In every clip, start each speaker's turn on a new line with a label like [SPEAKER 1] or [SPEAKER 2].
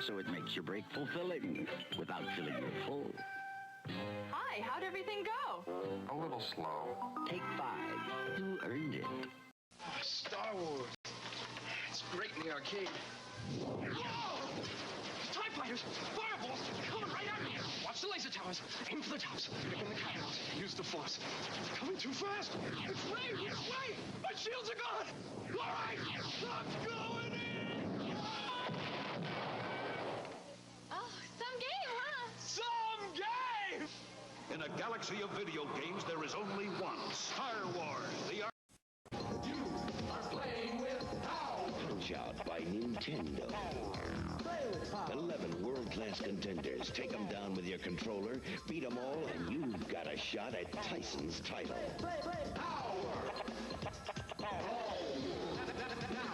[SPEAKER 1] so it makes your break fulfilling without filling you full.
[SPEAKER 2] Hi, how'd everything go?
[SPEAKER 3] A little slow.
[SPEAKER 1] Take 5. You earned it.
[SPEAKER 4] Oh, Star Wars. It's great in the arcade. Whoa! TIE fighters! Fireballs! Coming right at me! Watch the laser towers. Aim for the tops. Pick in the cannons. Use the force. It's coming too fast! It's late! Wait! My shields are gone! Alright! I'm going in!
[SPEAKER 2] Oh, some game, huh?
[SPEAKER 4] Some game!
[SPEAKER 5] In a galaxy of video games, there is only one. Star Wars, the
[SPEAKER 6] You are playing with power.
[SPEAKER 7] Punch-Out by Nintendo. 11 world-class contenders. Take them down with your controller, beat them all, and you've got a shot at Tyson's title.
[SPEAKER 6] Power.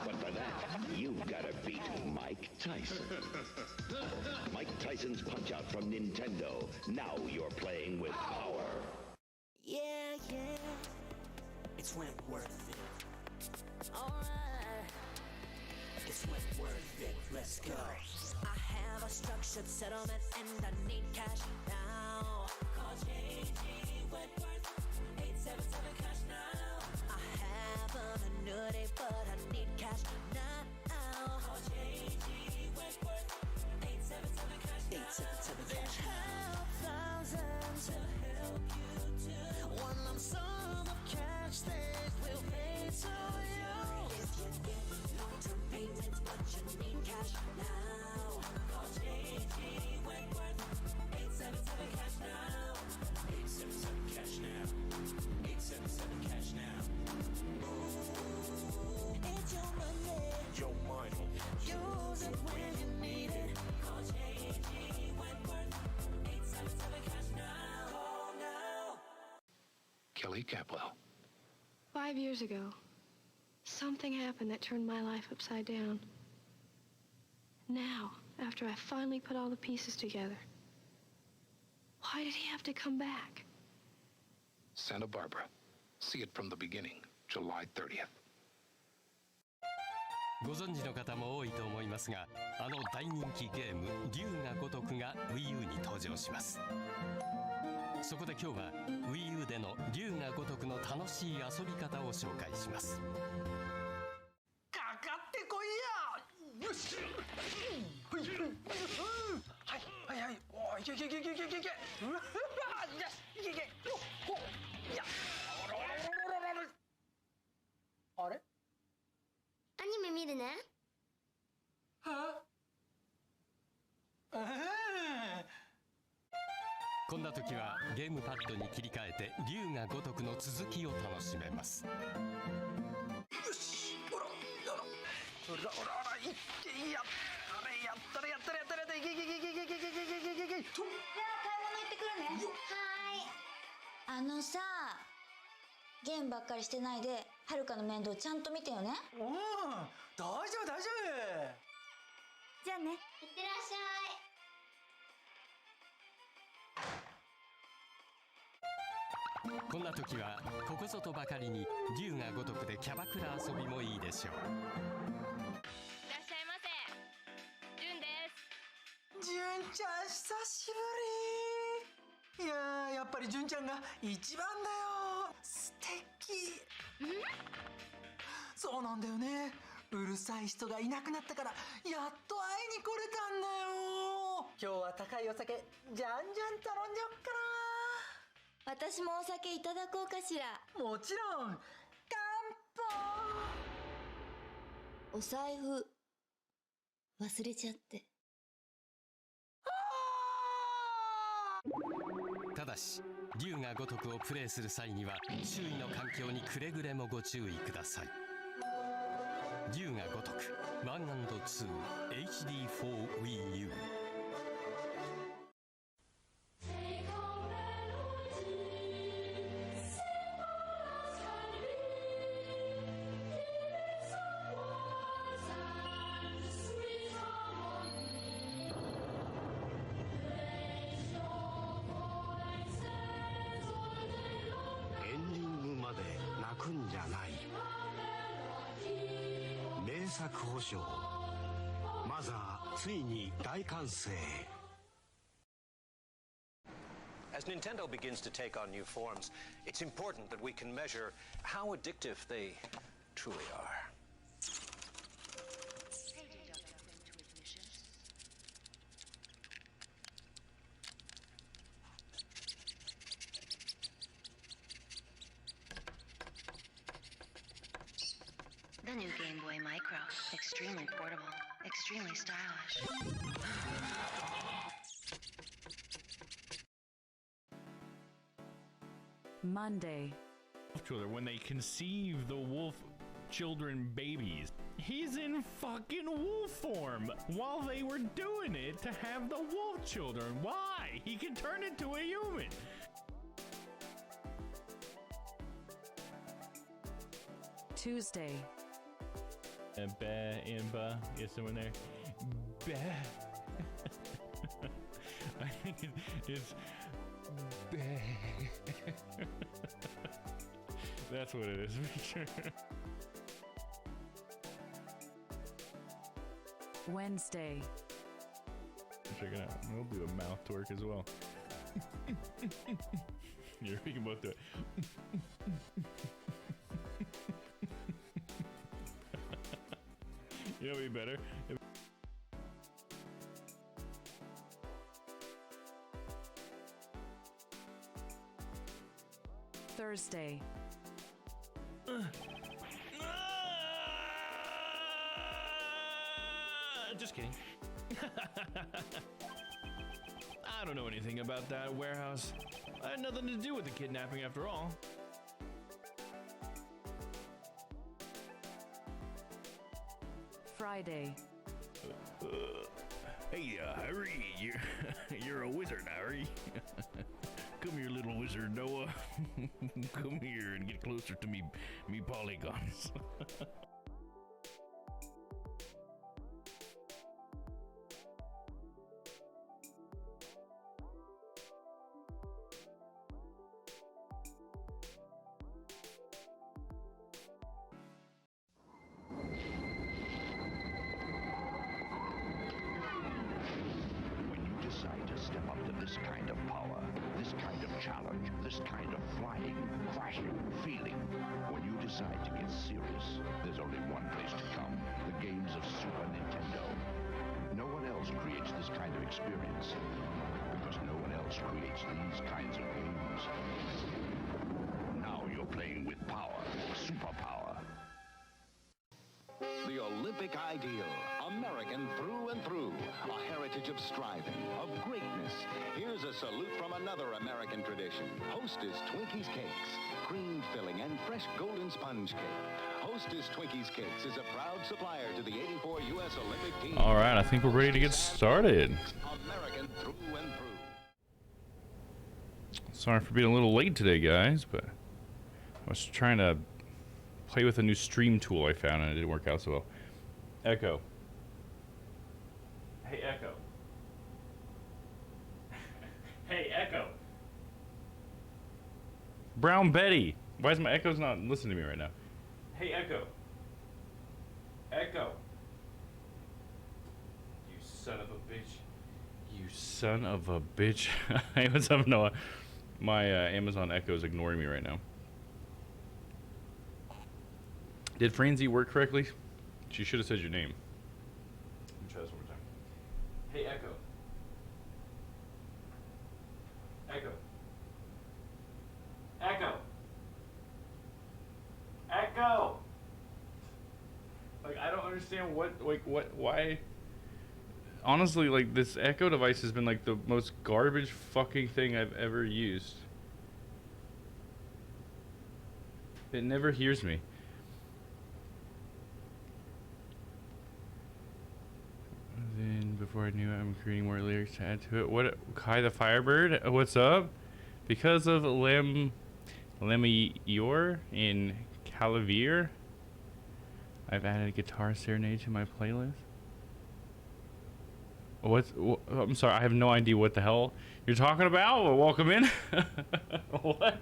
[SPEAKER 7] But for that, you've got to beat Mike Tyson. Mike Tyson's Punch-Out from Nintendo. Now you're playing with power.
[SPEAKER 8] Yeah, it's Wentworth. Alright, it's Wentworth. Let's go. I have a structured settlement and I need cash now. Call JG Wentworth 877 cash now. I have an annuity, but I need cash now. Call JG Wentworth 877 cash now. 877 cash now. Help thousands to help you too. One lump sum of cash that will pay to you. If you get long-term payments, but you need cash now. Call JG Wentworth 877 cash now. 877 cash now. 877 cash now. Ooh, it's your money.
[SPEAKER 6] Your money.
[SPEAKER 8] Use it when you need it. Call JG Wentworth 877 cash now. Call now.
[SPEAKER 3] Kelly Capwell.
[SPEAKER 9] 5 years ago, something happened that turned my life upside down. Now, after I finally put all the pieces together, why did he have to come back?
[SPEAKER 3] Santa Barbara. See it from the beginning. July 30th.
[SPEAKER 10] ご存知の方も多いと思いますが、あの大人気ゲーム「龍が如く」が Wii U に登場します。そこで今日は Wii U での龍が如くの楽しい遊び方を紹介します。
[SPEAKER 4] かかってこいや。よし。はいはいはい。おいけけけけけけけ。うわいやいけいけ。よほいや。あれ？
[SPEAKER 11] アニメ見るね。
[SPEAKER 4] は？
[SPEAKER 10] こんな時はゲームパッドに切り替えて龍が如くの続きを楽しめます。
[SPEAKER 4] よし。ほらほらほらほらほらいけやったれやったれやったれやったれやったれいけいけいけいけいけいけいけいけいけいけいけ。
[SPEAKER 11] じゃあ買い物行ってくるね。はーい。あのさ、ゲームばっかりしてないで、はるかの面倒ちゃんと見てよね。
[SPEAKER 4] うん、大丈夫大丈夫。
[SPEAKER 11] じゃあね。いってらっしゃい。
[SPEAKER 10] こんな時はここぞとばかりに龍が如くでキャバクラ遊びもいいでしょう。
[SPEAKER 2] いらっしゃいませ。じゅんです。
[SPEAKER 4] じゅんちゃん久しぶり。いややっぱりじゅんちゃんが一番だよ。素敵。そうなんだよね。うるさい人がいなくなったからやっと会いに来れたんだよ。今日は高いお酒じゃんじゃん頼んじゃおっか
[SPEAKER 11] 私もお酒いただこうかしら。
[SPEAKER 4] な。もちろん。乾杯。
[SPEAKER 11] お財布忘れちゃって。
[SPEAKER 10] ただし龍が如くをプレイする際には周囲の環境にくれぐれもご注意ください。龍が如く 1&2 HD4 Wii U。
[SPEAKER 12] 泣くんじゃない。名作保証マザついに大完成。
[SPEAKER 13] As Nintendo begins to take on new forms, it's important that we can measure how addictive they truly are.
[SPEAKER 14] The new Game Boy Micro. Extremely portable, extremely stylish.
[SPEAKER 15] Monday.
[SPEAKER 16] Children, when they conceive the wolf children babies, he's in fucking wolf form while they were doing it to have the wolf children. Why? He can turn into a human.
[SPEAKER 15] Tuesday.
[SPEAKER 16] Imba, is someone there? I think it's that's what it is. Make sure.
[SPEAKER 15] Wednesday.
[SPEAKER 16] Check it out. We'll do a mouth twerk as well. Here, we can both do it. You know, be better.
[SPEAKER 15] Thursday.
[SPEAKER 16] Just kidding. I don't know anything about that warehouse. I had nothing to do with the kidnapping after all.
[SPEAKER 15] Friday.
[SPEAKER 16] Hey, Harry, you're a wizard, Harry. Come here, little wizard Noah. Come here and get closer to me polygons.
[SPEAKER 7] Step up to this kind of power, this kind of challenge, this kind of flying, crashing, feeling. When you decide to get serious, there's only one place to come, the games of Super Nintendo. No one else creates this kind of experience, because no one else creates these kinds of games. Now you're playing with power, superpower.
[SPEAKER 1] The Olympic ideal, American through and through, a heritage of striving, of greatness. Here's a salute from another American tradition. Hostess Twinkies Cakes, cream filling and fresh golden sponge cake. Hostess Twinkies Cakes is a proud supplier to the 84 U.S. Olympic team.
[SPEAKER 16] All right, I think we're ready to get started.
[SPEAKER 1] American through and through.
[SPEAKER 16] Sorry for being a little late today, guys, but I was trying to play with a new stream tool I found and it didn't work out so well. Echo. Hey, Echo. Hey, Echo. Brown Betty. Why is my Echo's not listening to me right now? Hey, Echo. Echo. You son of a bitch. You son of a bitch. Hey, what's up, Noah? My Amazon Echo is ignoring me right now. Did Franzi work correctly? She should have said your name. Let me try this one more time. Hey, Echo. Echo. Echo. Echo. Like, I don't understand why. Honestly, like, this Echo device has been like the most garbage fucking thing I've ever used. It never hears me. Then before I knew it, I'm creating more lyrics to add to it. What? Kai the Firebird? What's up? Because of Lemior in Calavir, I've added a guitar serenade to my playlist. I'm sorry, I have no idea what the hell you're talking about. Well, welcome in. What?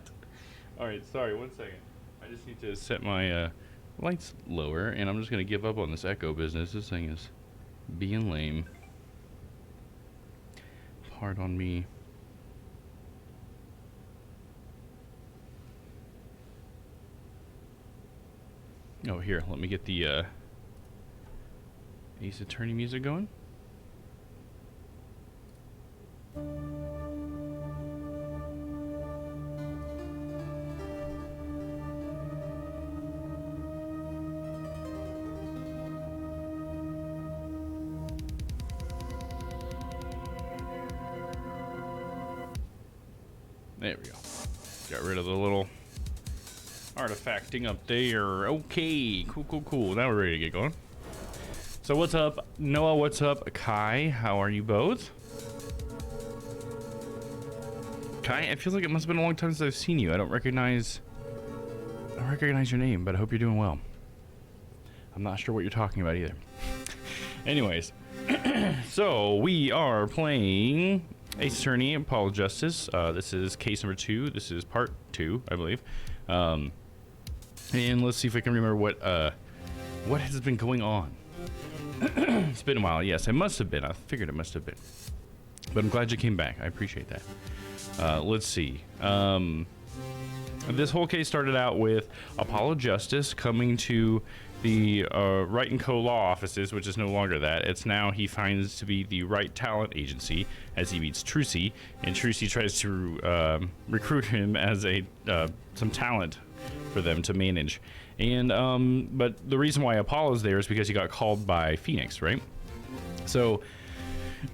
[SPEAKER 16] Alright, sorry, 1 second. I just need to set my lights lower, and I'm just going to give up on this Echo business. This thing is being lame.
[SPEAKER 17] hard on me. Oh, here, let me get the Ace Attorney music going. There we go. Got rid of the little artifacting up there. Okay, cool. Now we're ready to get going. So what's up, Noah? What's up, Kai? How are you both? Kai, it feels like it must have been a long time since I've seen you. I don't recognize your name, but I hope you're doing well. I'm not sure what you're talking about either. Anyways, so we are playing Ace Attorney, Apollo Justice. This is case number 2. This is part 2, I believe. And let's see if I can remember what has been going on. It's been a while. Yes, it must have been. I figured it must have been. But I'm glad you came back. I appreciate that. Let's see. This whole case started out with Apollo Justice coming to the Wright & Co. law offices, which is no longer that. It's now he finds to be the Wright Talent Agency as he meets Trucy, and Trucy tries to recruit him as some talent for them to manage. And but the reason why Apollo's there is because he got called by Phoenix, right? So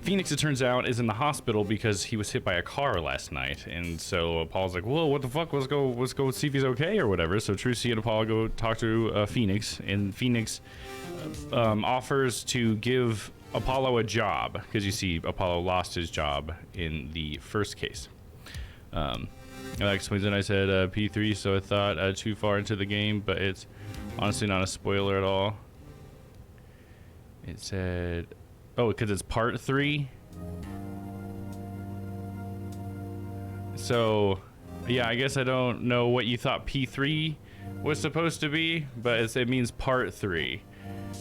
[SPEAKER 17] Phoenix, it turns out, is in the hospital because he was hit by a car last night, and so Apollo's like, "Whoa, what the fuck? Let's go see if he's okay or whatever." So Trucy and Apollo go talk to Phoenix, and Phoenix offers to give Apollo a job because you see Apollo lost his job in the first case. That explains it. I said P3, so I thought too far into the game, but it's honestly not a spoiler at all. It said, oh, because it's part 3. So, yeah, I guess I don't know what you thought P3 was supposed to be, but it means part 3.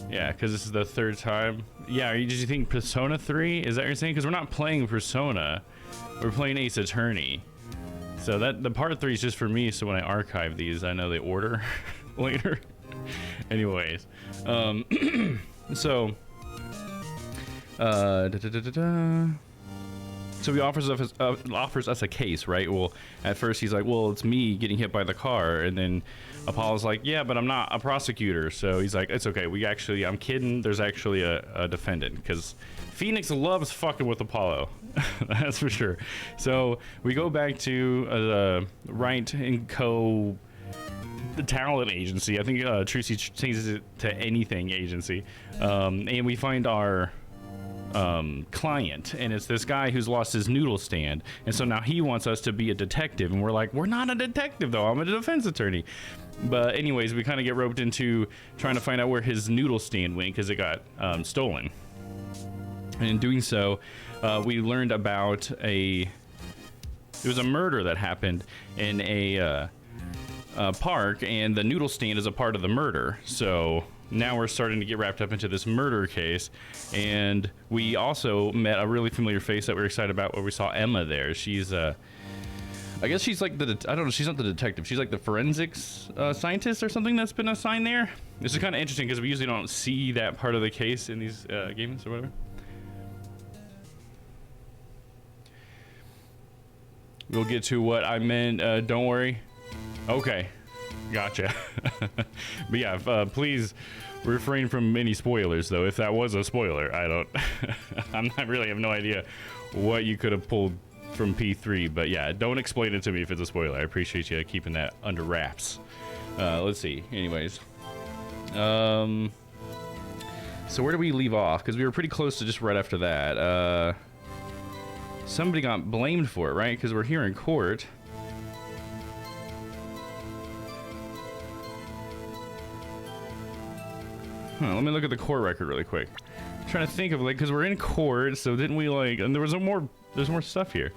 [SPEAKER 17] Yeah, because this is the 3rd time. Yeah, did you think Persona 3? Is that what you're saying? Because we're not playing Persona. We're playing Ace Attorney. So the part 3 is just for me, so when I archive these, I know the order later. Anyways, so he offers us a case, right? Well, at first he's like, well, it's me getting hit by the car, and then Apollo's like, yeah, but I'm not a prosecutor. So he's like, it's okay. I'm kidding. There's actually a defendant, because Phoenix loves fucking with Apollo. That's for sure. So we go back to the Wright & Co. the talent agency. I think Trucy changes it to anything agency. And we find our client, and it's this guy who's lost his noodle stand, and so now he wants us to be a detective, and we're like, we're not a detective though, I'm a defense attorney. But anyways, we kind of get roped into trying to find out where his noodle stand went because it got stolen. And in doing so, we learned about there was a murder that happened in a park, and the noodle stand is a part of the murder. So now we're starting to get wrapped up into this murder case, and we also met a really familiar face that we're excited about where we saw Emma there. She's I guess she's like I don't know, she's not the detective, she's like the forensics scientist or something that's been assigned there. This is kind of interesting because we usually don't see that part of the case in these games or whatever. We'll get to what I meant, don't worry. Okay, gotcha. But yeah, please refrain from any spoilers though. If that was a spoiler, I really have no idea what you could have pulled from P3, but yeah, don't explain it to me if it's a spoiler. I appreciate you keeping that under wraps. Let's see, anyways. So where do we leave off? Because we were pretty close to just right after that. Somebody got blamed for it, right? Because we're here in court. Let me look at the court record really quick. I'm trying to think of, like, because we're in court, so didn't we, like, and there's more stuff here.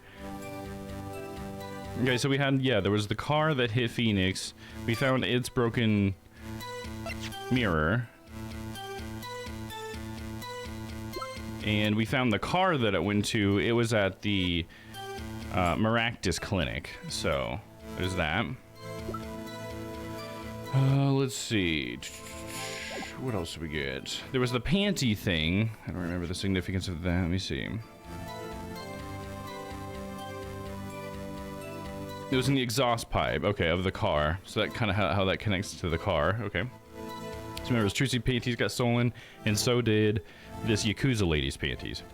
[SPEAKER 17] Okay, so we had, yeah, there was the car that hit Phoenix. We found its broken mirror. and we found the car that it went to. It was at the Maractus Clinic, so there's that. Let's see. What else did we get? There was the panty thing. I don't remember the significance of that. Let me see. It was in the exhaust pipe, okay, of the car. So that kind of how that connects to the car, okay. So remember, his Trucy panties got stolen, and so did this Yakuza lady's panties.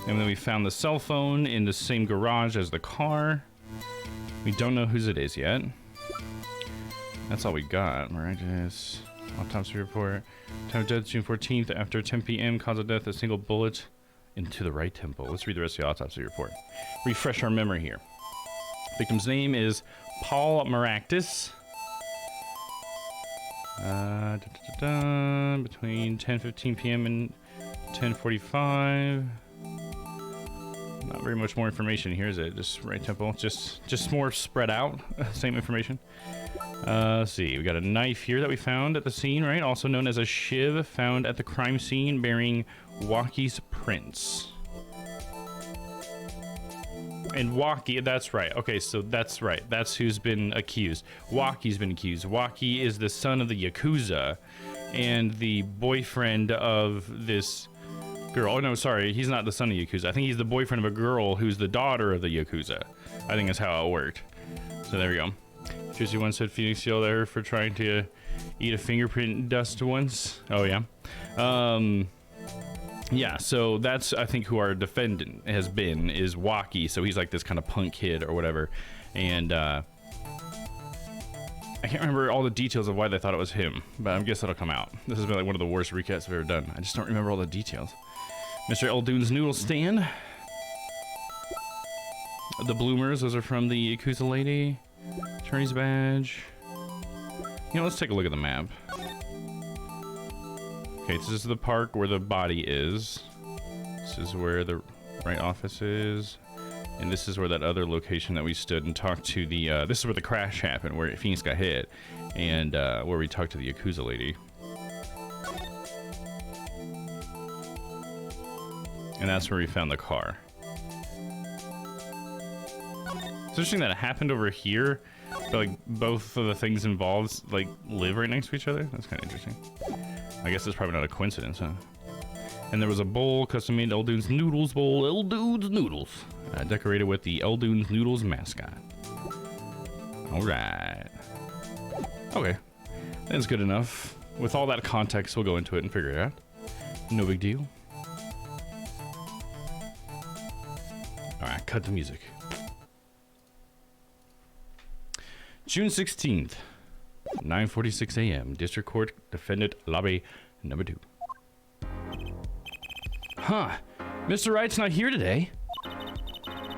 [SPEAKER 17] And then we found the cell phone in the same garage as the car. We don't know whose it is yet. That's all we got, Miraculous. Autopsy report. Time of death, June 14th, after 10 p.m. Cause of death, a single bullet into the right temple. Let's read the rest of the autopsy report. Refresh our memory here. Victim's name is Paul Maractus. Between 10:15 p.m. and 10:45. Not very much more information here, is it? Just right temple. Just more spread out. Same information. Let's see. We got a knife here that we found at the scene, right? Also known as a shiv, found at the crime scene, bearing Waki's prints. And Waki, that's right. Okay, so that's right. That's who's been accused. Waki's been accused. Waki is the son of the Yakuza and the boyfriend of this girl. Oh, no, sorry. He's not the son of Yakuza. I think he's the boyfriend of a girl who's the daughter of the Yakuza. I think that's how it worked. So there we go. Juicy once said Phoenix yelled at her for trying to eat a fingerprint dust once. Oh, yeah. Yeah, so that's, I think, who our defendant has been, is Waki. So he's like this kind of punk kid or whatever. And I can't remember all the details of why they thought it was him, but I guess that'll come out. This has been like one of the worst recaps I've ever done. I just don't remember all the details. Mr. Eldoon's noodle stand. The bloomers, those are from the Yakuza lady. Attorney's badge. You know, let's take a look at the map. Okay, so this is the park where the body is. This is where the right office is. And this is where that other location that we stood and talked to the, this is where the crash happened, where Phoenix got hit. And where we talked to the Yakuza lady. And that's where we found the car. It's interesting that it happened over here, but like both of the things involved like live right next to each other. That's kind of interesting. I guess it's probably not a coincidence, huh? And there was a bowl, custom made Eldoon's Noodles bowl, Eldoon's Noodles, decorated with the Eldoon's Noodles mascot. All right. Okay, that's good enough. With all that context, we'll go into it and figure it out. No big deal. All right, cut the music. June 16th, 9:46 a.m. District Court, Defendant Lobby Number 2. Huh. Mr. Wright's not here today.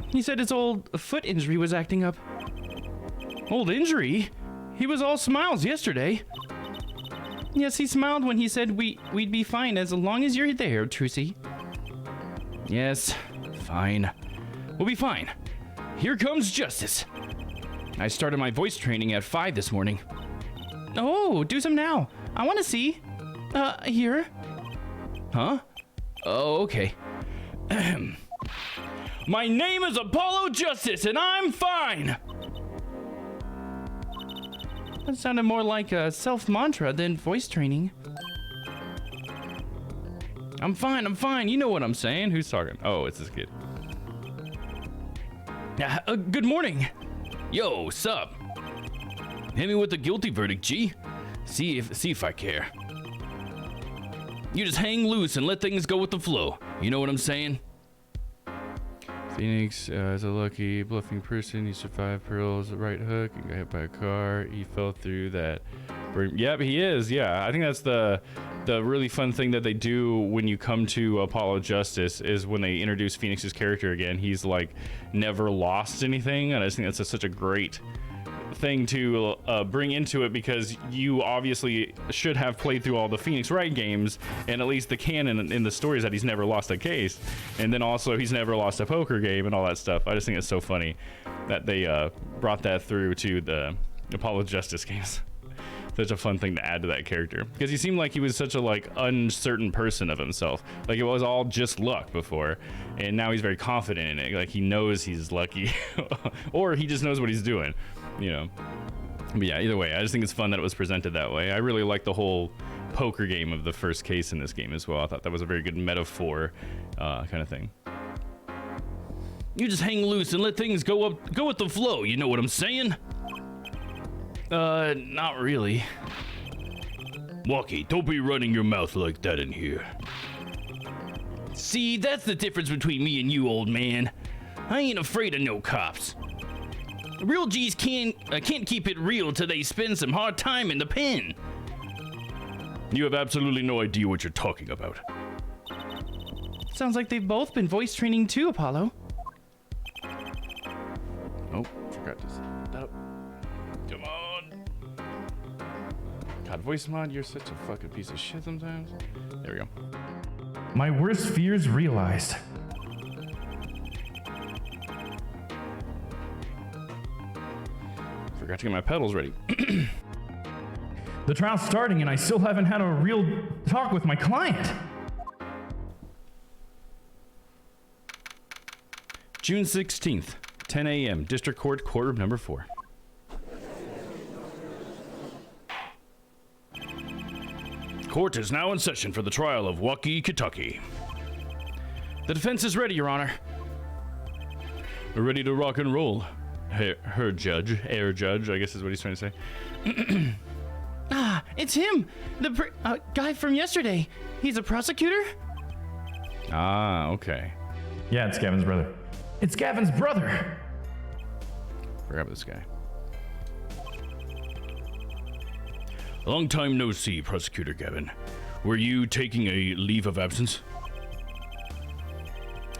[SPEAKER 17] He said his old foot injury was acting up. Old injury? He was all smiles yesterday. Yes, he smiled when he said we'd be fine as long as you're there, Trucy. Yes, fine. We'll be fine. Here comes justice. I started my voice training at 5 this morning. Oh, do some now. I want to see. Here. Huh? Oh, okay. My name is Apollo Justice, and I'm fine. That sounded more like a self-mantra than voice training. I'm fine, I'm fine. You know what I'm saying. Who's talking? Oh, it's this kid. Good morning. Yo, sup? Hit me with the guilty verdict, G. See if I care. You just hang loose and let things go with the flow. You know what I'm saying? Phoenix is a lucky bluffing person. He survived Pearl's right hook and got hit by a car. He fell through that. Yep, he is. Yeah, I think that's the really fun thing that they do when you come to Apollo Justice is when they introduce Phoenix's character again. He's like never lost anything, and I just think that's such a great thing to bring into it, because you obviously should have played through all the Phoenix Wright games, and at least the canon in the story is that he's never lost a case, and then also he's never lost a poker game and all that stuff. I just think it's so funny that they brought that through to the Apollo Justice games. So such a fun thing to add to that character, because he seemed like he was such a like uncertain person of himself. Like it was all just luck before, and now he's very confident in it. Like he knows he's lucky, or he just knows what he's doing, you know. But yeah, either way, I just think it's fun that it was presented that way. I really like the whole poker game of the first case in this game as well. I thought that was a very good metaphor kind of thing. You just hang loose and let things go with the flow, you know what I'm saying? Not really. Walkie, don't be running your mouth like that in here. See, that's the difference between me and you, old man. I ain't afraid of no cops. Real G's can't keep it real till they spend some hard time in the pen. You have absolutely no idea what you're talking about.
[SPEAKER 18] Sounds like they've both been voice training too, Apollo.
[SPEAKER 17] Oh, forgot to set that up. Come on. God, voice mod, you're such a fucking piece of shit sometimes. There we go.
[SPEAKER 16] My worst fears realized.
[SPEAKER 17] Forgot to get my pedals ready.
[SPEAKER 16] The trial's starting and I still haven't had a real talk with my client.
[SPEAKER 17] June 16th, 10 a.m., District Court, courtroom number 4. Court is now in session for the trial of Walkie Kentucky. The defense is ready, Your Honor. We're ready to rock and roll. Her judge, air judge, I guess is what he's trying to say.
[SPEAKER 18] Ah, it's him, the guy from yesterday. He's a prosecutor?
[SPEAKER 17] Ah, okay.
[SPEAKER 16] Yeah, it's Gavin's brother. It's Gavin's brother!
[SPEAKER 17] Forgot about this guy. Long time no see, Prosecutor Gavin. Were you taking a leave of absence?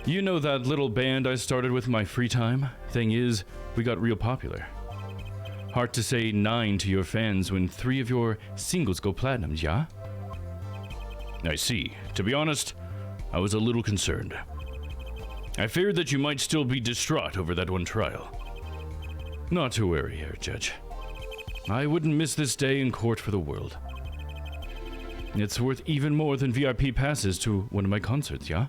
[SPEAKER 17] You know that little band I started with my free time? Thing is, we got real popular. Hard to say 9 to your fans when 3 of your singles go platinum, yeah? I see. To be honest, I was a little concerned. I feared that you might still be distraught over that one trial. Not to worry here, Judge. I wouldn't miss this day in court for the world. It's worth even more than VIP passes to one of my concerts, yeah?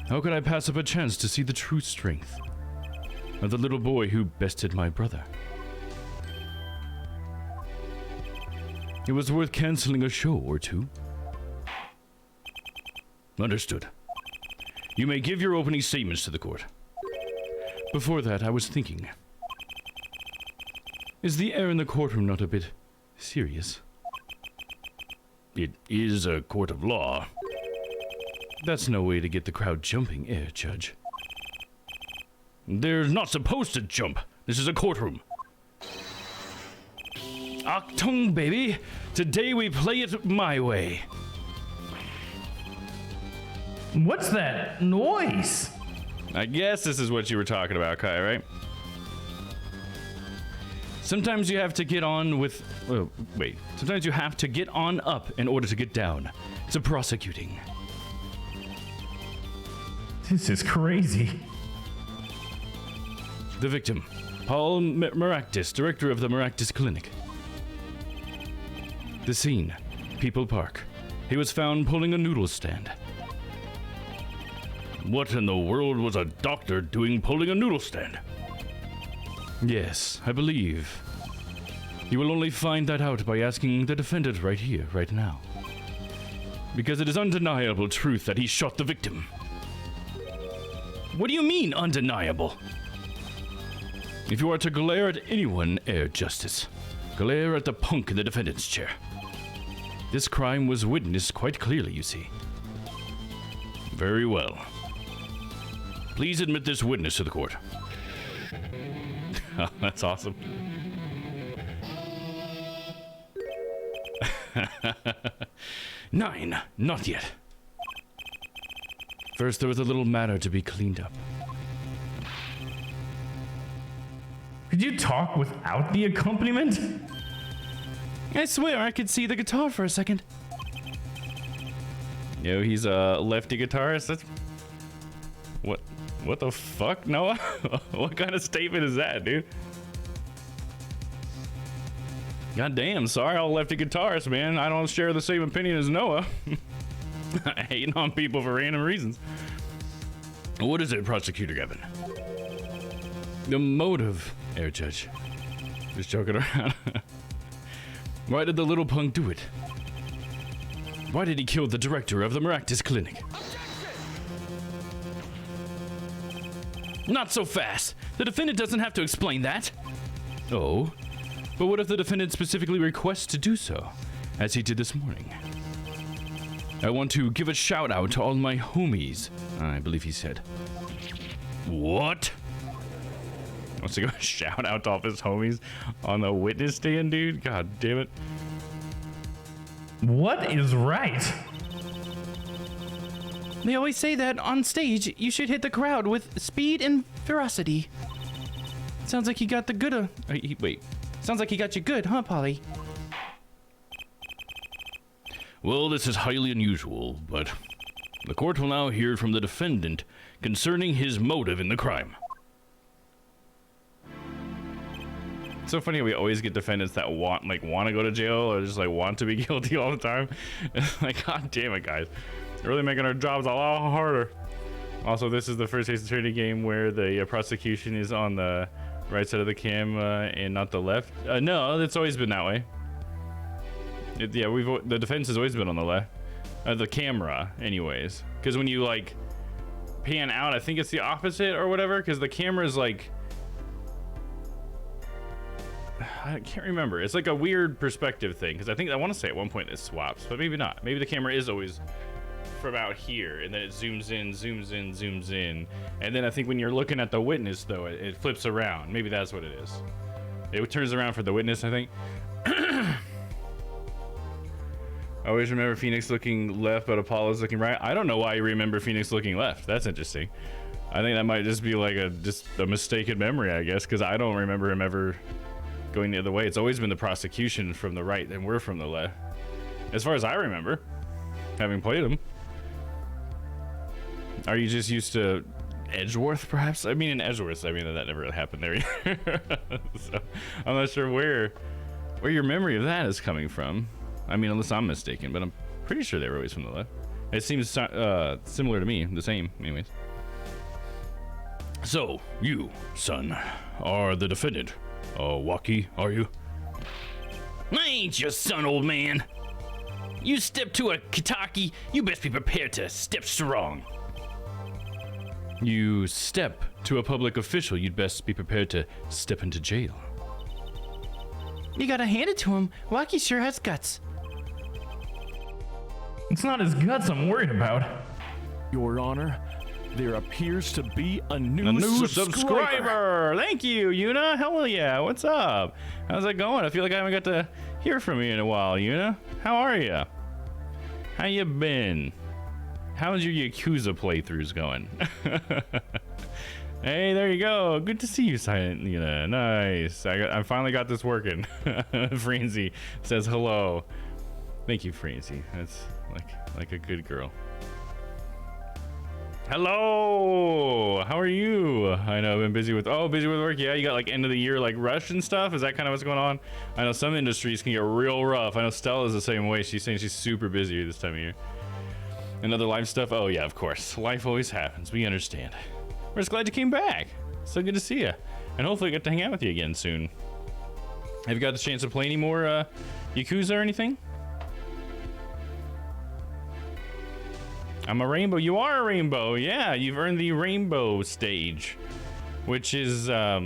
[SPEAKER 17] How could I pass up a chance to see the true strength of the little boy who bested my brother? It was worth canceling a show or two. Understood. You may give your opening statements to the court. Before that, I was thinking. Is the air in the courtroom not a bit serious? It is a court of law. That's no way to get the crowd jumping, Judge. They're not supposed to jump. This is a courtroom. Achtung, baby. Today we play it my way.
[SPEAKER 16] What's that noise?
[SPEAKER 17] I guess this is what you were talking about, Kai, right? Sometimes you have to get on with... Oh, wait. Sometimes you have to get on up in order to get down. It's a prosecuting.
[SPEAKER 16] This is crazy.
[SPEAKER 17] The victim, Paul Maractus, director of the Maractus Clinic. The scene, People Park. He was found pulling a noodle stand. What in the world was a doctor doing pulling a noodle stand? Yes, I believe. You will only find that out by asking the defendant right here, right now. Because it is undeniable truth that he shot the victim. What do you mean, undeniable? If you are to glare at anyone, Justice, glare at the punk in the defendant's chair. This crime was witnessed quite clearly, you see. Very well. Please admit this witness to the court. That's awesome. Nine, not yet. First, there was a little matter to be cleaned up.
[SPEAKER 16] Could you talk without the accompaniment?
[SPEAKER 18] I swear I could see the guitar for a second.
[SPEAKER 17] Yo, he's a lefty guitarist? That's... What the fuck, Noah? What kind of statement is that, dude? God damn, sorry, all lefty guitarist, man. I don't share the same opinion as Noah. Hating on people for random reasons. What is it, Prosecutor Gavin? The motive, Air Judge. Just joking around. Why did the little punk do it? Why did he kill the director of the Maractus Clinic? Not so fast. The defendant doesn't have to explain that. Oh, but what if the defendant specifically requests to do so, as he did this morning? I want to give a shout out to all my homies, I believe he said. What? Wants to go shout out to all his homies on the witness stand, dude? God damn it.
[SPEAKER 16] What is right?
[SPEAKER 18] They always say that on stage you should hit the crowd with speed and ferocity. Sounds like he got the good.
[SPEAKER 17] Wait.
[SPEAKER 18] Sounds like he got you good, huh, Polly?
[SPEAKER 17] Well, this is highly unusual, but the court will now hear from the defendant concerning his motive in the crime. It's so funny how we always get defendants that want to go to jail or just like want to be guilty all the time. Like, god damn it, guys. They're really making our jobs a lot harder. Also, this is the first Ace Attorney game where the prosecution is on the right side of the camera and not the left. No, it's always been that way. The defense has always been on the left. The camera, anyways. Because when you like pan out, I think it's the opposite or whatever. Because the camera is like, I can't remember. It's like a weird perspective thing. Because I want to say at one point it swaps, but maybe not. Maybe the camera is always from out here, and then it zooms in, zooms in, zooms in, and then I think when you're looking at the witness, though, it flips around. Maybe that's what it is. It turns around for the witness, I think. I always remember Phoenix looking left, but Apollo's looking right. I don't know why you remember Phoenix looking left. That's interesting. I think that might just be like a mistaken memory, I guess, because I don't remember him ever going the other way. It's always been the prosecution from the right, and we're from the left, as far as I remember, having played him. Are you just used to Edgeworth, perhaps? I mean, in Edgeworth, that never really happened there either. So, I'm not sure where your memory of that is coming from. I mean, unless I'm mistaken, but I'm pretty sure they were always from the left. It seems similar to me, the same, anyways. So, you, son, are the defendant. Waki, are you?
[SPEAKER 18] I ain't your son, old man. You step to a Kitaki, you best be prepared to step strong.
[SPEAKER 17] You step to a public official, you'd best be prepared to step into jail.
[SPEAKER 18] You gotta hand it to him. Waki sure has guts.
[SPEAKER 16] It's not his guts I'm worried about.
[SPEAKER 5] Your Honor, there appears to be a new
[SPEAKER 17] subscriber. Thank you, Yuna. Hell yeah. What's up? How's it going? I feel like I haven't got to hear from you in a while, Yuna. How are you? How you been? How's your Yakuza playthroughs going? Hey, there you go. Good to see you, Silent Yuna. Nice. I finally got this working. Francie says hello. Thank you, Francie. That's like a good girl. Hello. How are you? I know I've been busy with work. Yeah, you got like end of the year like rush and stuff. Is that kind of what's going on? I know some industries can get real rough. I know Stella's the same way. She's saying she's super busy this time of year. And other life stuff. Oh yeah, of course. Life always happens. We understand. We're just glad you came back. So good to see you. And hopefully I get to hang out with you again soon. Have you got the chance to play any more Yakuza or anything? I'm a rainbow. You are a rainbow. Yeah, you've earned the rainbow stage, which is I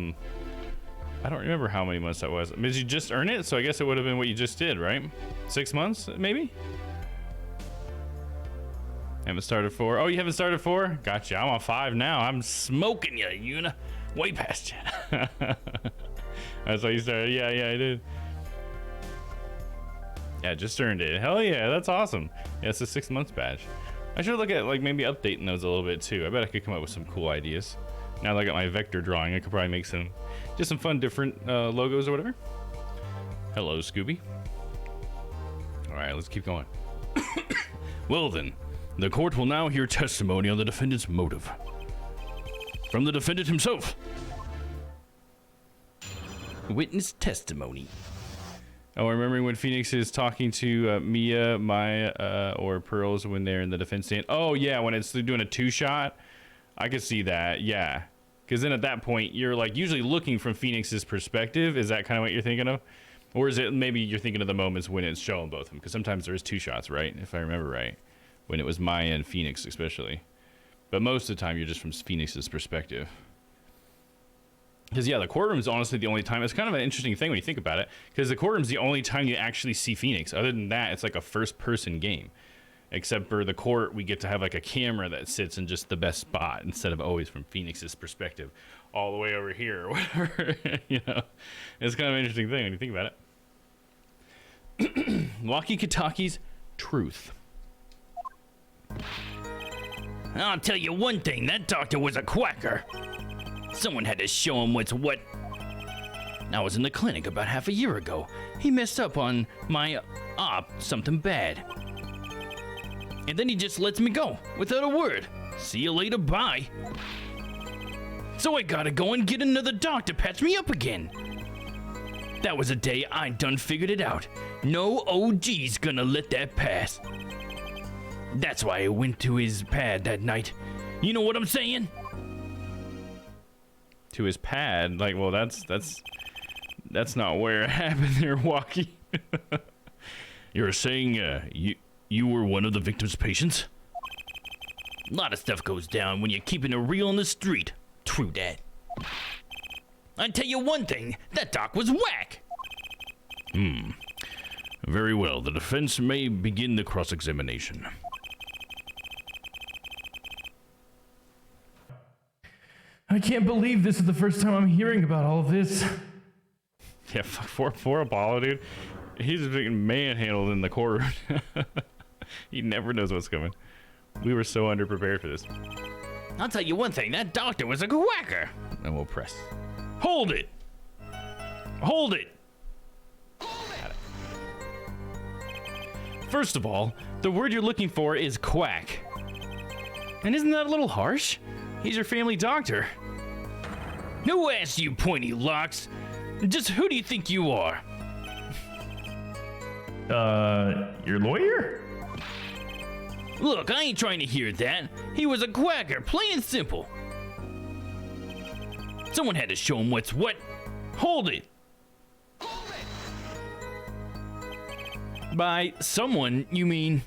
[SPEAKER 17] don't remember how many months that was. Did you just earn it? So I guess it would have been what you just did, right? 6 months, maybe? Haven't started 4. Oh, you haven't started 4? Gotcha. I'm on 5 now. I'm smoking you, Yuna. Way past you. That's how you started. Yeah, I did. Yeah, just earned it. Hell yeah, that's awesome. Yeah, it's a 6 months badge. I should look at like maybe updating those a little bit too. I bet I could come up with some cool ideas. Now that I got my vector drawing, I could probably make some fun different logos or whatever. Hello, Scooby. All right, let's keep going. Well then, the court will now hear testimony on the defendant's motive. From the defendant himself.
[SPEAKER 18] Witness testimony.
[SPEAKER 17] Oh, remembering when Phoenix is talking to Mia, Maya, or Pearls when they're in the defense stand. Oh, yeah, when it's doing a 2-shot. I could see that, yeah. Because then at that point, you're like usually looking from Phoenix's perspective. Is that kind of what you're thinking of? Or is it maybe you're thinking of the moments when it's showing both of them? Because sometimes there is 2 shots, right? If I remember right. When it was Maya and Phoenix especially. But most of the time, you're just from Phoenix's perspective. Because, yeah, the courtroom is honestly the only time. It's kind of an interesting thing when you think about it. Because the courtroom is the only time you actually see Phoenix. Other than that, it's like a first-person game. Except for the court, we get to have like a camera that sits in just the best spot instead of always from Phoenix's perspective. All the way over here or whatever. You know, it's kind of an interesting thing when you think about it. Walkie-Talkie's truth.
[SPEAKER 18] I'll tell you one thing, that doctor was a quacker. Someone had to show him what's what. I was in the clinic about half a year ago. He messed up on my op, something bad. And then he just lets me go, without a word. See you later, bye. So I gotta go and get another doctor patch me up again. That was a day I done figured it out. No OG's gonna let that pass. That's why I went to his pad that night. You know what I'm saying?
[SPEAKER 17] To his pad? Like, well, that's not where it happened there, Walkie.
[SPEAKER 18] You're saying, you were one of the victim's patients? A lot of stuff goes down when you're keeping it real on the street. True that. I tell you one thing, that doc was whack.
[SPEAKER 7] Very well, the defense may begin the cross-examination.
[SPEAKER 16] I can't believe this is the first time I'm hearing about all of this.
[SPEAKER 17] Yeah, for Apollo, dude. He's being manhandled in the courtroom. He never knows what's coming. We were so underprepared for this.
[SPEAKER 18] I'll tell you one thing, that doctor was a quacker.
[SPEAKER 17] And we'll press.
[SPEAKER 18] Hold it! Hold it!
[SPEAKER 17] First of all, the word you're looking for is quack. And isn't that a little harsh? He's your family doctor.
[SPEAKER 18] Who asked you, pointy locks? Just who do you think you are?
[SPEAKER 16] Your lawyer?
[SPEAKER 18] Look, I ain't trying to hear that. He was a quacker, plain and simple. Someone had to show him what's what. Hold it!
[SPEAKER 17] By someone, you mean...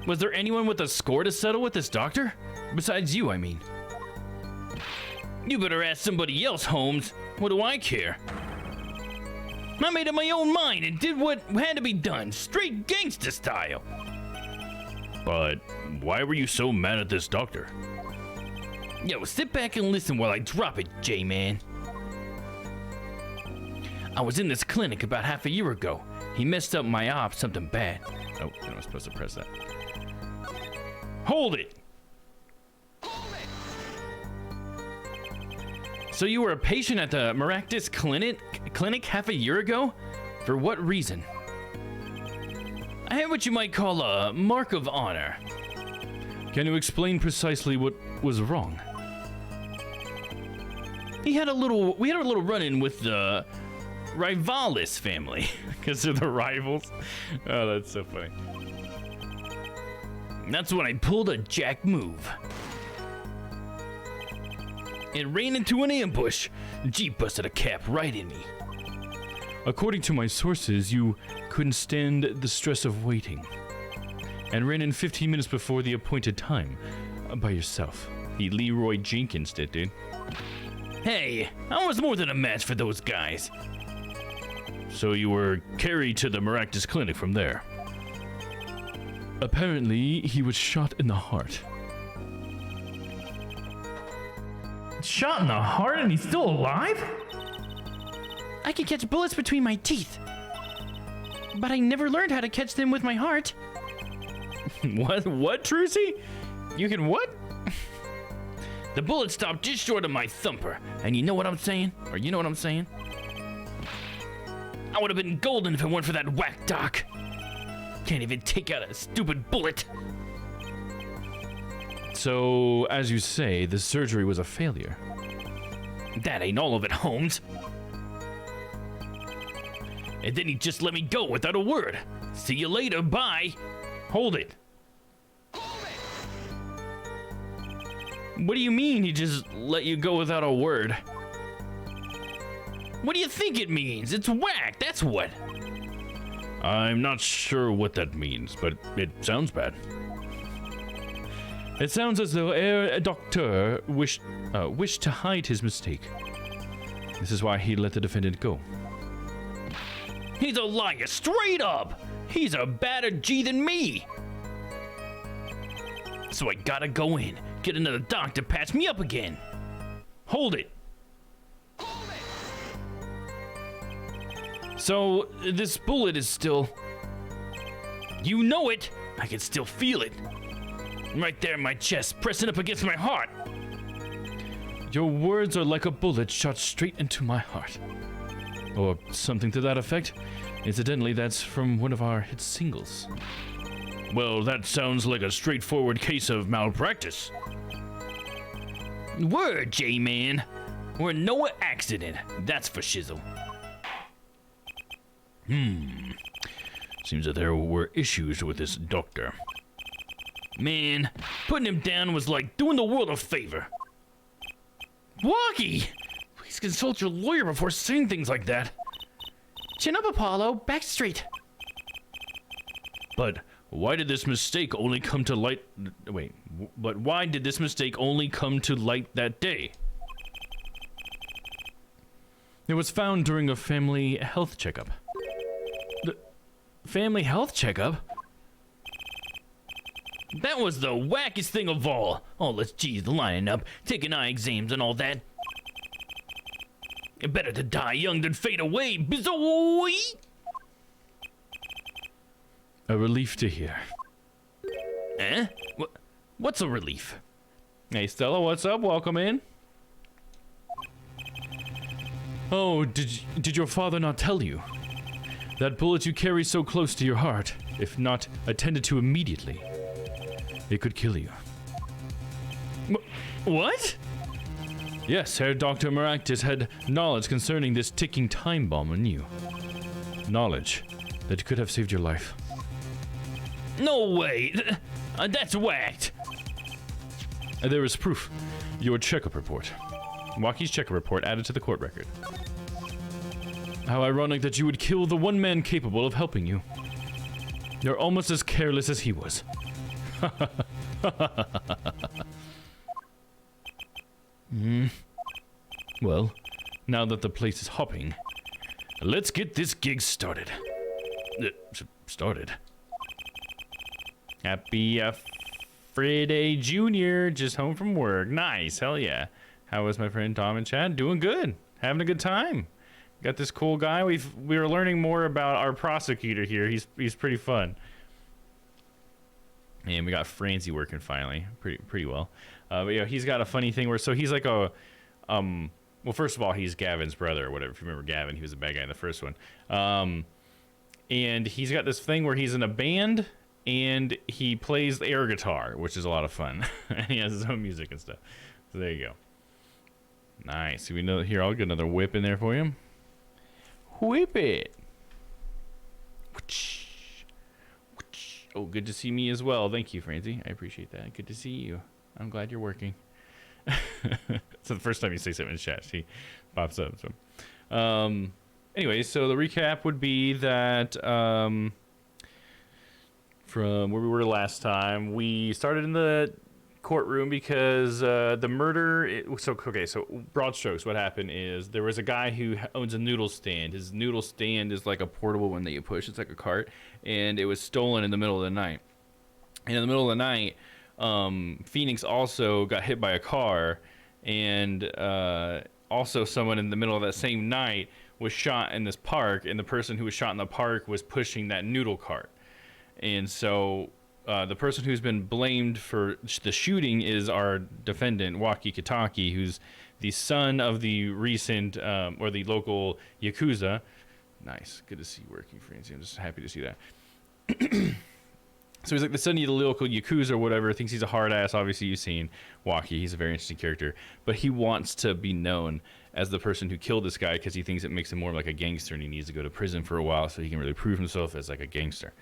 [SPEAKER 17] Was there anyone with a score to settle with this doctor? Besides you, I mean.
[SPEAKER 18] You better ask somebody else, Holmes. What do I care? I made up my own mind and did what had to be done, straight gangsta style.
[SPEAKER 7] But why were you so mad at this doctor?
[SPEAKER 18] Yo, sit back and listen while I drop it, J-Man. I was in this clinic about half a year ago. He messed up my op, something bad.
[SPEAKER 17] Oh, I was supposed to press that.
[SPEAKER 18] Hold it!
[SPEAKER 17] So you were a patient at the Maractus clinic half a year ago? For what reason?
[SPEAKER 18] I had what you might call a mark of honor.
[SPEAKER 17] Can you explain precisely what was wrong?
[SPEAKER 18] We had a little run-in with the Rivalis family.
[SPEAKER 17] Because they're the rivals? Oh, that's so funny.
[SPEAKER 18] That's when I pulled a jack move. It ran into an ambush. Jeep busted a cap right in me.
[SPEAKER 17] According to my sources, you couldn't stand the stress of waiting and ran in 15 minutes before the appointed time by yourself. He Leroy Jenkins did, dude.
[SPEAKER 18] Hey, I was more than a match for those guys.
[SPEAKER 7] So you were carried to the Maractus clinic from there?
[SPEAKER 17] Apparently, he was shot in the heart.
[SPEAKER 16] Shot in the heart and he's still alive?
[SPEAKER 19] I can catch bullets between my teeth. But I never learned how to catch them with my heart.
[SPEAKER 17] What, Trucy? You can what?
[SPEAKER 18] The bullet stopped just short of my thumper. And you know what I'm saying?
[SPEAKER 17] Or you know what I'm saying?
[SPEAKER 18] I would have been golden if it weren't for that whack doc. Can't even take out a stupid bullet.
[SPEAKER 17] So, as you say, the surgery was a failure.
[SPEAKER 18] That ain't all of it, Holmes. and then he just let me go without a word. See you later, bye. Hold it. What do you mean he just let you go without a word? What do you think it means? It's whack, that's what. I'm not sure what that means, but it sounds bad. It sounds as though a doctor wished to hide his mistake. This is why he let the defendant go. He's a liar, straight up! He's a badder G than me! So I gotta go in, get another doctor to patch me up again. Hold it! So, this bullet is still... You know it! I can still feel it. Right there in my chest, pressing up against my heart. Your words are like a bullet shot straight into my heart. Or something to that effect. Incidentally, that's from one of our hit singles. Well, that sounds like a straightforward case of malpractice. Word, J-Man. We're no accident, that's for shizzle. Seems that there were issues with this doctor. Man, putting him down was like doing the world a favor. Walkie! Please consult your lawyer before saying things like that. Chin up, Apollo. Back straight. But why did this mistake only come to light... Wait, but why did this mistake only come to light that day? It was found during a family health checkup. The family health checkup? That was the wackest thing of all. All us G's lining up, taking eye exams and all that. Better to die young than fade away, bizoy! A relief to hear. Eh? What's a relief? Hey Stella, what's up? Welcome in. Oh, did your father not tell you? That bullet you carry so close to your heart, if not attended to immediately, it could kill you. What? Yes, Herr Dr. Maractus had knowledge concerning this ticking time bomb on you. Knowledge that could have saved your life. No way! That's whacked! There is proof. Your checkup report. Wakie's checkup report added to the court record. How ironic that you would kill the one man capable of helping you. You're almost as careless as he was. Well, now that the place is hopping, let's get this gig started. Happy Friday Junior, just home from work. Nice, hell yeah. How was my friend Tom and Chad? Doing good, having a good time. Got this cool guy. We were learning more about our prosecutor here. He's pretty fun. And we got Francie working finally, pretty well. But yeah, he's got a funny thing where he's like a well, first of all, he's Gavin's brother or whatever. If you remember Gavin, he was a bad guy in the first one. And he's got this thing where he's in a band and he plays the air guitar, which is a lot of fun. And he has his own music and stuff. So there you go. Nice. So we know here. I'll get another whip in there for you. Whip it. Oh, good to see me as well. Thank you, Francie. I appreciate that. Good to see you. I'm glad you're working. So the first time you say something in chat, she pops up. So, anyway, so the recap would be that from where we were last time, we started in the courtroom because the murder. So broad strokes, what happened is there was a guy who owns a noodle stand. His noodle stand is like a portable one that you push. It's like a cart, and it was stolen in the middle of the night. And in the middle of the night, Phoenix also got hit by a car, and also someone in the middle of that same night was shot in this park, and the person who was shot in the park was pushing that noodle cart. And so the person who's been blamed for the shooting is our defendant, Wakie Kitaki, who's the son of the recent, or the local Yakuza. Nice. Good to see you working, Francie. I'm just happy to see that.
[SPEAKER 17] So he's like the son of the local Yakuza or whatever, thinks he's a hard ass. Obviously, you've seen Waki. He's a very interesting character. But he wants to be known as the person who killed this guy because he thinks it makes him more like a gangster and he needs to go to prison for a while so he can really prove himself as like a gangster.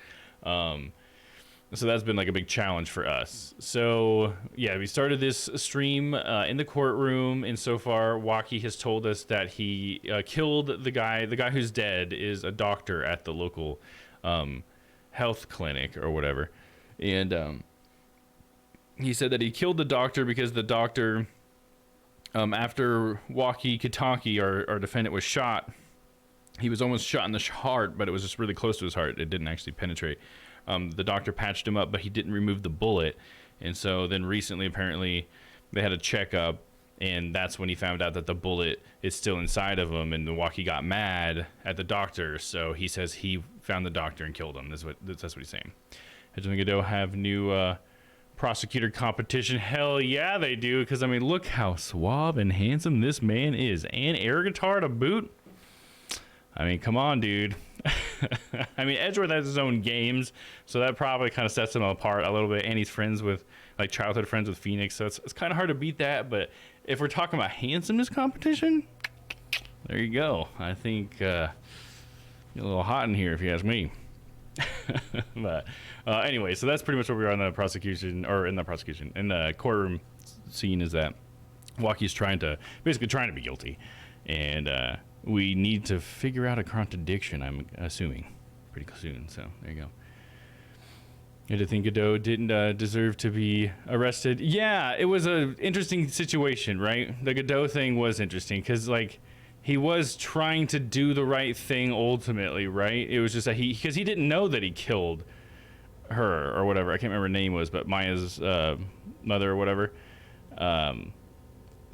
[SPEAKER 17] So that's been like a big challenge for us. So yeah, we started this stream in the courtroom, and so far Waki has told us that he killed the guy. The guy who's dead is a doctor at the local health clinic or whatever, and he said that he killed the doctor because the doctor, after Waki Kitaki, our defendant, was shot, he was almost shot in the heart, but it was just really close to his heart. It didn't actually penetrate. The doctor patched him up, but he didn't remove the bullet. And so then recently, apparently, they had a checkup, and that's when he found out that the bullet is still inside of him, and Milwaukee got mad at the doctor. So he says he found the doctor and killed him. That's what he's saying. Does Godot have new prosecutor competition? Hell yeah, they do, because, I mean, look how suave and handsome this man is. And air guitar to boot. I mean, come on, dude. I mean, Edgeworth has his own games, so that probably kind of sets him apart a little bit. And he's friends with, like, childhood friends with Phoenix, so it's kind of hard to beat that. But if we're talking about handsomeness competition, there you go. I think you're a little hot in here, if you ask me. But anyway, so that's pretty much what we are in the prosecution, or in the courtroom scene, is that Waki's basically trying to be guilty, and we need to figure out a contradiction, I'm assuming, pretty soon. So there you go. I did think Godot didn't deserve to be arrested. Yeah, it was an interesting situation, right? The Godot thing was interesting because, like, he was trying to do the right thing ultimately, right? It was just that because he didn't know that he killed her or whatever. I can't remember her name was, but Maya's mother or whatever.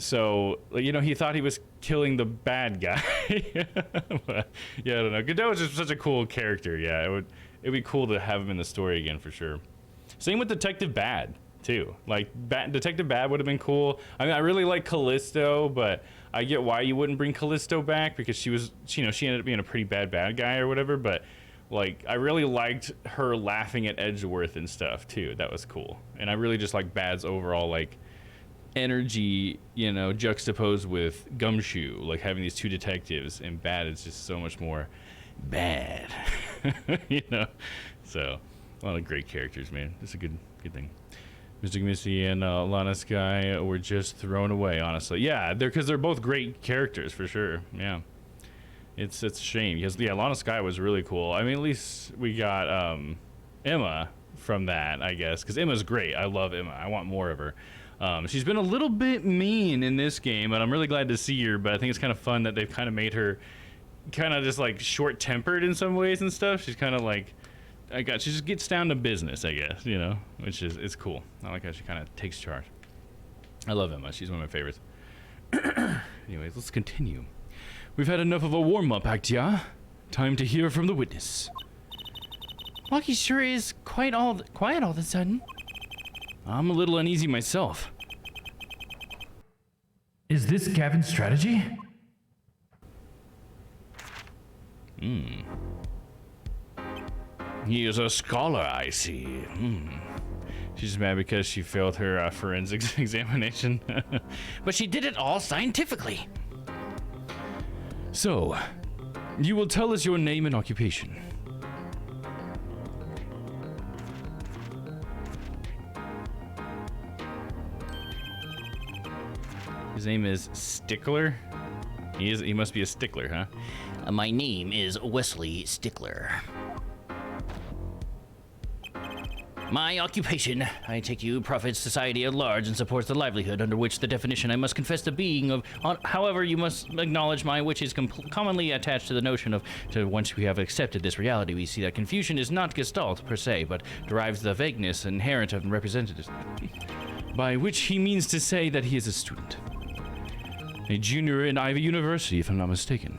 [SPEAKER 17] So, you know, he thought he was killing the bad guy. But, yeah, I don't know. Godot is just such a cool character. Yeah, it'd be cool to have him in the story again for sure. Same with Detective Bad too. Like, Detective Bad would have been cool. I mean, I really like Callisto, but I get why you wouldn't bring Callisto back because she ended up being a pretty bad guy or whatever. But like, I really liked her laughing at Edgeworth and stuff too. That was cool. And I really just like Bad's overall like energy, you know, juxtaposed with Gumshoe, like having these two detectives, and Bad is just so much more bad. You know, so a lot of great characters, man. It's a good thing. Mr. Missy and Lana Sky were just thrown away, honestly. Yeah, because they're both great characters for sure. Yeah, it's a shame because Lana Sky was really cool. I mean, at least we got Emma from that, I guess, because Emma's great. I love Emma. I want more of her. She's been a little bit mean in this game, and I'm really glad to see her, but I think it's kind of fun that they've kind of made her kind of just like short-tempered in some ways and stuff. She's kind of like, she just gets down to business, I guess, you know, which is, it's cool. I like how she kind of takes charge. I love Emma. She's one of my favorites. Anyways, let's continue. We've had enough of a warm-up act, yeah? Time to hear from the witness.
[SPEAKER 19] Waki sure is quiet all of a sudden.
[SPEAKER 18] I'm a little uneasy myself.
[SPEAKER 20] Is this Gavin's strategy?
[SPEAKER 18] He is a scholar, I see.
[SPEAKER 17] She's mad because she failed her forensics examination.
[SPEAKER 19] But she did it all scientifically.
[SPEAKER 18] So, you will tell us your name and occupation.
[SPEAKER 17] His name is Stickler. He must be a stickler, huh?
[SPEAKER 21] My name is Wesley Stickler. My occupation, I take you, profits society at large and supports the livelihood under which the definition I must confess the being of. However, you must acknowledge my, which is commonly attached to the notion of, once we have accepted this reality, we see that Confucian is not Gestalt per se, but derives the vagueness inherent of representatives.
[SPEAKER 18] By which he means to say that he is a student. A junior in Ivy University, if I'm not mistaken.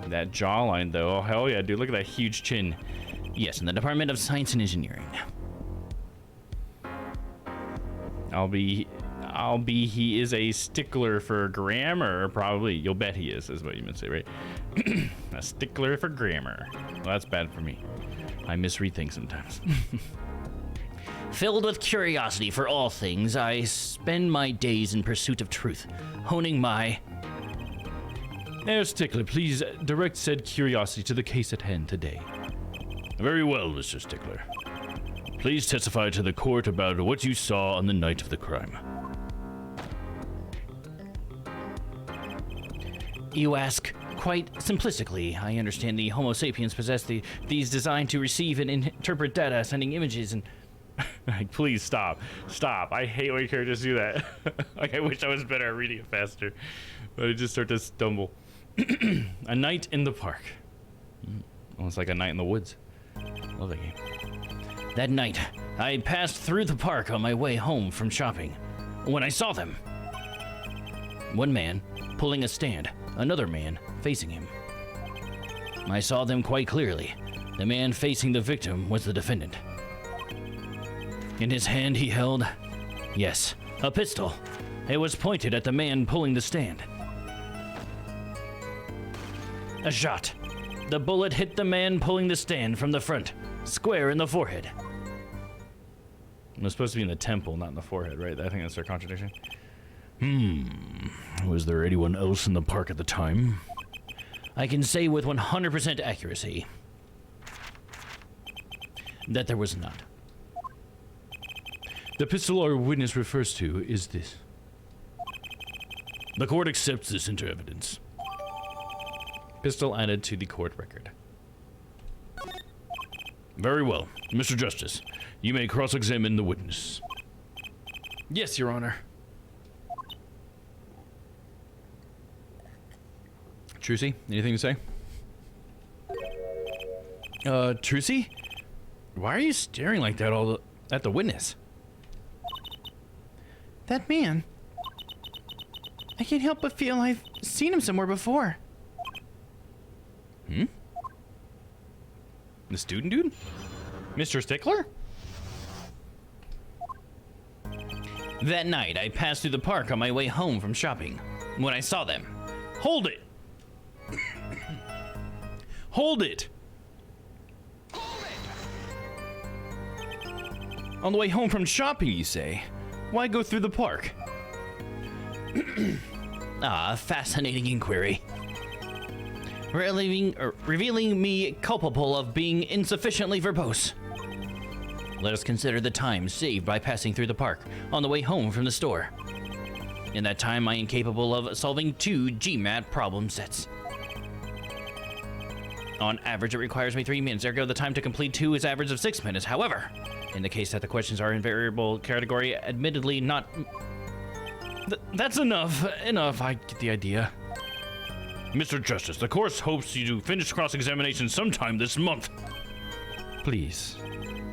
[SPEAKER 17] That jawline, though. Oh, hell yeah, dude. Look at that huge chin.
[SPEAKER 21] Yes, in the Department of Science and Engineering.
[SPEAKER 17] I'll be he is a stickler for grammar. Probably. You'll bet he is what you meant to say, right? A stickler for grammar. Well, that's bad for me. I misread things sometimes.
[SPEAKER 21] Filled with curiosity for all things, I spend my days in pursuit of truth, honing my...
[SPEAKER 17] Herr Stickler, please direct said curiosity to the case at hand today.
[SPEAKER 18] Very well, Mr. Stickler. Please testify to the court about what you saw on the night of the crime.
[SPEAKER 21] You ask quite simplistically. I understand the Homo sapiens possess these designed to receive and interpret data, sending images and...
[SPEAKER 17] Like, please stop. Stop. I hate when characters do that. Like, I wish I was better at reading it faster. But I just start to stumble. A night in the park. Almost like a night in the woods. Love that game.
[SPEAKER 21] That night, I passed through the park on my way home from shopping when I saw them. One man pulling a stand, another man facing him. I saw them quite clearly. The man facing the victim was the defendant. In his hand he held, yes, a pistol. It was pointed at the man pulling the stand. A shot. The bullet hit the man pulling the stand from the front, square in the forehead.
[SPEAKER 17] It was supposed to be in the temple, not in the forehead, right? I think that's their contradiction.
[SPEAKER 18] Was there anyone else in the park at the time?
[SPEAKER 21] I can say with 100% accuracy that there was not.
[SPEAKER 18] The pistol our witness refers to is this. The court accepts this into evidence.
[SPEAKER 17] Pistol added to the court record.
[SPEAKER 18] Very well. Mr. Justice, you may cross-examine the witness.
[SPEAKER 17] Yes, Your Honor. Trucy, anything to say?
[SPEAKER 19] Trucy? Why are you staring like that at the witness? That man. I can't help but feel I've seen him somewhere before.
[SPEAKER 17] The student dude? Mr. Stickler?
[SPEAKER 21] That night, I passed through the park on my way home from shopping when I saw them.
[SPEAKER 17] Hold it! Hold it!
[SPEAKER 19] On the way home from shopping, you say? Why go through the park?
[SPEAKER 21] Fascinating inquiry. Revealing me culpable of being insufficiently verbose. Let us consider the time saved by passing through the park on the way home from the store. In that time, I am capable of solving 2 GMAT problem sets. On average, it requires me 3 minutes, ergo the time to complete 2 is average of 6 minutes. However, in the case that the questions are in variable category, admittedly not...
[SPEAKER 19] That's enough. Enough, I get the idea.
[SPEAKER 18] Mr. Justice, the court hopes you to finish cross-examination sometime this month.
[SPEAKER 17] Please.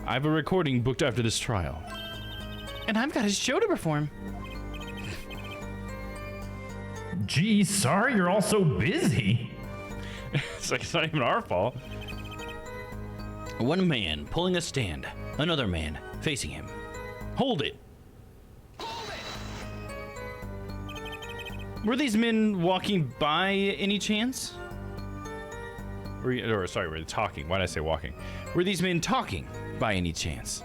[SPEAKER 17] I have a recording booked after this trial.
[SPEAKER 19] And I've got his show to perform.
[SPEAKER 20] Geez, sorry you're all so busy.
[SPEAKER 17] It's like, it's not even our fault.
[SPEAKER 21] One man pulling a stand, another man facing him. Hold it!
[SPEAKER 19] Were these men walking by any chance?
[SPEAKER 17] Were they talking? Why did I say walking?
[SPEAKER 19] Were these men talking by any chance?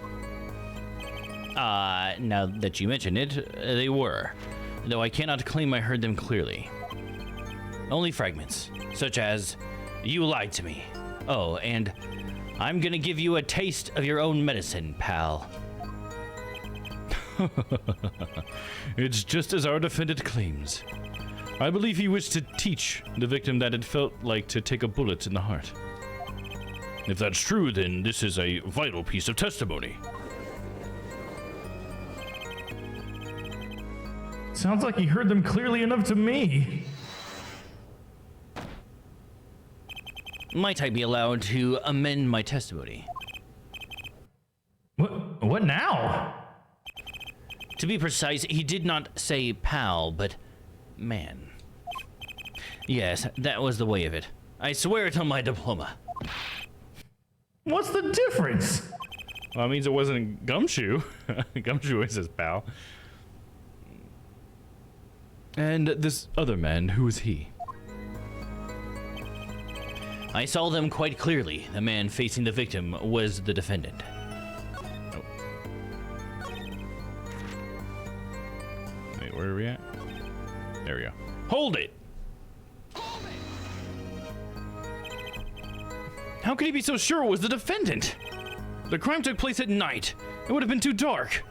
[SPEAKER 21] Now that you mention it, they were. Though I cannot claim I heard them clearly. Only fragments, such as, "You lied to me." Oh, and, "I'm gonna give you a taste of your own medicine, pal."
[SPEAKER 17] It's just as our defendant claims. I believe he wished to teach the victim that it felt like to take a bullet in the heart.
[SPEAKER 18] If that's true, then this is a vital piece of testimony.
[SPEAKER 20] Sounds like he heard them clearly enough to me.
[SPEAKER 21] Might I be allowed to amend my testimony?
[SPEAKER 20] What now?
[SPEAKER 21] To be precise, he did not say pal, but man. Yes, that was the way of it. I swear it on my diploma.
[SPEAKER 20] What's the difference?
[SPEAKER 17] Well, it means it wasn't Gumshoe. Gumshoe always says pal. And this other man, who is he?
[SPEAKER 21] I saw them quite clearly. The man facing the victim was the defendant.
[SPEAKER 17] There we go.
[SPEAKER 21] Hold it! How could he be so sure it was the defendant? The crime took place at night. It would have been too dark.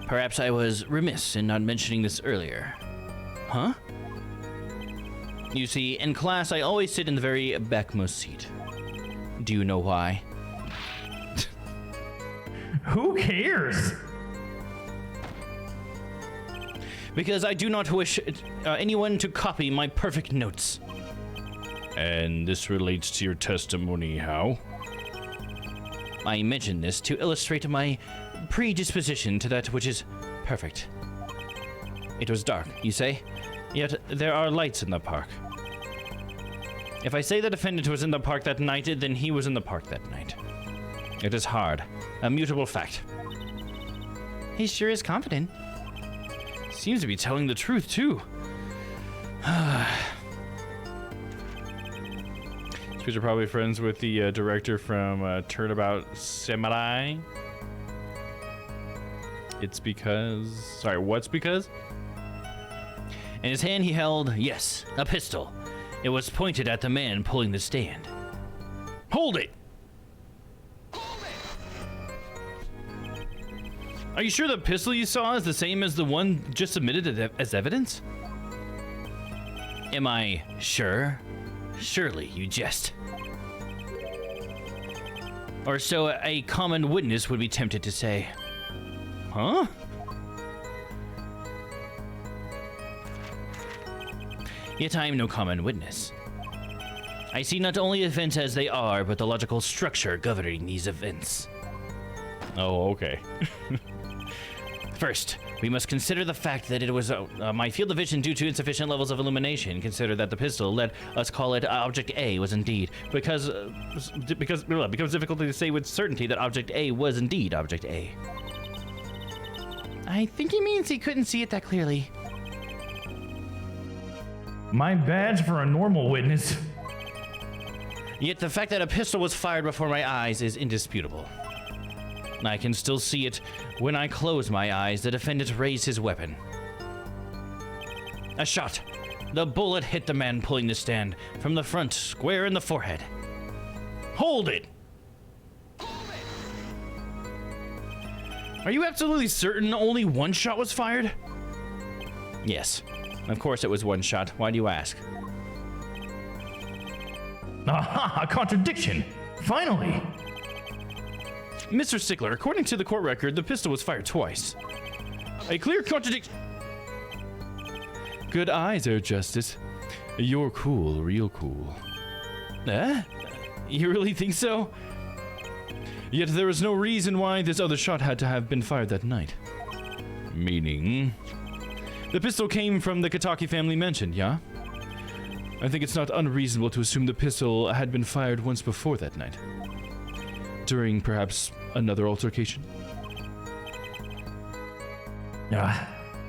[SPEAKER 21] Perhaps I was remiss in not mentioning this earlier. Huh? You see, in class, I always sit in the very backmost seat. Do you know why?
[SPEAKER 20] Who cares?
[SPEAKER 21] Because I do not wish anyone to copy my perfect notes.
[SPEAKER 17] And this relates to your testimony, how?
[SPEAKER 21] I mention this to illustrate my predisposition to that which is perfect. It was dark, you say? Yet there are lights in the park. If I say the defendant was in the park that night, then he was in the park that night. It is hard. A mutable fact. He sure is confident. Seems to be telling the truth, too.
[SPEAKER 17] These are probably friends with the director from Turnabout Samurai. It's because... Sorry, what's because?
[SPEAKER 21] In his hand he held, yes, a pistol. It was pointed at the man pulling the stand. Hold it! Are you sure the pistol you saw is the same as the one just submitted as evidence? Am I sure? Surely you jest. Or so a common witness would be tempted to say. Huh? Yet I am no common witness. I see not only events as they are, but the logical structure governing these events.
[SPEAKER 17] Oh, okay.
[SPEAKER 21] First, we must consider the fact that it was my field of vision due to insufficient levels of illumination. Consider that the pistol, let us call it Object A, was indeed, because it becomes difficult to say with certainty that Object A was indeed Object A. I think he means he couldn't see it that clearly.
[SPEAKER 20] My badge for a normal witness.
[SPEAKER 21] Yet the fact that a pistol was fired before my eyes is indisputable. I can still see it when I close my eyes. The defendant raised his weapon. A shot. The bullet hit the man pulling the stand from the front, square in the forehead. Hold it! Are you absolutely certain only one shot was fired? Yes. Of course it was one shot. Why do you ask?
[SPEAKER 20] Aha! A contradiction! Finally!
[SPEAKER 21] Mr. Stickler, according to the court record, the pistol was fired twice. A clear contradiction. Good eyes, Air Justice. You're cool, real cool. You really think so? Yet there was no reason why this other shot had to have been fired that night. Meaning? The pistol came from the Kataki family mansion, yeah? I think it's not unreasonable to assume the pistol had been fired once before that night. During, perhaps, another altercation?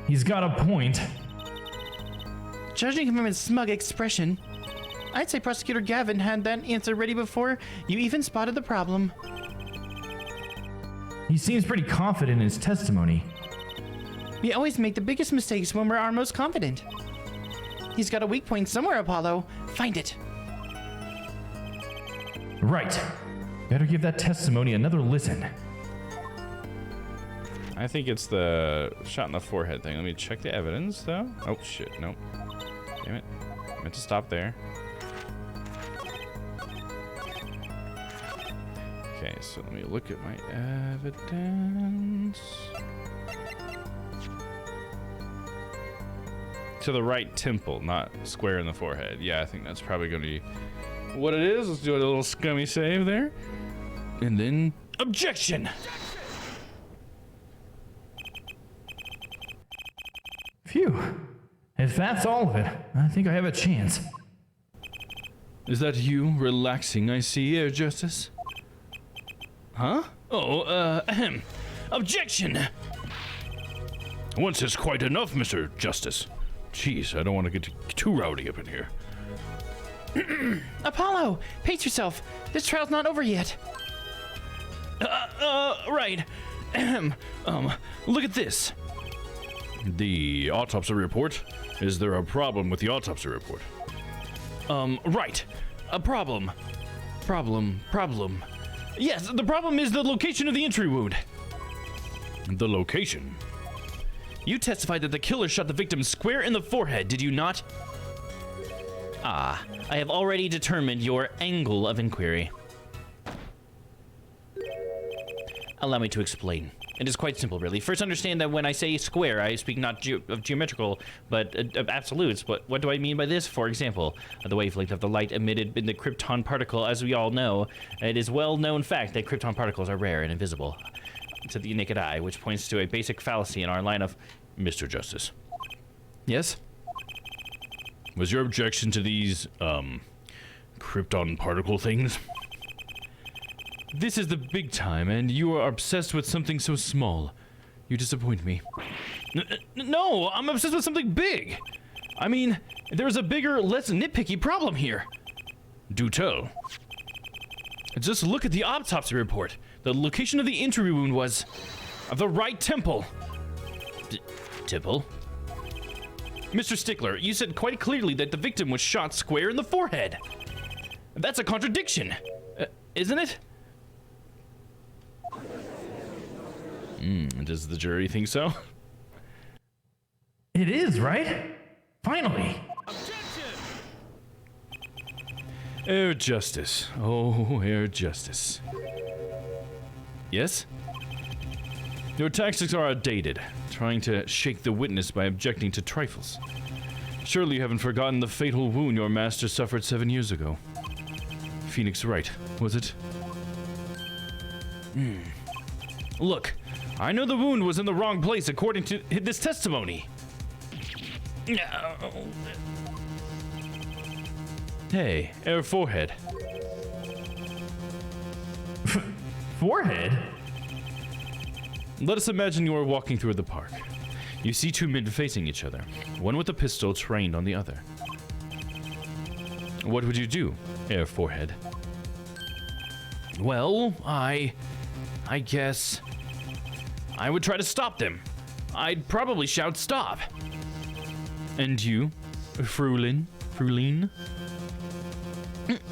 [SPEAKER 20] He's got a point.
[SPEAKER 19] Judging from his smug expression, I'd say Prosecutor Gavin had that answer ready before you even spotted the problem.
[SPEAKER 20] He seems pretty confident in his testimony.
[SPEAKER 19] We always make the biggest mistakes when we're our most confident. He's got a weak point somewhere, Apollo. Find it.
[SPEAKER 20] Right. Better give that testimony another listen.
[SPEAKER 17] I think it's the shot in the forehead thing. Let me check the evidence, though. Oh, shit. Nope. Damn it. I meant to stop there. Okay, so let me look at my evidence. To the right temple, not square in the forehead. Yeah, I think that's probably going to be what it is. Let's do a little scummy save there. And then... Objection!
[SPEAKER 20] Phew. If that's all of it, I think I have a chance.
[SPEAKER 21] Is that you relaxing, I see, Air Justice? Huh? Oh, ahem. Objection!
[SPEAKER 5] Once is quite enough, Mr. Justice. Jeez, I don't want to get too rowdy up in here.
[SPEAKER 19] Apollo, pace yourself. This trial's not over yet.
[SPEAKER 21] Right.
[SPEAKER 5] Look at this. The autopsy report? Is there a problem with the autopsy report? Right. A problem. Problem. Yes, the problem is the location of the entry wound. The location? You testified that the killer shot the victim square in the forehead, did you not?
[SPEAKER 21] Ah, I have already determined your angle of inquiry. Allow me to explain. It is quite simple, really. First, understand that when I say square, I speak not of geometrical, but of absolutes. But what do I mean by this? For example, the wavelength of the light emitted in the krypton particle. As we all know, it is well-known fact that krypton particles are rare and invisible to the naked eye, which points to a basic fallacy in our line of...
[SPEAKER 5] Mr. Justice.
[SPEAKER 21] Yes?
[SPEAKER 5] Was your objection to these, krypton particle things?
[SPEAKER 16] This is the big time, and you are obsessed with something so small. You disappoint me.
[SPEAKER 5] No, I'm obsessed with something big.
[SPEAKER 16] I mean, there's a bigger, less nitpicky problem here.
[SPEAKER 5] Do tell.
[SPEAKER 16] Just look at the autopsy report. The location of the injury wound was of the right temple.
[SPEAKER 21] Temple?
[SPEAKER 16] Mr. Stickler, you said quite clearly that the victim was shot square in the forehead. That's a contradiction, isn't it?
[SPEAKER 5] Does the jury think so?
[SPEAKER 20] It is, right? Finally.
[SPEAKER 5] Air Justice. Oh, Air Justice. Yes? Your tactics are outdated, trying to shake the witness by objecting to trifles. Surely you haven't forgotten the fatal wound your master suffered 7 years ago. Phoenix Wright, was it?
[SPEAKER 16] Look, I know the wound was in the wrong place according to this testimony.
[SPEAKER 5] Hey, Air Forehead.
[SPEAKER 20] Forehead?
[SPEAKER 5] Let us imagine you are walking through the park. You see two men facing each other, one with a pistol trained on the other. What would you do, Air Forehead?
[SPEAKER 16] Well, I guess I would try to stop them. I'd probably shout stop.
[SPEAKER 5] And you, Frulin?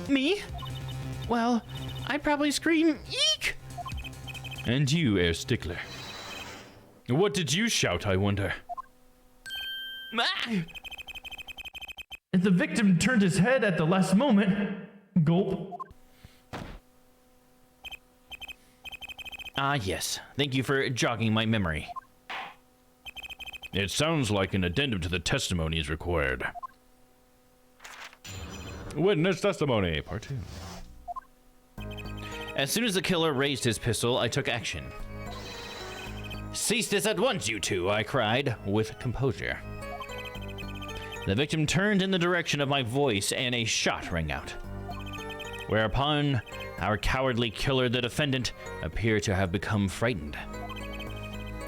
[SPEAKER 19] Me? Well, I'd probably scream, eek!
[SPEAKER 5] And you, Air Stickler. What did you shout, I wonder?
[SPEAKER 20] If the victim turned his head at the last moment, gulp.
[SPEAKER 21] Ah, yes. Thank you for jogging my memory.
[SPEAKER 5] It sounds like an addendum to the testimony is required. Witness testimony, part 2.
[SPEAKER 21] As soon as the killer raised his pistol, I took action. "Cease this at once, you two," I cried, with composure. The victim turned in the direction of my voice and a shot rang out. Whereupon, our cowardly killer, the defendant, appeared to have become frightened.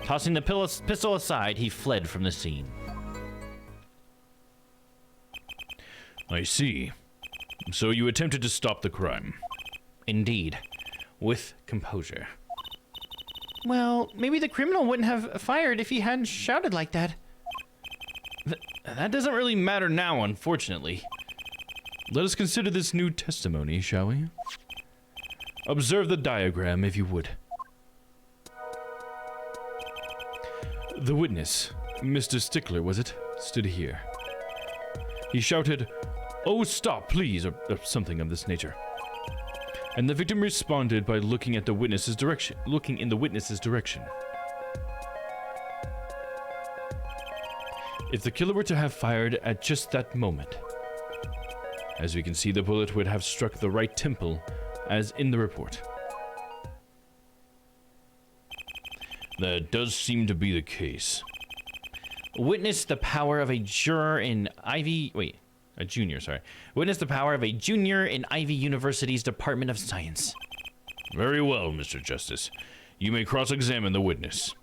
[SPEAKER 21] Tossing the pistol aside, he fled from the scene.
[SPEAKER 5] I see. So you attempted to stop the crime.
[SPEAKER 21] Indeed, with composure.
[SPEAKER 19] Well, maybe the criminal wouldn't have fired if he hadn't shouted like that.
[SPEAKER 16] That doesn't really matter now, unfortunately.
[SPEAKER 5] Let us consider this new testimony, shall we? Observe the diagram, if you would. The witness, Mr. Stickler, was it, stood here. He shouted, "Oh, stop, please," or something of this nature. And the victim responded by looking in the witness's direction. If the killer were to have fired at just that moment, as we can see, the bullet would have struck the right temple, as in the report. That does seem to be the case.
[SPEAKER 21] Witness the power of a juror in Witness the power of a junior in Ivy University's Department of Science.
[SPEAKER 5] Very well, Mr. Justice. You may cross-examine the witness.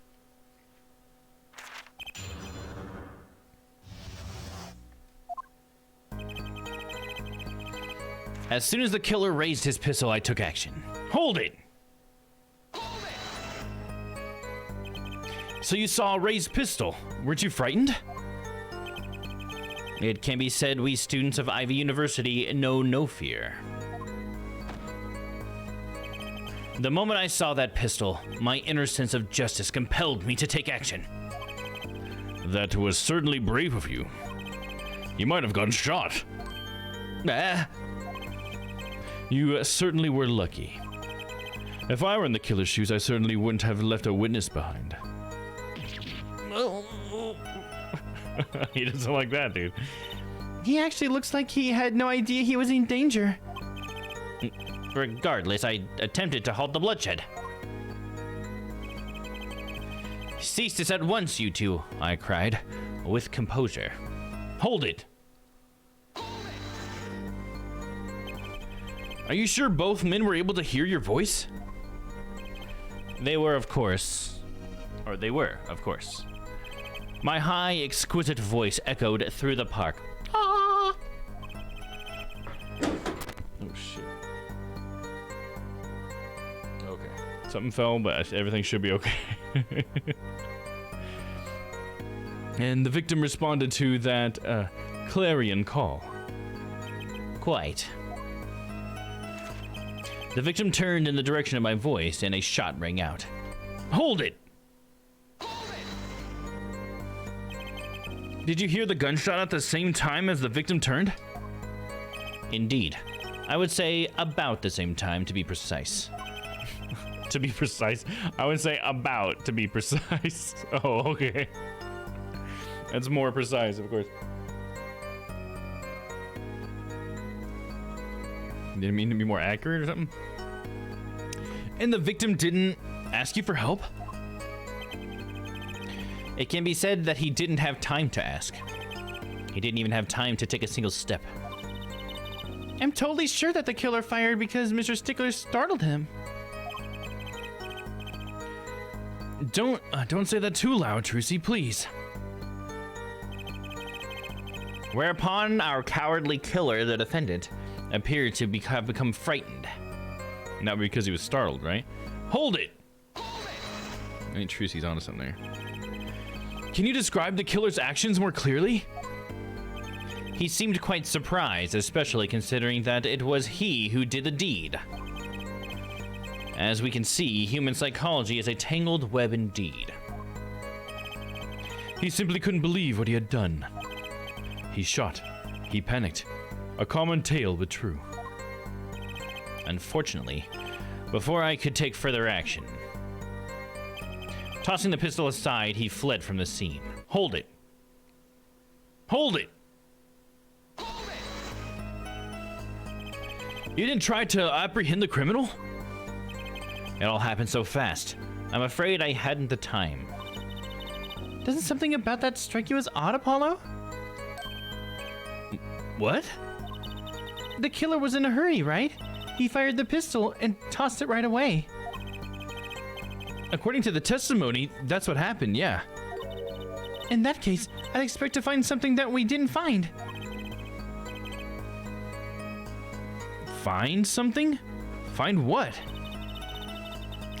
[SPEAKER 21] As soon as the killer raised his pistol, I took action.
[SPEAKER 16] Hold it!
[SPEAKER 5] So you saw a raised pistol. Weren't you frightened?
[SPEAKER 21] It can be said we students of Ivy University know no fear. The moment I saw that pistol, my inner sense of justice compelled me to take action.
[SPEAKER 5] That was certainly brave of you. You might have gotten shot. You certainly were lucky. If I were in the killer's shoes, I certainly wouldn't have left a witness behind. He doesn't like that, dude.
[SPEAKER 19] He actually looks like he had no idea he was in danger.
[SPEAKER 21] Regardless, I attempted to halt the bloodshed. Cease this at once, you two, I cried, with composure.
[SPEAKER 5] Hold it! Are you sure both men were able to hear your voice?
[SPEAKER 21] They were, of course. My high, exquisite voice echoed through the park.
[SPEAKER 5] Oh, shit. Okay. Something fell, but everything should be okay. And the victim responded to that clarion call.
[SPEAKER 21] Quite. The victim turned in the direction of my voice, and a shot rang out.
[SPEAKER 5] Hold it! Did you hear the gunshot at the same time as the victim turned?
[SPEAKER 21] Indeed. I would say about the same time, to be precise.
[SPEAKER 5] To be precise? I would say about to be precise. Oh, okay. That's more precise, of course. Didn't mean to be more accurate or something? And the victim didn't ask you for help?
[SPEAKER 21] It can be said that he didn't have time to ask. He didn't even have time to take a single step.
[SPEAKER 19] I'm totally sure that the killer fired because Mr. Stickler startled him.
[SPEAKER 5] Don't say that too loud, Trucy, please.
[SPEAKER 21] Whereupon our cowardly killer, the defendant, appeared to have become frightened.
[SPEAKER 5] Not because he was startled, right? Hold it! I think Trucy's onto something there. Can you describe the killer's actions more clearly?
[SPEAKER 21] He seemed quite surprised, especially considering that it was he who did the deed. As we can see, human psychology is a tangled web indeed.
[SPEAKER 5] He simply couldn't believe what he had done. He shot. He panicked. A common tale, but true.
[SPEAKER 21] Unfortunately, before I could take further action, tossing the pistol aside, he fled from the scene.
[SPEAKER 5] Hold it. Hold it! You didn't try to apprehend the criminal?
[SPEAKER 21] It all happened so fast. I'm afraid I hadn't the time.
[SPEAKER 19] Doesn't something about that strike you as odd, Apollo?
[SPEAKER 5] What?
[SPEAKER 19] The killer was in a hurry, right? He fired the pistol and tossed it right away.
[SPEAKER 5] According to the testimony, that's what happened, yeah.
[SPEAKER 19] In that case, I'd expect to find something that we didn't find.
[SPEAKER 5] Find something? Find what?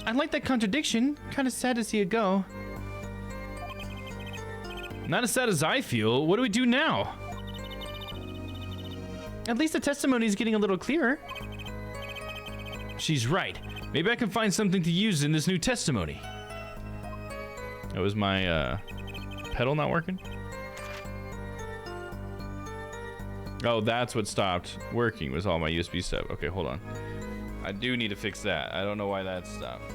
[SPEAKER 19] I like that contradiction. Kind of sad to see it go.
[SPEAKER 5] Not as sad as I feel. What do we do now?
[SPEAKER 19] At least the testimony is getting a little clearer.
[SPEAKER 5] She's right. Maybe I can find something to use in this new testimony. Oh, is my pedal not working? Oh, that's what stopped working, was all my USB stuff. Okay, hold on. I do need to fix that. I don't know why that stopped.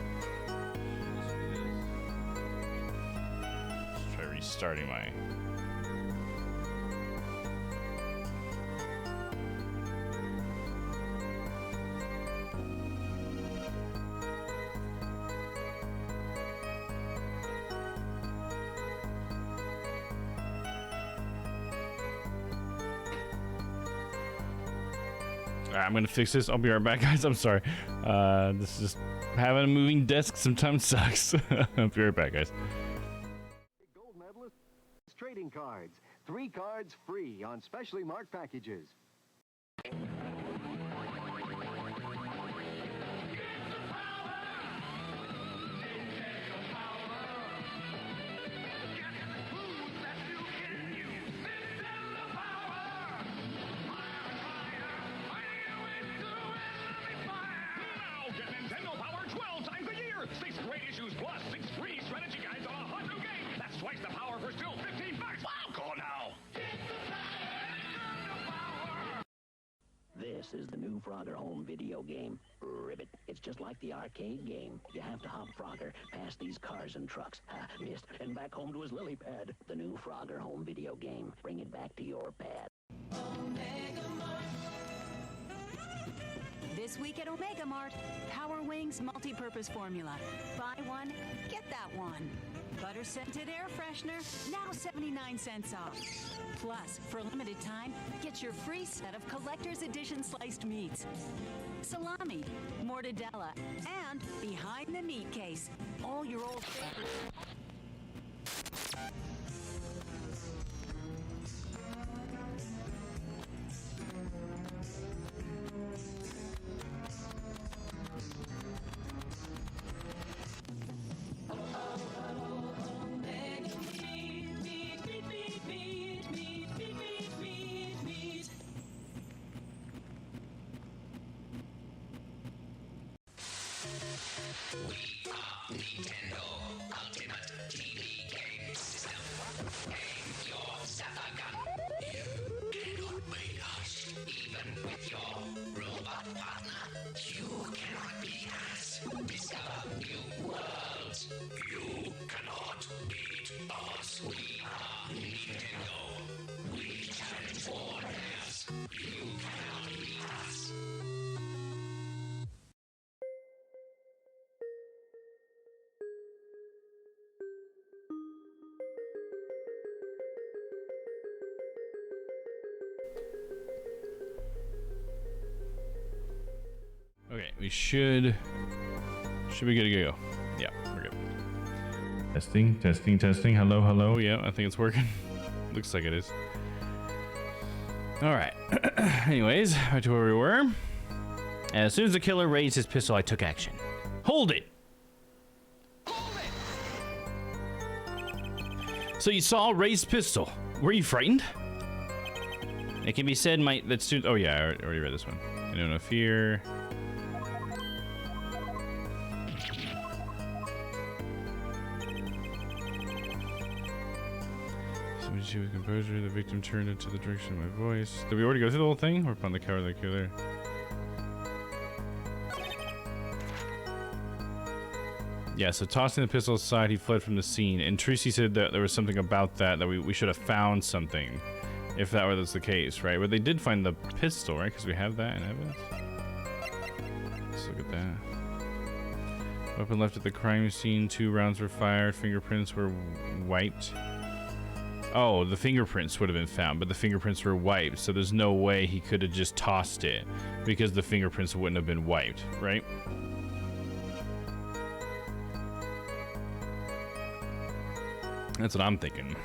[SPEAKER 5] Let's try restarting my... I'm gonna fix this. I'll be right back, guys. I'm sorry. This is just having a moving desk sometimes sucks. I'll be right back, guys.
[SPEAKER 6] Gold medalist trading cards. 3 cards free on specially marked packages.
[SPEAKER 8] Frogger home video game. Ribbit. It's just like the arcade game. You have to hop Frogger past these cars and trucks. Missed. And back home to his lily pad. The new Frogger home video game. Bring it back to your pad.
[SPEAKER 22] This week at Omega Mart, Power Wings multi-purpose formula. Buy one, get that one. Butter scented air freshener, now 79 cents off. Plus, for a limited time, get your free set of collector's edition sliced meats. Salami, mortadella, and behind the meat case, all your old favorites.
[SPEAKER 23] Nintendo Ultimate TV Game System. Aim your zapper gun. You cannot beat us. Even with your robot partner, you cannot beat us. Discover new worlds. You cannot beat us. We are Nintendo. We challenge borders. You cannot beat us.
[SPEAKER 17] Okay, we should be good to go. Yeah, we're good.
[SPEAKER 20] Testing, testing, testing. Hello, hello.
[SPEAKER 17] Oh yeah, I think it's working. Looks like it is. All right. Anyways, back to where we were.
[SPEAKER 18] As soon as the killer raised his pistol, I took action. Hold it! So you saw a raised pistol. Were you frightened? It can be said that student.
[SPEAKER 17] Oh yeah, I already read this one. I know no fear. She was composure. The victim turned into the direction of my voice. Did we already go through the whole thing? Or upon the cover of the killer? Yeah, so tossing the pistol aside, he fled from the scene. And Tracy said that there was something about that we should have found something, if that was the case, right? But they did find the pistol, right? Because we have that in evidence. Let's look at that. Weapon left at the crime scene. 2 rounds were fired. Fingerprints were wiped. Oh, the fingerprints would have been found, but the fingerprints were wiped, so there's no way he could have just tossed it because the fingerprints wouldn't have been wiped, right? That's what I'm thinking.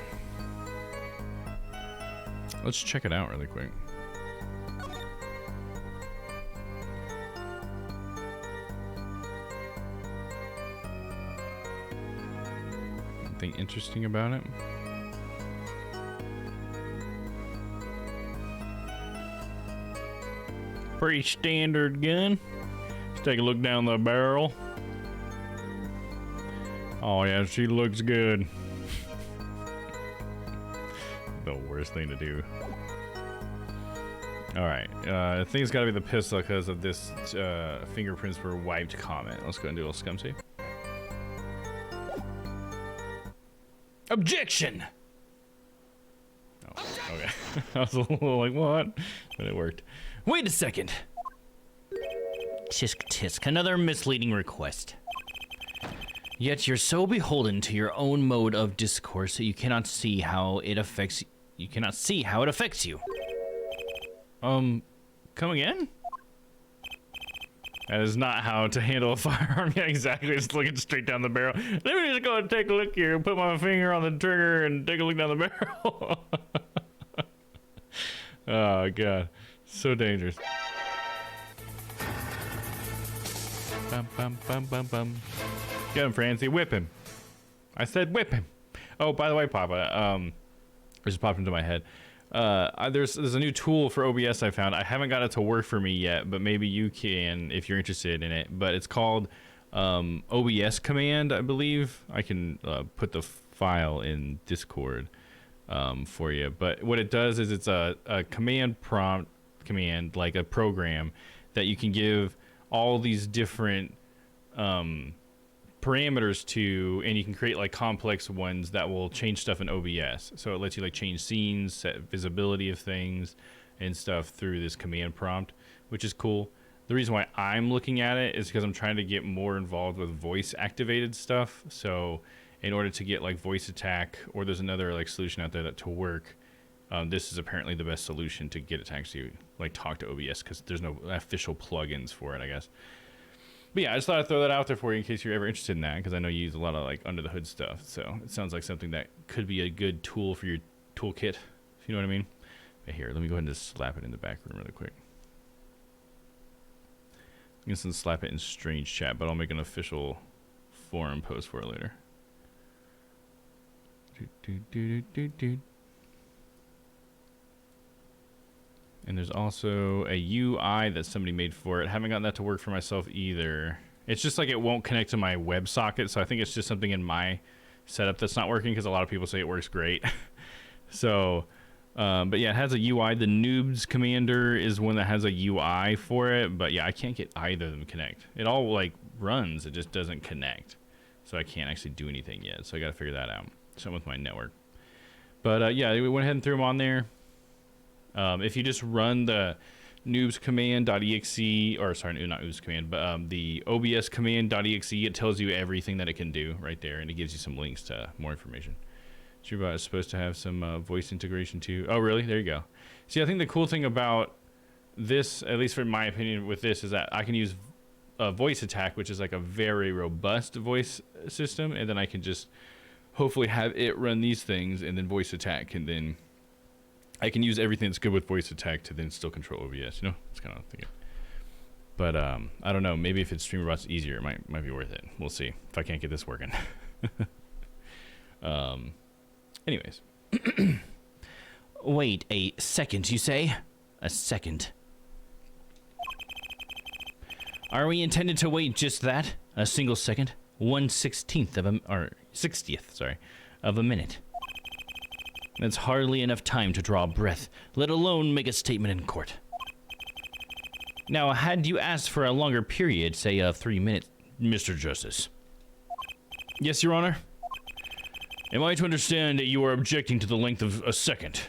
[SPEAKER 17] Let's check it out really quick. Anything interesting about it? Pretty standard gun. Let's take a look down the barrel. Oh yeah, she looks good. The worst thing to do. Alright, I think it's gotta be the pistol because of this fingerprints were wiped comment. Let's go and do a little scum save.
[SPEAKER 18] Objection!
[SPEAKER 17] Oh, okay. I was a little like, what? But it worked.
[SPEAKER 18] Wait a second. Tisk tisk, another misleading request. Yet you're so beholden to your own mode of discourse that you cannot see how it affects you.
[SPEAKER 17] Come again? That is not how to handle a firearm. Yeah, exactly. Just looking straight down the barrel. Let me just go and take a look here and put my finger on the trigger and take a look down the barrel. Oh god. So dangerous. Bum, bum, bum, bum, bum. Get him, Francie. Whip him. I said whip him. Oh, by the way, Papa, it just popped into my head. There's a new tool for OBS I found. I haven't got it to work for me yet, but maybe you can if you're interested in it. But it's called OBS command, I believe. I can put the file in Discord for you. But what it does is it's a command prompt command, like a program that you can give all these different parameters to, and you can create like complex ones that will change stuff in OBS. So it lets you like change scenes, set visibility of things and stuff through this command prompt, which is cool. The reason why I'm looking at it is because I'm trying to get more involved with voice activated stuff. So in order to get like voice attack, or there's another like solution out there that to work, this is apparently the best solution to get it to actually like talk to OBS, because there's no official plugins for it, I guess. But yeah, I just thought I'd throw that out there for you in case you're ever interested in that, because I know you use a lot of like under the hood stuff. So it sounds like something that could be a good tool for your toolkit, if you know what I mean. But here, let me go ahead and just slap it in the back room really quick. I'm just gonna slap it in strange chat, but I'll make an official forum post for it later. And there's also a UI that somebody made for it. Haven't gotten that to work for myself either. It's just like it won't connect to my WebSocket, so I think it's just something in my setup that's not working, because a lot of people say it works great. So, but yeah, it has a UI. The noobs commander is one that has a UI for it, but yeah, I can't get either of them connect. It all like runs, it just doesn't connect. So I can't actually do anything yet, so I gotta figure that out. Something with my network. But yeah, we went ahead and threw them on there. If you just run the noobs command.exe, or sorry, not noobs command, but the obs command.exe, it tells you everything that it can do right there, and it gives you some links to more information. Turnabout is supposed to have some voice integration too. Oh, really? There you go. See, I think the cool thing about this, at least from my opinion with this, is that I can use voice attack, which is like a very robust voice system, and then I can just hopefully have it run these things, and then voice attack, and then I can use everything that's good with voice attack to then still control OBS, you know? That's kind of thinking. But I don't know, maybe if it's Streamerbot's easier, it might be worth it. We'll see if I can't get this working. Anyways.
[SPEAKER 18] Wait a second, you say? A second. Are we intended to wait just that? A single second? 1/16 of a, or 60th, sorry, of a minute. That's hardly enough time to draw a breath, let alone make a statement in court. Now, had you asked for a longer period, say 3 minutes, Mr. Justice?
[SPEAKER 5] Yes, Your Honor. Am I to understand that you are objecting to the length of a second?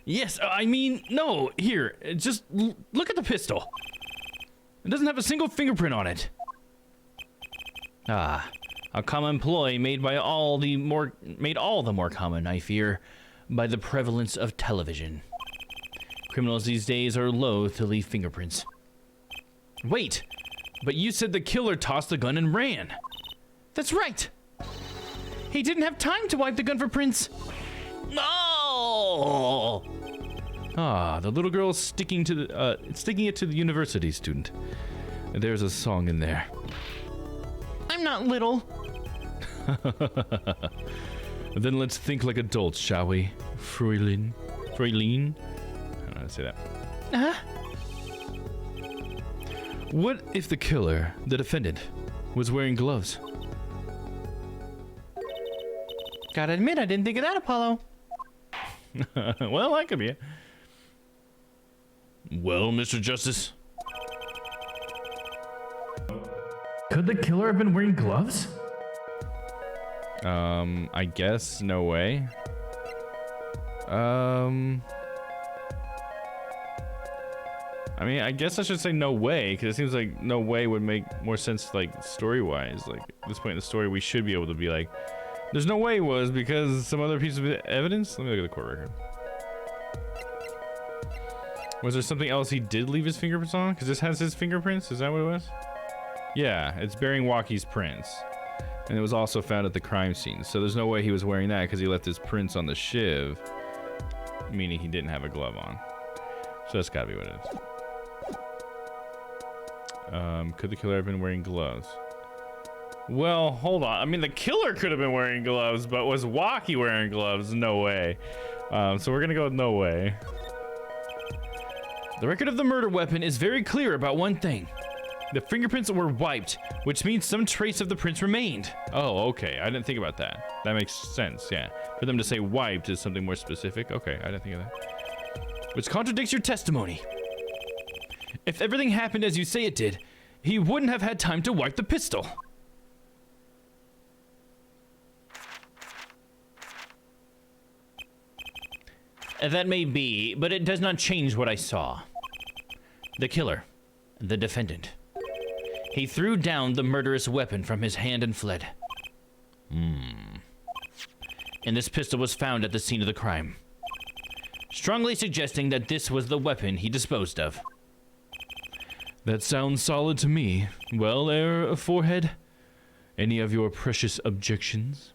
[SPEAKER 18] Yes, I mean, no, here, just look at the pistol. It doesn't have a single fingerprint on it. Ah, a common ploy made by all the more common, I fear, by the prevalence of television. Criminals these days are loath to leave fingerprints. Wait, but you said the killer tossed the gun and ran. That's right. He didn't have time to wipe the gun for prints. No!
[SPEAKER 5] Ah, the little girl sticking it to the university student. There's a song in there.
[SPEAKER 19] I'm not little.
[SPEAKER 5] Then let's think like adults, shall we? Freulein? I don't know how to say that.
[SPEAKER 19] Huh?
[SPEAKER 5] What if the killer, the defendant, was wearing gloves?
[SPEAKER 19] Gotta admit, I didn't think of that, Apollo.
[SPEAKER 5] Well, that could be it. Well, Mr. Justice?
[SPEAKER 20] Could the killer have been wearing gloves?
[SPEAKER 5] I guess no way. I mean, I guess I should say no way, because it seems like no way would make more sense, like, story-wise. Like, at this point in the story, we should be able to be like, there's no way it was because some other piece of evidence? Let me look at the court record. Was there something else he did leave his fingerprints on? Because this has his fingerprints? Is that what it was? Yeah, it's bearing Walkie's prints. And it was also found at the crime scene. So there's no way he was wearing that because he left his prints on the shiv. Meaning he didn't have a glove on. So that's gotta be what it is. Could the killer have been wearing gloves? Well, hold on. I mean, the killer could have been wearing gloves, but was Walkie wearing gloves? No way. So we're gonna go with no way.
[SPEAKER 18] The record of the murder weapon is very clear about one thing. The fingerprints were wiped, which means some trace of the prints remained.
[SPEAKER 5] Oh, okay. I didn't think about that. That makes sense, yeah. For them to say wiped is something more specific. Okay, I didn't think of that.
[SPEAKER 18] Which contradicts your testimony.
[SPEAKER 5] If everything happened as you say it did, he wouldn't have had time to wipe the pistol.
[SPEAKER 21] That may be, but it does not change what I saw. The killer, the defendant. He threw down the murderous weapon from his hand and fled. And this pistol was found at the scene of the crime, strongly suggesting that this was the weapon he disposed of.
[SPEAKER 5] That sounds solid to me. Well, Forehead, any of your precious objections?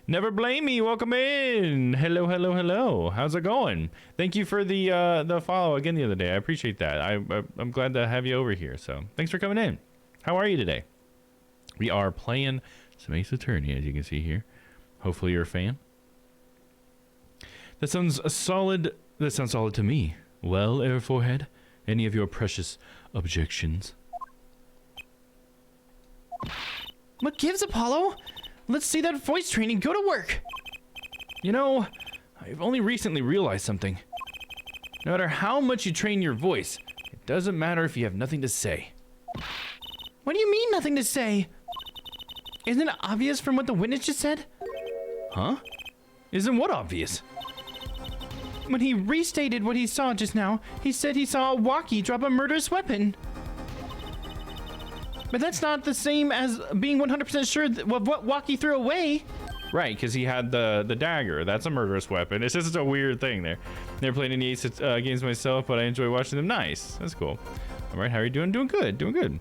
[SPEAKER 5] Never blame me. Welcome in. Hello, hello, hello. How's it going? Thank you for the follow again the other day. I appreciate that. I'm glad to have you over here. So thanks for coming in. How are you today? We are playing some Ace Attorney, as you can see here. Hopefully you're a fan. That sounds solid. That sounds solid to me. Well, Forehead, any of your precious objections?
[SPEAKER 19] What gives, Apollo? Let's see that voice training go to work.
[SPEAKER 5] You know, I've only recently realized something. No matter how much you train your voice, it doesn't matter if you have nothing to say.
[SPEAKER 19] What do you mean, nothing to say? Isn't it obvious from what the witness just said?
[SPEAKER 5] Huh? Isn't what obvious?
[SPEAKER 19] When he restated what he saw just now, he said he saw a walkie drop a murderous weapon. But that's not the same as being 100% sure of what walkie threw away.
[SPEAKER 5] Right, because he had the dagger. That's a murderous weapon. It's just a weird thing there. Never played any Ace games myself, but I enjoy watching them. Nice. That's cool. All right, how are you doing? Doing good. Doing good.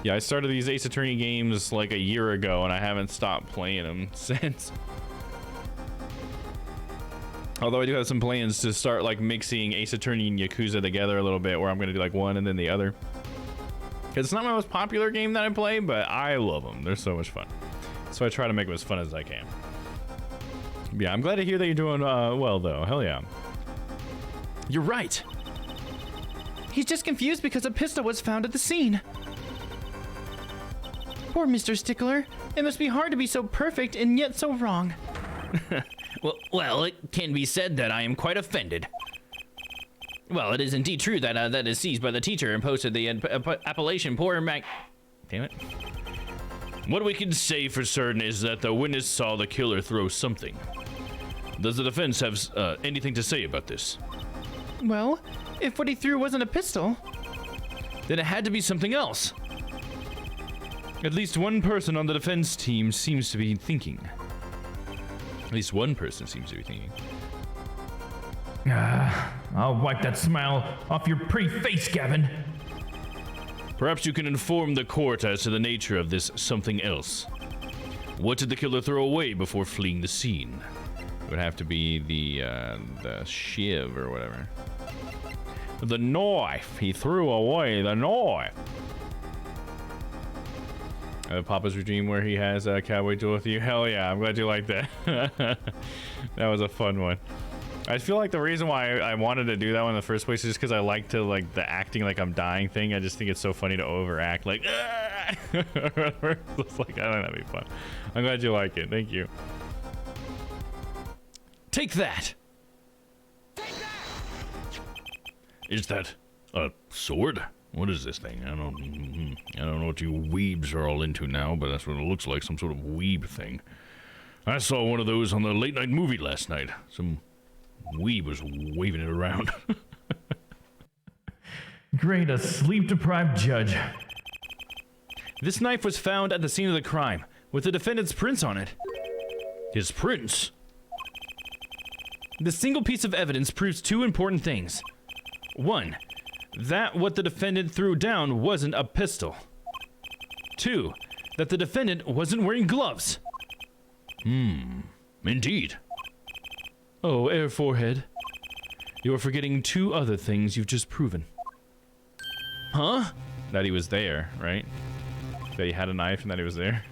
[SPEAKER 5] Yeah, I started these Ace Attorney games like a year ago, and I haven't stopped playing them since. Although I do have some plans to start like mixing Ace Attorney and Yakuza together a little bit, where I'm going to do like one and then the other. Because it's not my most popular game that I play, but I love them. They're so much fun. So I try to make them as fun as I can. Yeah, I'm glad to hear that you're doing well, though. Hell yeah.
[SPEAKER 19] You're right. He's just confused because a pistol was found at the scene. Poor Mr. Stickler. It must be hard to be so perfect and yet so wrong.
[SPEAKER 21] Well, it can be said that I am quite offended. Well, it is indeed true that that is seized by the teacher and posted the appellation poor Mac... Damn it.
[SPEAKER 5] What we can say for certain is that the witness saw the killer throw something. Does the defense have anything to say about this?
[SPEAKER 19] Well, if what he threw wasn't a pistol...
[SPEAKER 5] Then it had to be something else. At least one person on the defense team seems to be thinking. At least one person seems to be thinking.
[SPEAKER 20] I'll wipe that smile off your pretty face, Gavin.
[SPEAKER 5] Perhaps you can inform the court as to the nature of this something else. What did the killer throw away before fleeing the scene? It would have to be the shiv or whatever. The knife. He threw away the knife. Papa's Dream where he has a cowboy duel with you. Hell yeah, I'm glad you liked that. That was a fun one. I feel like the reason why I wanted to do that one in the first place is just because I like to like the acting like I'm dying thing. I just think it's so funny to overact like it's like I think that'd be fun. I'm glad you like it. Thank you.
[SPEAKER 19] Take that.
[SPEAKER 5] Is that a sword? What is this thing? I don't know what you weebs are all into now, but that's what it looks like, some sort of weeb thing. I saw one of those on the late night movie last night. Some weeb was waving it around.
[SPEAKER 20] Great, a sleep-deprived judge.
[SPEAKER 5] This knife was found at the scene of the crime, with the defendant's prints on it. His prints?
[SPEAKER 19] The single piece of evidence proves two important things. One, that what the defendant threw down wasn't a pistol. Two, that the defendant wasn't wearing gloves.
[SPEAKER 5] Indeed.
[SPEAKER 19] Oh, Air Forehead. You're forgetting two other things you've just proven.
[SPEAKER 5] Huh? That he was there, right? That he had a knife and that he was there.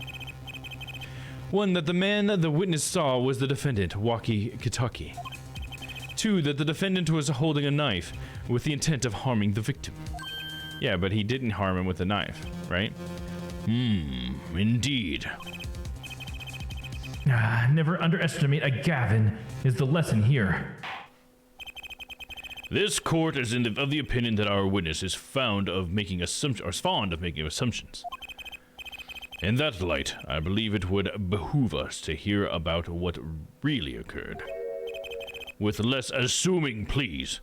[SPEAKER 19] One, that the man that the witness saw was the defendant, Walkie Kitaki. Two, that the defendant was holding a knife with the intent of harming the victim.
[SPEAKER 5] Yeah, but he didn't harm him with the knife, right? Indeed.
[SPEAKER 20] Never underestimate a Gavin is the lesson here.
[SPEAKER 5] This court is of the opinion that our witness is fond of making assumptions. In that light, I believe it would behoove us to hear about what really occurred. With less assuming, please.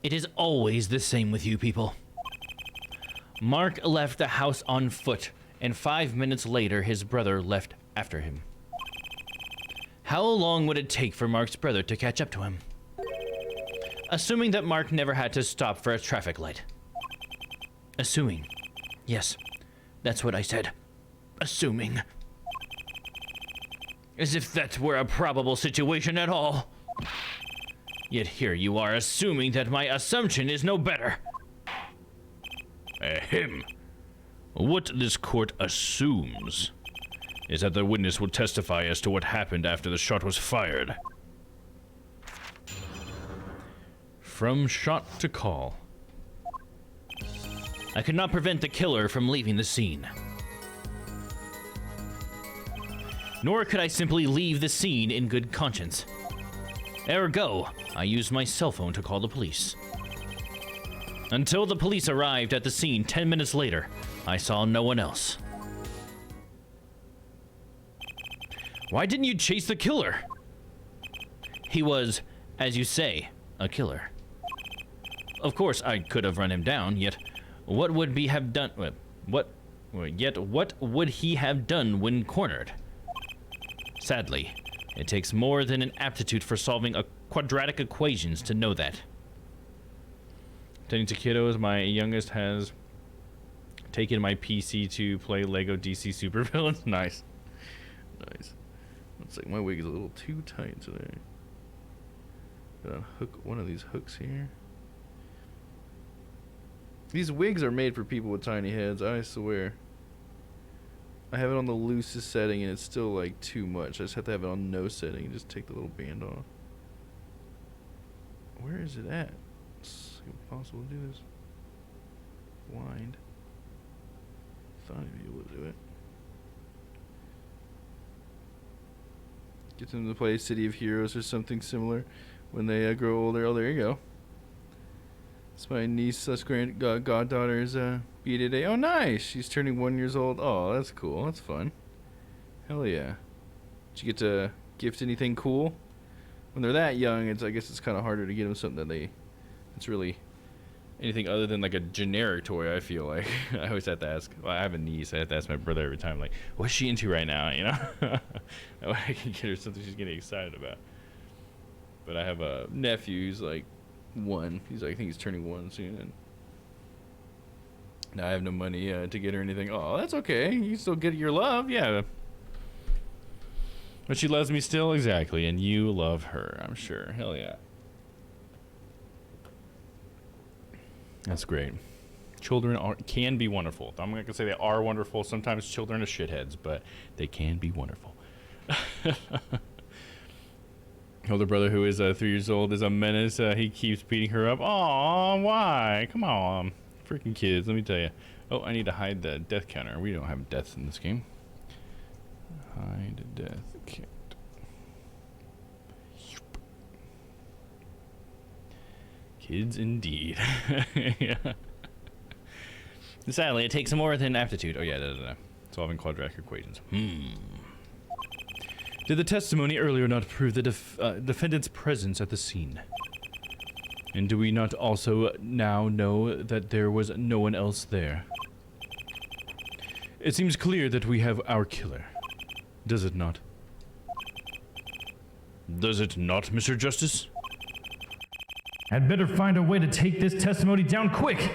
[SPEAKER 21] It is always the same with you people. Mark left the house on foot, and 5 minutes later, his brother left after him. How long would it take for Mark's brother to catch up to him? Assuming that Mark never had to stop for a traffic light. Assuming. Yes, that's what I said. Assuming. As if that were a probable situation at all. Yet here you are assuming that my assumption is no better.
[SPEAKER 5] Ahem. What this court assumes is that the witness will testify as to what happened after the shot was fired.
[SPEAKER 19] From shot to call.
[SPEAKER 21] I could not prevent the killer from leaving the scene. Nor could I simply leave the scene in good conscience. Ergo, I used my cell phone to call the police. Until the police arrived at the scene 10 minutes later, I saw no one else.
[SPEAKER 19] Why didn't you chase the killer?
[SPEAKER 21] He was, as you say, a killer. Of course, I could have run him down, yet what would he have done? What would he have done when cornered? Sadly, it takes more than an aptitude for solving quadratic equations to know that.
[SPEAKER 19] Tending to kiddos, my youngest has taken my PC to play Lego DC Supervillains. Nice. Nice. Looks like my wig is a little too tight today. Gotta unhook one of these hooks here. These wigs are made for people with tiny heads, I swear. I have it on the loosest setting and it's still like too much. I just have to have it on no setting and just take the little band off. Where is it at? It's impossible to do this. Wind. Thought I'd be able to do it. Get them to play City of Heroes or something similar when they grow older. Oh, there you go. It's my niece / goddaughter's B-Day day. Oh, nice! She's turning 1 year old. Oh, that's cool. That's fun. Hell yeah. Did you get to gift anything cool? When they're that young, I guess it's kind of harder to get them something that it's really anything other than like a generic toy, I feel like. I always have to ask. Well, I have a niece. I have to ask my brother every time, like, what's she into right now, you know? That way I can get her something she's getting excited about. But I have a nephew who's like 1. He's like, I think he's turning 1 soon. And now I have no money to get her anything. Oh, that's okay. You still get your love, yeah. But she loves me still, exactly, and you love her, I'm sure. Hell yeah. That's great. Children can be wonderful. I'm not gonna say they are wonderful. Sometimes children are shitheads, but they can be wonderful. Older brother, who is 3 years old, is a menace. He keeps beating her up. Aw, why? Come on, freaking kids. Let me tell you. Oh, I need to hide the death counter. We don't have deaths in this game. Hide death count. Kids indeed. Yeah. Sadly, it takes more than aptitude. Oh yeah, solving quadratic equations. Did the testimony earlier not prove the defendant's presence at the scene? And do we not also now know that there was no one else there? It seems clear that we have our killer. Does it not? Does it not, Mr. Justice?
[SPEAKER 20] I'd better find a way to take this testimony down quick.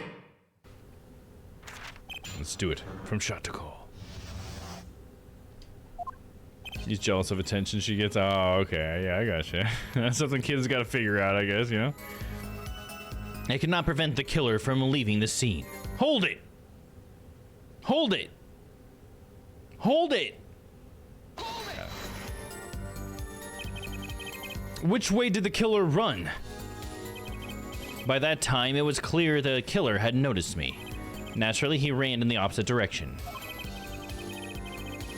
[SPEAKER 19] Let's do it. From shot to call. He's jealous of attention she gets. Oh, okay. Yeah, I gotcha. That's something kids gotta figure out, I guess, you know?
[SPEAKER 21] I could not prevent the killer from leaving the scene. Hold it! Hold it! Hold it! Which way did the killer run? By that time, it was clear the killer had noticed me. Naturally, he ran in the opposite direction.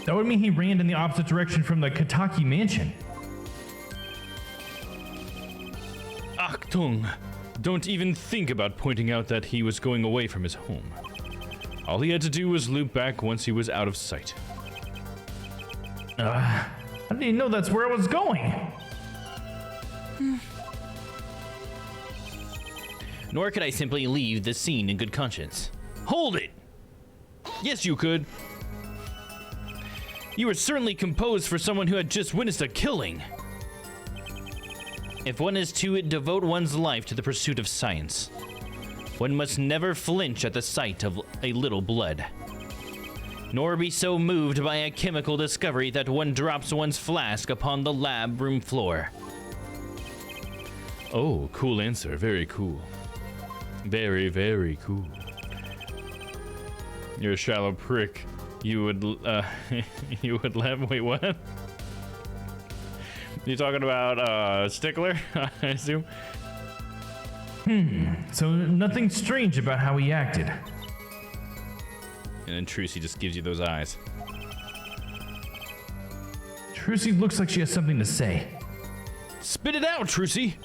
[SPEAKER 20] That would mean he ran in the opposite direction from the Kataki mansion.
[SPEAKER 5] Achtung! Don't even think about pointing out that he was going away from his home. All he had to do was loop back once he was out of sight.
[SPEAKER 20] I didn't even know that's where I was going.
[SPEAKER 21] Nor could I simply leave the scene in good conscience. Hold it!
[SPEAKER 5] Yes, you could.
[SPEAKER 21] You were certainly composed for someone who had just witnessed a killing. If one is to devote one's life to the pursuit of science, one must never flinch at the sight of a little blood, nor be so moved by a chemical discovery that one drops one's flask upon the lab room floor.
[SPEAKER 5] Oh, cool answer. Very cool. Very, very cool. You're a shallow prick. You would, you would laugh. Wait, what? You talking about, Stickler, I assume?
[SPEAKER 20] So nothing strange about how he acted.
[SPEAKER 5] And then Trucy just gives you those eyes.
[SPEAKER 20] Trucy looks like she has something to say.
[SPEAKER 21] Spit it out, Trucy!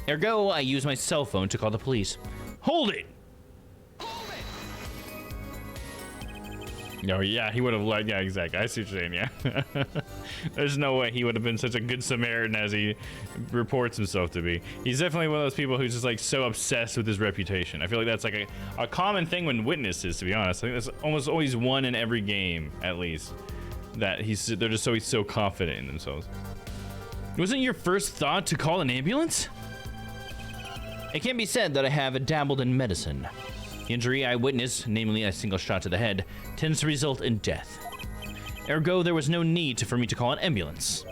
[SPEAKER 21] Ergo, I use my cell phone to call the police. Hold it!
[SPEAKER 5] No, yeah, he would have like, yeah, exactly. I see what you're saying, yeah. There's no way he would have been such a good Samaritan as he reports himself to be. He's definitely one of those people who's just like so obsessed with his reputation. I feel like that's like a common thing when witnesses, to be honest. I think that's almost always one in every game, at least. That they're just always so confident in themselves.
[SPEAKER 21] Wasn't your first thought to call an ambulance? It can be said that I have dabbled in medicine. The injury I witnessed, namely a single shot to the head, tends to result in death. Ergo, there was no need for me to call an ambulance.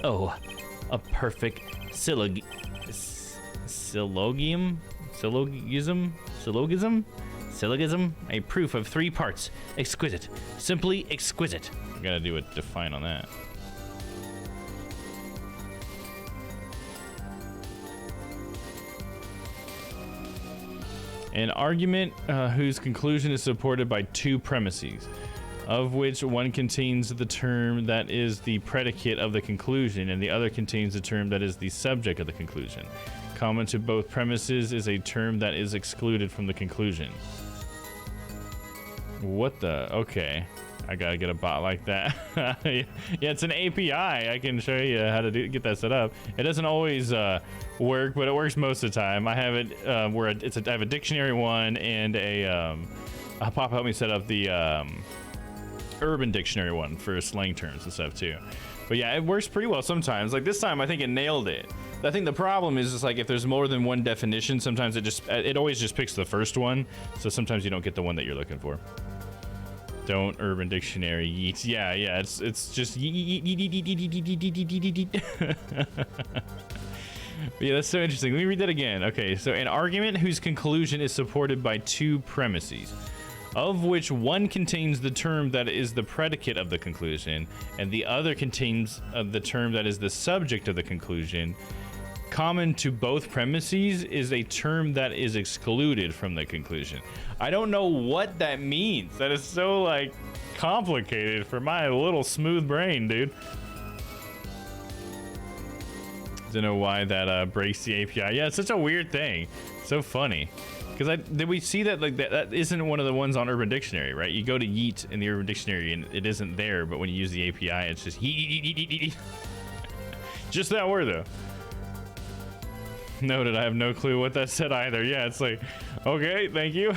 [SPEAKER 21] Oh, a perfect syllogism? A proof of 3 parts. Exquisite. Simply exquisite.
[SPEAKER 5] I gotta do a define on that. An argument whose conclusion is supported by 2 premises, of which one contains the term that is the predicate of the conclusion and the other contains the term that is the subject of the conclusion. Common to both premises is a term that is excluded from the conclusion. What the? Okay. I gotta get a bot like that. Yeah, it's an API. I can show you how to get that set up. It doesn't always work, but it works most of the time. I have it where I have a dictionary one and a Pop helped me set up the urban dictionary one for slang terms and stuff too. But yeah, it works pretty well sometimes. Like this time, I think it nailed it. I think the problem is just like if there's more than one definition, sometimes it always just picks the first one. So sometimes you don't get the one that you're looking for. Don't urban dictionary yeet. Yeah, it's just yeet. Yeah, that's so interesting. Let me read that again. Okay, so an argument whose conclusion is supported by 2 premises, of which one contains the term that is the predicate of the conclusion, and the other contains the term that is the subject of the conclusion. Common to both premises is a term that is excluded from the conclusion. I don't know what that means. That is so like complicated for my little smooth brain, dude. Don't know why that breaks the API. Yeah, it's such a weird thing. So funny. Because did we see that like that isn't one of the ones on Urban Dictionary, right? You go to yeet in the Urban Dictionary and it isn't there, but when you use the API, it's just yeet. Just that word though. Noted, I have no clue what that said either. Yeah, it's like, okay, thank you.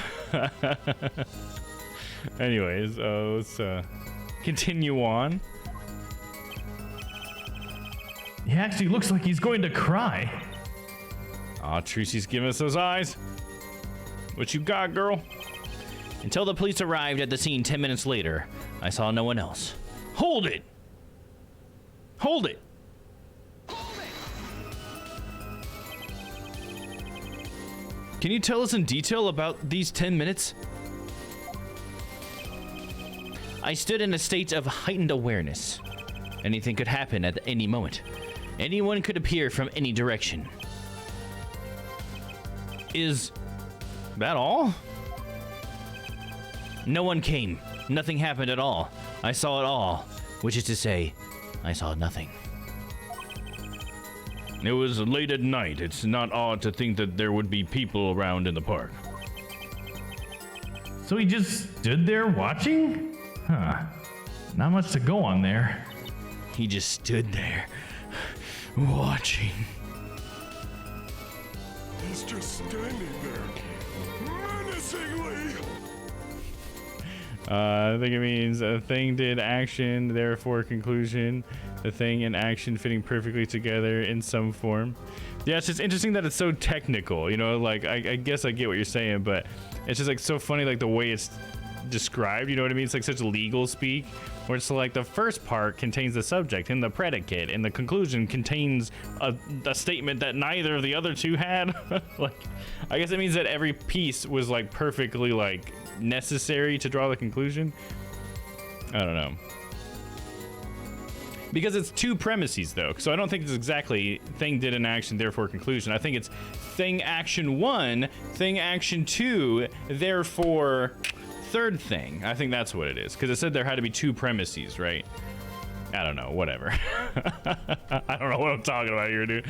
[SPEAKER 5] Anyways, let's continue on.
[SPEAKER 20] He actually looks like he's going to cry.
[SPEAKER 5] Aw, Trucy's giving us those eyes. What you got, girl?
[SPEAKER 21] Until the police arrived at the scene 10 minutes later, I saw no one else. Hold it! Hold it!
[SPEAKER 5] Can you tell us in detail about these 10 minutes?
[SPEAKER 21] I stood in a state of heightened awareness. Anything could happen at any moment. Anyone could appear from any direction.
[SPEAKER 5] Is that all?
[SPEAKER 21] No one came. Nothing happened at all.
[SPEAKER 18] I saw it all, which is to say, I saw nothing.
[SPEAKER 5] It was late at night. It's not odd to think that there would be people around in the park.
[SPEAKER 20] So he just stood there watching? Huh. Not much to go on there.
[SPEAKER 18] He just stood there, watching.
[SPEAKER 2] He's just standing there, menacingly.
[SPEAKER 17] I think it means a thing did action, therefore conclusion. The thing and action fitting perfectly together in some form. Yeah, it's just interesting that it's so technical, you know, like, I guess I get what you're saying, but it's just like so funny, like the way it's described, you know what I mean? It's like such legal speak, where it's like the first part contains the subject and the predicate, and the conclusion contains a statement that neither of the other two had. Like, I guess it means that every piece was like perfectly like necessary to draw the conclusion. I don't know. Because it's two premises though, so I don't think it's exactly thing did an action, therefore conclusion. I think it's thing action 1, thing action 2, therefore third thing. I think that's what it is, because it said there had to be two premises, right? I don't know, whatever. I don't know what I'm talking about here, dude.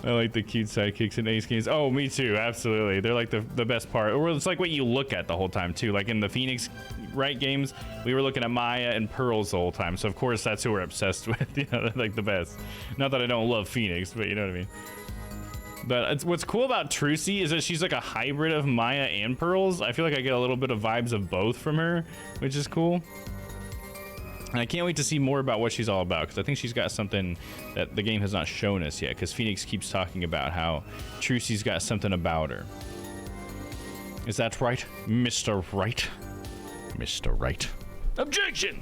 [SPEAKER 17] I like the cute sidekicks in Ace games. Oh, me too, absolutely. They're like the best part. Or it's like what you look at the whole time too. Like in the Phoenix Wright games, we were looking at Maya and Pearls the whole time. So of course that's who we're obsessed with. You know, they're like the best. Not that I don't love Phoenix, but you know what I mean. But what's cool about Trucy is that she's like a hybrid of Maya and Pearls. I feel like I get a little bit of vibes of both from her, which is cool. And I can't wait to see more about what she's all about, because I think she's got something that the game has not shown us yet, because Phoenix keeps talking about how Trucy's got something about her. Is that right, Mr. Wright? Mr. Wright. Objection!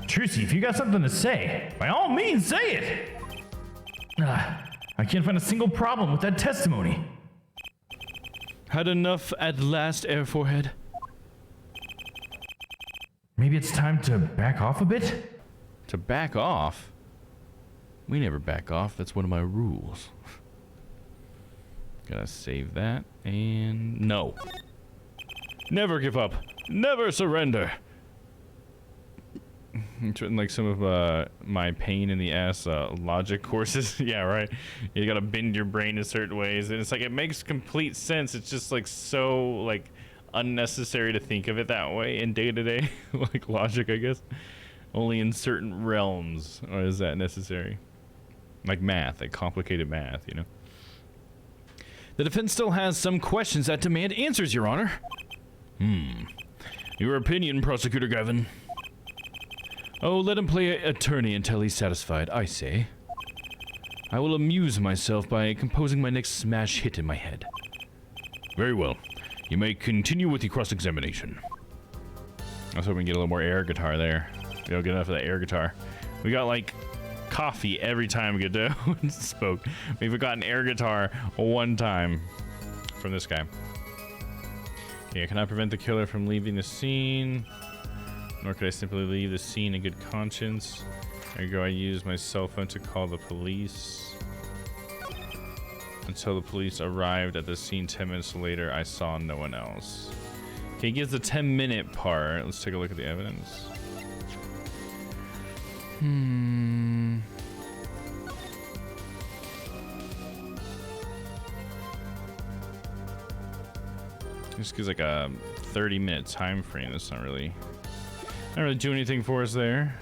[SPEAKER 20] Trucy, if you got something to say, by all means say it! I can't find a single problem with that testimony.
[SPEAKER 5] Had enough at last, Air Forehead?
[SPEAKER 20] Maybe it's time to back off a bit?
[SPEAKER 5] To back off? We never back off. That's one of my rules. Gotta save that. And no. Never give up. Never surrender. Like some of my pain in the ass logic courses. Yeah, right. You gotta bend your brain in certain ways, and it's like it makes complete sense. It's just like so like unnecessary to think of it that way in day-to-day like logic, I guess. Only in certain realms or is that necessary, like math, like complicated math, you know.
[SPEAKER 19] The defense still has some questions that demand answers, Your Honor.
[SPEAKER 5] Your opinion, Prosecutor Gavin?
[SPEAKER 19] Oh, let him play attorney until he's satisfied, I say. I will amuse myself by composing my next smash hit in my head.
[SPEAKER 5] Very well. You may continue with the cross-examination.
[SPEAKER 17] I was hoping we get a little more air guitar there. We don't get enough of that air guitar. We got like coffee every time Godot spoke. We've gotten air guitar one time from this guy. Okay, I cannot prevent the killer from leaving the scene. Nor could I simply leave the scene in good conscience. Ergo, I use my cell phone to call the police. Until the police arrived at the scene 10 minutes later, I saw no one else. Okay, he gives the 10-minute part. Let's take a look at the evidence. Just gives like a 30-minute time frame. That's not really do anything for us there.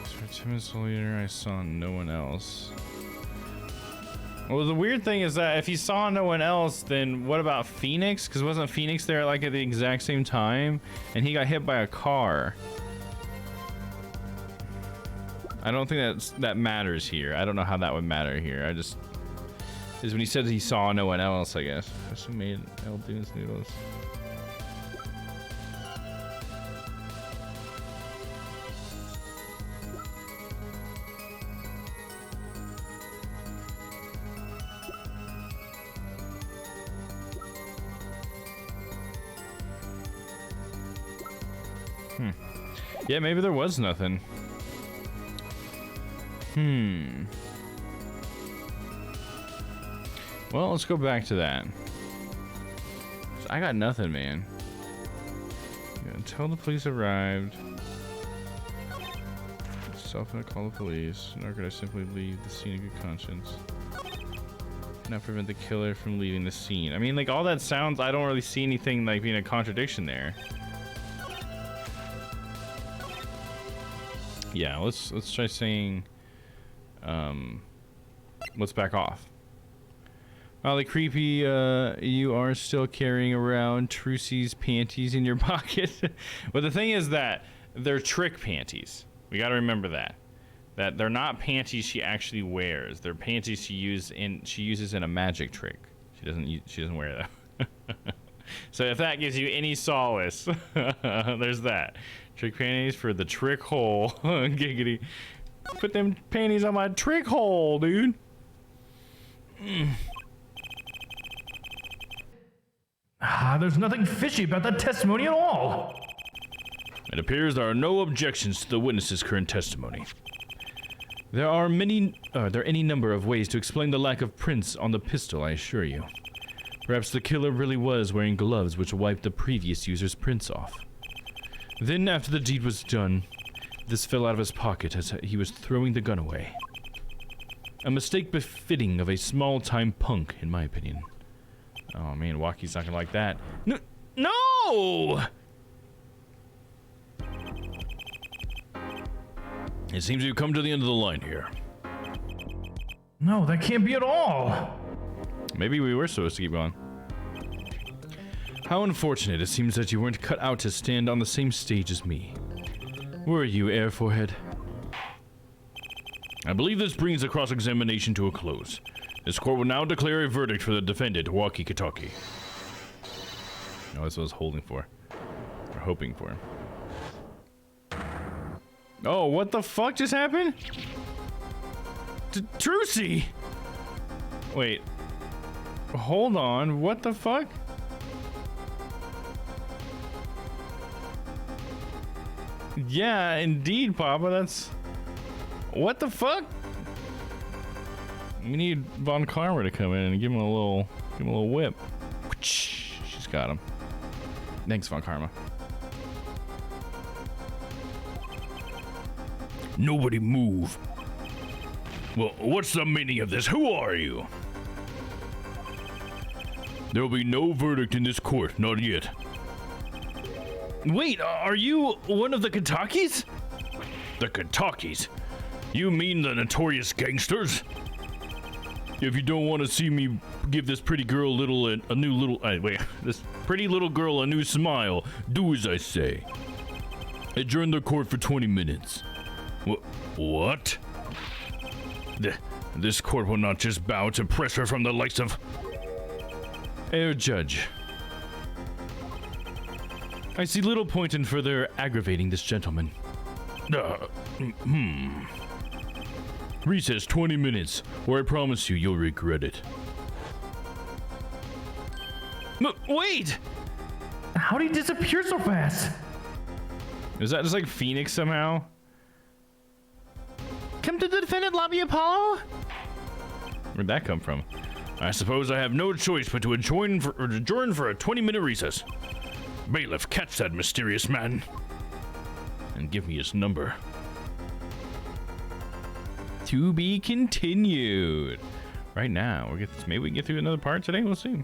[SPEAKER 17] So 10 minutes later, I saw no one else. Well, the weird thing is that if he saw no one else, then what about Phoenix? Because wasn't Phoenix there like at the exact same time? And he got hit by a car. I don't think that matters here. I don't know how that would matter here. I just... is when he said he saw no one else, I guess. I just made El Dunes Noodles. Yeah, maybe there was nothing. Well, let's go back to that. I got nothing, man. Until the police arrived. Self gonna call the police. Nor could I simply leave the scene in good conscience. Not prevent the killer from leaving the scene. I mean, like, all that sounds, I don't really see anything like being a contradiction there. Yeah, let's try saying, let's back off. Molly Creepy, you are still carrying around Trucy's panties in your pocket. But the thing is that they're trick panties. We got to remember that they're not panties she actually wears. They're panties she uses in a magic trick. She doesn't wear them. So if that gives you any solace, there's that. Trick panties for the trick hole. Giggity. Put them panties on my trick hole, dude.
[SPEAKER 20] There's nothing fishy about that testimony at all.
[SPEAKER 19] It appears there are no objections to the witness's current testimony. There are any number of ways to explain the lack of prints on the pistol, I assure you. Perhaps the killer really was wearing gloves which wiped the previous user's prints off. Then, after the deed was done, this fell out of his pocket as he was throwing the gun away. A mistake befitting of a small-time punk, in my opinion. Oh man, Walkie's not gonna like that. No! It seems you've come to the end of the line here.
[SPEAKER 20] No, that can't be at all.
[SPEAKER 17] Maybe we were supposed to keep going.
[SPEAKER 19] How unfortunate. It seems that you weren't cut out to stand on the same stage as me. Were you, Air Forehead? I believe this brings the cross-examination to a close. This court will now declare a verdict for the defendant, Walkie Kataki.
[SPEAKER 17] No, that's what I was holding for. Or hoping for. Oh, what the fuck just happened?
[SPEAKER 19] Trucy!
[SPEAKER 17] Wait. Hold on, what the fuck? Yeah, indeed, Papa, that's... What the fuck? We need Von Karma to come in and give him a little whip. She's got him. Thanks, Von Karma.
[SPEAKER 19] Nobody move. Well, what's the meaning of this? Who are you? There'll be no verdict in this court, not yet. Wait, are you one of the Katakis? The Katakis? You mean the notorious gangsters? If you don't want to see me give this pretty girl this pretty little girl a new smile, do as I say. Adjourn the court for 20 minutes. What? This court will not just bow to pressure from the likes of... Air Judge. I see little point in further aggravating this gentleman. Recess 20 minutes, or I promise you'll regret it. Wait!
[SPEAKER 20] How'd he disappear so fast?
[SPEAKER 17] Is that just like Phoenix somehow?
[SPEAKER 19] Come to the defendant lobby, Apollo?
[SPEAKER 17] Where'd that come from?
[SPEAKER 19] I suppose I have no choice but to adjourn for a 20-minute recess. Bailiff, catch that mysterious man. And give me his number.
[SPEAKER 17] To be continued. Right now, maybe we can get through another part today. We'll see.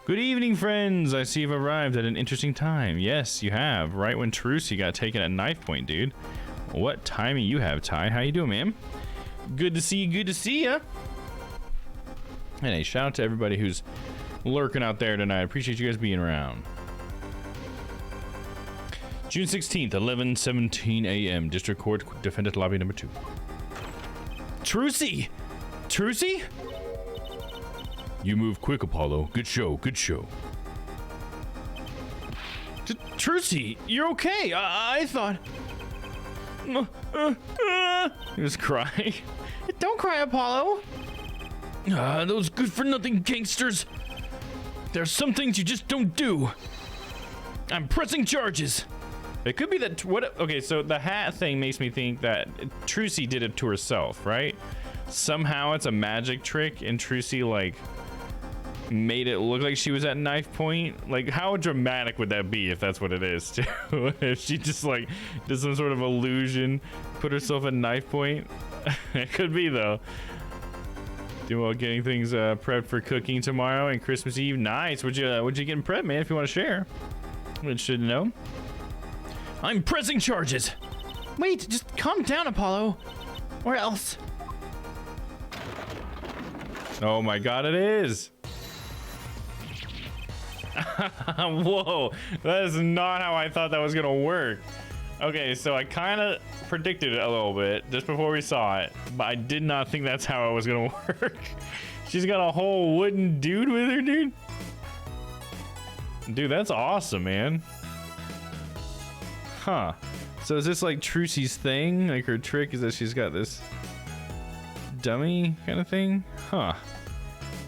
[SPEAKER 17] Good evening, friends. I see you've arrived at an interesting time. Yes, you have. Right when Trucy got taken at knife point, dude. What timing you have, Ty? How you doing, man? Good to see you. Good to see ya. And a shout out to everybody who's lurking out there tonight. I appreciate you guys being around. June 16th, 11:17 a.m. District Court, Defendant Lobby number 2.
[SPEAKER 19] Trucy! Trucy?
[SPEAKER 17] You move quick, Apollo. Good show, good show.
[SPEAKER 19] Trucy, you're okay. I thought...
[SPEAKER 17] He was crying.
[SPEAKER 19] Don't cry, Apollo. Those good-for-nothing gangsters. There's some things you just don't do. I'm pressing charges.
[SPEAKER 17] It could be that okay, so the hat thing makes me think that Trucy did it to herself, right? Somehow it's a magic trick and Trucy like made it look like she was at knife point. Like, how dramatic would that be if that's what it is too? If she just like did some sort of illusion, put herself at knife point. It could be though. Doing well, getting things prepped for cooking tomorrow and Christmas Eve. Nice. What'd you get prepped, man? If you want to share, we should know.
[SPEAKER 19] I'm pressing charges. Wait, just calm down, Apollo, or else.
[SPEAKER 17] Oh my God, it is. Whoa, that is not how I thought that was gonna work. Okay, so I kind of predicted it a little bit just before we saw it, but I did not think that's how it was gonna work. She's got a whole wooden dude with her, dude. Dude, that's awesome, man. Huh. So is this like Trucy's thing? Like her trick is that she's got this dummy kind of thing? Huh.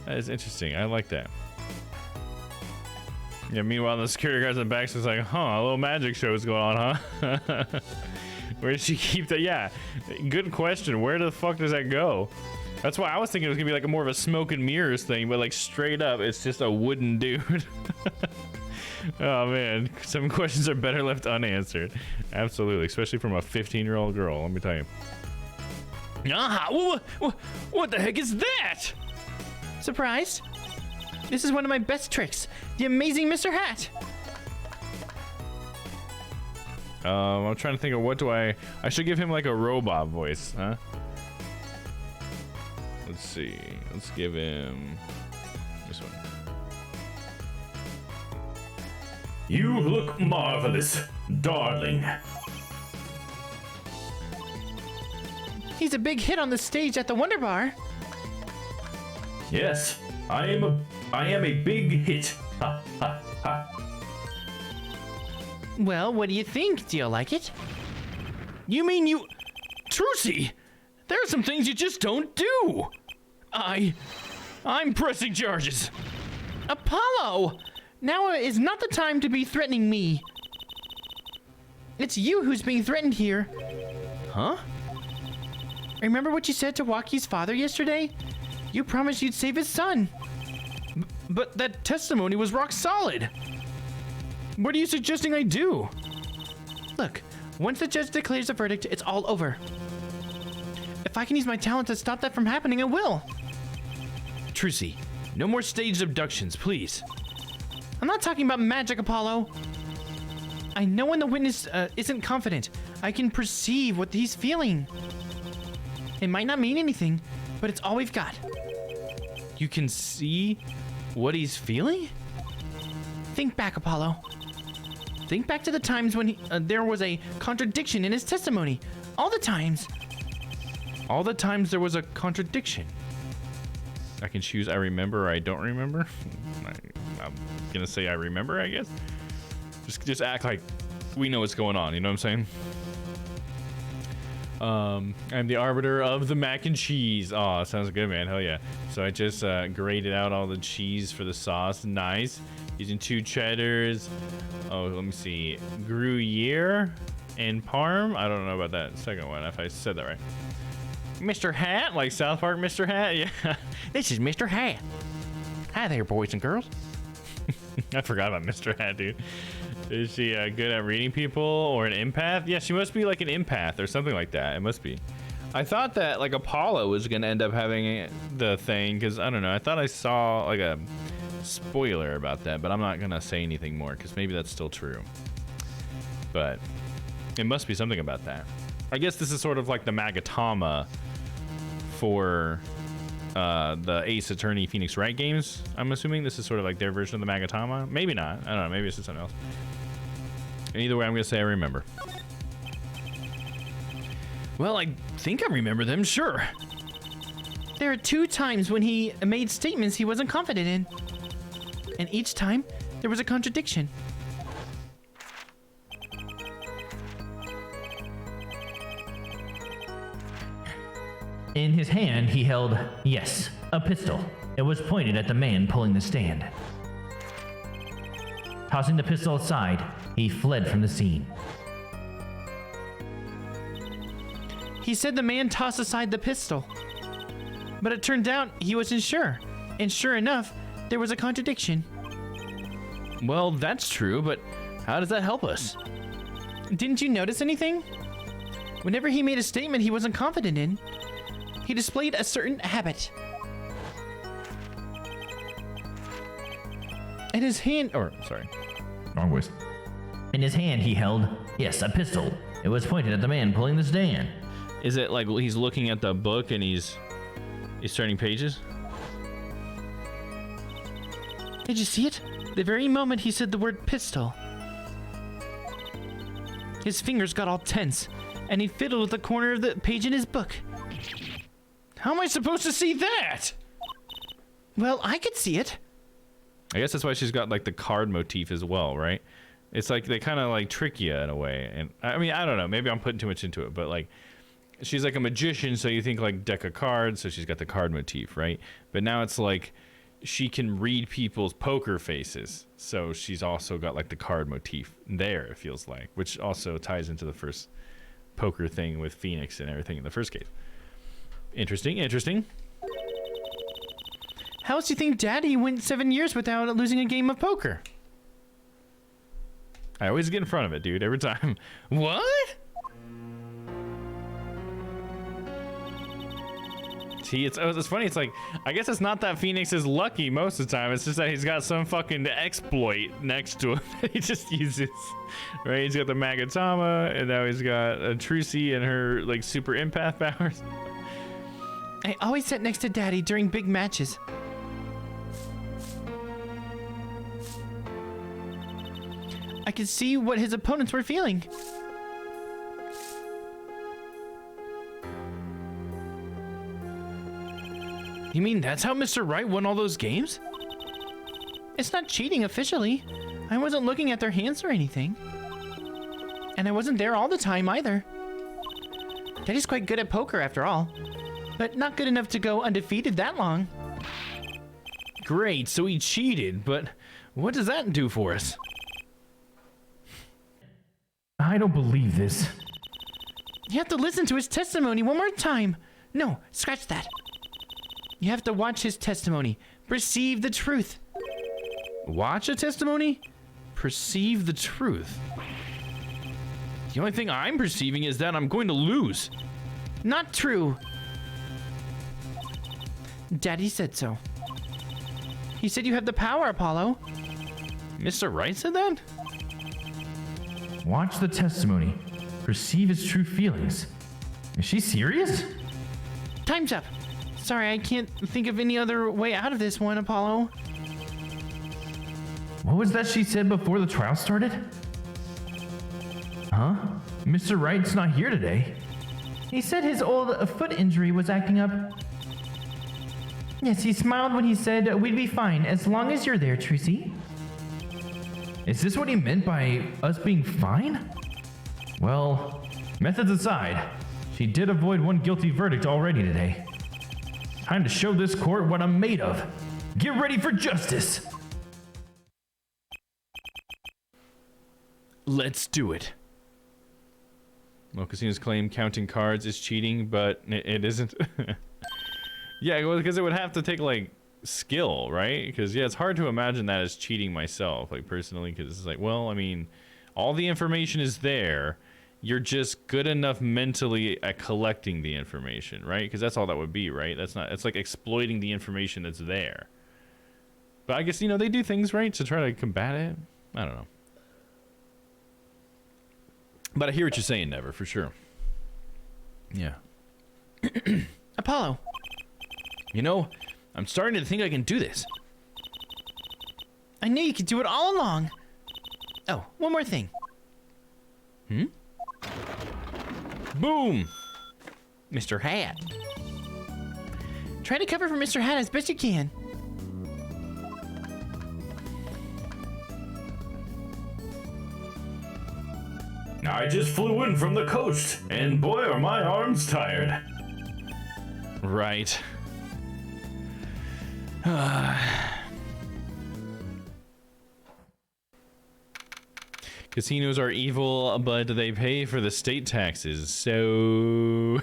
[SPEAKER 17] That is interesting. I like that. Yeah, meanwhile, the security guards in the back is like, huh, a little magic show is going on, huh? Where does she keep that? Yeah, good question. Where the fuck does that go? That's why I was thinking it was gonna be like a more of a smoke and mirrors thing, but like straight up, it's just a wooden dude. Oh man, some questions are better left unanswered. Absolutely, especially from a 15-year-old girl, let me tell you.
[SPEAKER 19] Ah, what the heck is that? Surprised? This is one of my best tricks, the amazing Mr. Hat.
[SPEAKER 17] I'm trying to think of what do I should give him like a robot voice, huh? Let's see. Let's give him this one.
[SPEAKER 20] You look marvelous, darling.
[SPEAKER 19] He's a big hit on the stage at the Wonder Bar.
[SPEAKER 20] Yes, I am a big hit. Ha ha ha.
[SPEAKER 19] Well, what do you think? Do you like it? You mean you... Trucy! There are some things you just don't do! I'm pressing charges. Apollo! Now is not the time to be threatening me. It's you who's being threatened here. Huh? Remember what you said to Waki's father yesterday? You promised you'd save his son. But that testimony was rock solid. What are you suggesting I do? Look, once the judge declares a verdict, it's all over. If I can use my talent to stop that from happening, I will. Trucy, no more staged abductions, please. I'm not talking about magic, Apollo. I know when the witness isn't confident. I can perceive what he's feeling. It might not mean anything, but it's all we've got.
[SPEAKER 17] You can see what he's feeling?
[SPEAKER 19] Think back, Apollo. Think back to the times when there was a contradiction in his testimony. All the times.
[SPEAKER 17] All the times there was a contradiction. I can choose I remember or I don't remember. I'm gonna say I remember, I guess. Just act like we know what's going on, you know what I'm saying? I'm the arbiter of the mac and cheese. Oh, sounds good, man. Hell yeah. So I just grated out all the cheese for the sauce. Nice. Using 2 cheddars. Oh, let me see. Gruyere and Parm. I don't know about that second one, if I said that right. Mr. Hat? Like South Park Mr. Hat? Yeah.
[SPEAKER 19] This is Mr. Hat. Hi there, boys and girls.
[SPEAKER 17] I forgot about Mr. Hat, dude. Is she good at reading people or an empath? Yeah, she must be like an empath or something like that. It must be. I thought that like Apollo was gonna end up having the thing because I don't know. I thought I saw like a spoiler about that, but I'm not gonna say anything more because maybe that's still true. But it must be something about that. I guess this is sort of like the Magatama for the Ace Attorney Phoenix Wright games. I'm assuming this is sort of like their version of the Magatama. Maybe not. I don't know. Maybe it's just something else. And either way, I'm gonna say I remember.
[SPEAKER 19] Well, I think I remember them, sure. There are 2 times when he made statements he wasn't confident in. And each time, there was a contradiction.
[SPEAKER 20] In his hand, he held, yes, a pistol. It was pointed at the man pulling the stand. Tossing the pistol aside, he fled from the scene.
[SPEAKER 19] He said the man tossed aside the pistol. But it turned out he wasn't sure. And sure enough, there was a contradiction.
[SPEAKER 5] Well, that's true, but how does that help us?
[SPEAKER 19] Didn't you notice anything? Whenever he made a statement he wasn't confident in, he displayed a certain habit. In his hand,
[SPEAKER 20] Wrong voice. In his hand he held, yes, a pistol. It was pointed at the man pulling the stand.
[SPEAKER 5] Is it like he's looking at the book and he's turning pages?
[SPEAKER 19] Did you see it? The very moment he said the word pistol, his fingers got all tense, and he fiddled with the corner of the page in his book.
[SPEAKER 5] How am I supposed to see that?
[SPEAKER 19] Well, I could see it.
[SPEAKER 5] I guess that's why she's got like the card motif as well, right? It's like they kind of like trick you in a way. And I mean, I don't know, maybe I'm putting too much into it, but like she's like a magician, so you think like deck of cards, so she's got the card motif, right? But now it's like she can read people's poker faces, so she's also got like the card motif there, it feels like, which also ties into the first poker thing with Phoenix and everything in the first case. Interesting.
[SPEAKER 19] How else do you think Daddy went 7 years without losing a game of poker?
[SPEAKER 5] I always get in front of it, dude, every time.
[SPEAKER 19] What?
[SPEAKER 5] See, it's funny. It's like, I guess it's not that Phoenix is lucky most of the time. It's just that he's got some fucking exploit next to him that he just uses. Right? He's got the Magatama, and now he's got a Trucy and her like super empath powers.
[SPEAKER 19] I always sat next to Daddy during big matches. I could see what his opponents were feeling.
[SPEAKER 5] You mean that's how Mr. Right won all those games?
[SPEAKER 19] It's not cheating officially. I wasn't looking at their hands or anything. And I wasn't there all the time either. Daddy's quite good at poker after all, but not good enough to go undefeated that long.
[SPEAKER 5] Great, so he cheated, but what does that do for us?
[SPEAKER 20] I don't believe this.
[SPEAKER 19] You have to listen to his testimony one more time. No, scratch that. You have to watch his testimony. Perceive the truth.
[SPEAKER 5] Watch a testimony? Perceive the truth. The only thing I'm perceiving is that I'm going to lose.
[SPEAKER 19] Not true. Daddy said so. He said you have the power, Apollo.
[SPEAKER 5] Mr. Right said that?
[SPEAKER 20] Watch the testimony. Perceive his true feelings. Is she serious?
[SPEAKER 19] Time's up. Sorry, I can't think of any other way out of this one, Apollo.
[SPEAKER 20] What was that she said before the trial started? Huh? Mr. Wright's not here today. He said his old foot injury was acting up. Yes, he smiled when he said we'd be fine as long as you're there, Trucy. Is this what he meant by us being fine? Well, methods aside, she did avoid one guilty verdict already today. Time to show this court what I'm made of. Get ready for justice!
[SPEAKER 5] Let's do it. Well, casinos claim counting cards is cheating, but it isn't. Yeah, well, because it would have to take, like, skill, right? Because, yeah, it's hard to imagine that as cheating myself, like, personally, because it's like, well, I mean, all the information is there. You're just good enough mentally at collecting the information, right? Because that's all that would be, right? That's not, it's like exploiting the information that's there. But I guess, you know, they do things, right, to try to combat it. I don't know. But I hear what you're saying, Never, for sure. Yeah.
[SPEAKER 19] Apollo.
[SPEAKER 5] You know, I'm starting to think I can do this.
[SPEAKER 19] I knew you could do it all along. Oh, one more thing.
[SPEAKER 5] Boom! Mr. Hat.
[SPEAKER 19] Try to cover for Mr. Hat as best you can.
[SPEAKER 20] I just flew in from the coast, and boy are my arms tired.
[SPEAKER 5] Right.
[SPEAKER 17] Casinos are evil, but they pay for the state taxes. So,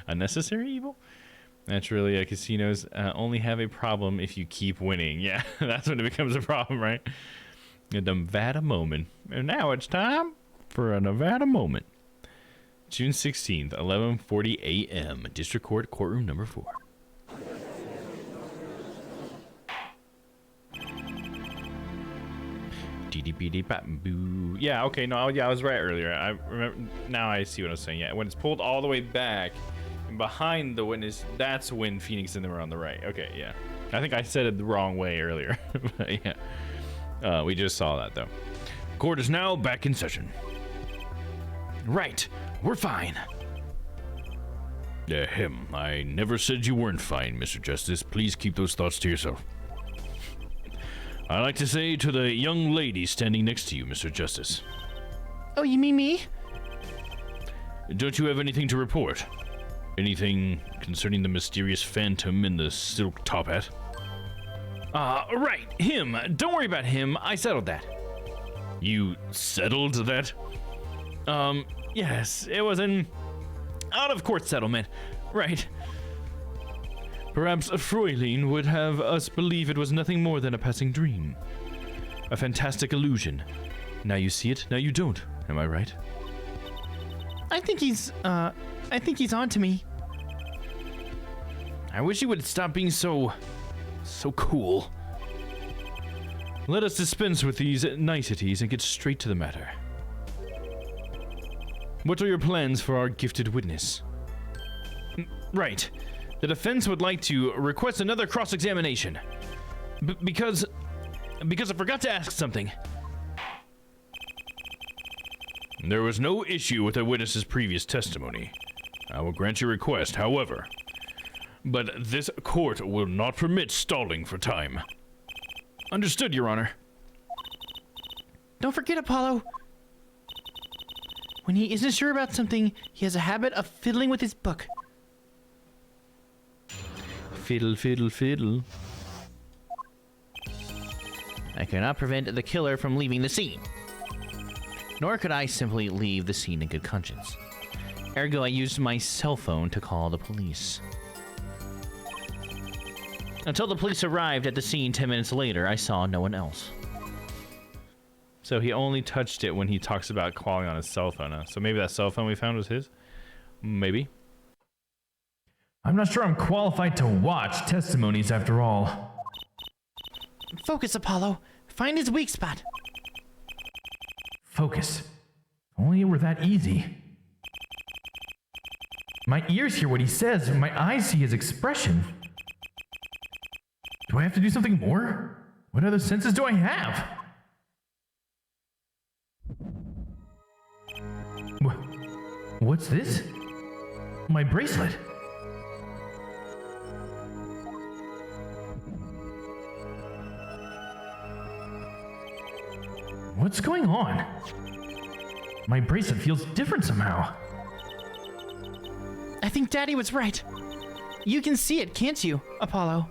[SPEAKER 17] unnecessary evil? Naturally, casinos only have a problem if you keep winning. Yeah, that's when it becomes a problem, right? A Nevada moment. And now it's time for a Nevada moment. June 16th, 11:40 a.m. District Court, courtroom number 4. Yeah, okay, no, yeah, I was right earlier. I remember, now I see what I was saying. Yeah, when it's pulled all the way back and behind the witness, that's when Phoenix and them are on the right. Okay, yeah. I think I said it the wrong way earlier. But yeah, we just saw that, though.
[SPEAKER 19] Court is now back in session. Right, we're fine. I never said you weren't fine, Mr. Justice. Please keep those thoughts to yourself. I'd like to say to the young lady standing next to you, Mr. Justice.
[SPEAKER 20] Oh, you mean me?
[SPEAKER 19] Don't you have anything to report? Anything concerning the mysterious phantom in the silk top hat? Right, him. Don't worry about him. I settled that. You settled that? Yes, it was an out-of-court settlement. Right. Perhaps Fräulein would have us believe it was nothing more than a passing dream. A fantastic illusion. Now you see it, now you don't. Am I right?
[SPEAKER 20] I think he's on to me.
[SPEAKER 19] I wish he would stop being so cool. Let us dispense with these niceties and get straight to the matter. What are your plans for our gifted witness? Right. The defense would like to request another cross-examination. Because I forgot to ask something. There was no issue with the witness's previous testimony. I will grant your request, however. But this court will not permit stalling for time. Understood, Your Honor.
[SPEAKER 20] Don't forget, Apollo. When he isn't sure about something, he has a habit of fiddling with his book.
[SPEAKER 19] Fiddle, fiddle, fiddle.
[SPEAKER 21] I cannot prevent the killer from leaving the scene. Nor could I simply leave the scene in good conscience. Ergo, I used my cell phone to call the police. Until the police arrived at the scene 10 minutes later, I saw no one else.
[SPEAKER 17] So he only touched it when he talks about calling on his cell phone. Huh? So maybe that cell phone we found was his? Maybe.
[SPEAKER 20] I'm not sure I'm qualified to watch testimonies after all. Focus, Apollo. Find his weak spot. Focus. Only it were that easy. My ears hear what he says, and my eyes see his expression. Do I have to do something more? What other senses do I have? What's this? My bracelet. What's going on? My bracelet feels different somehow. I think Daddy was right. You can see it, can't you, Apollo?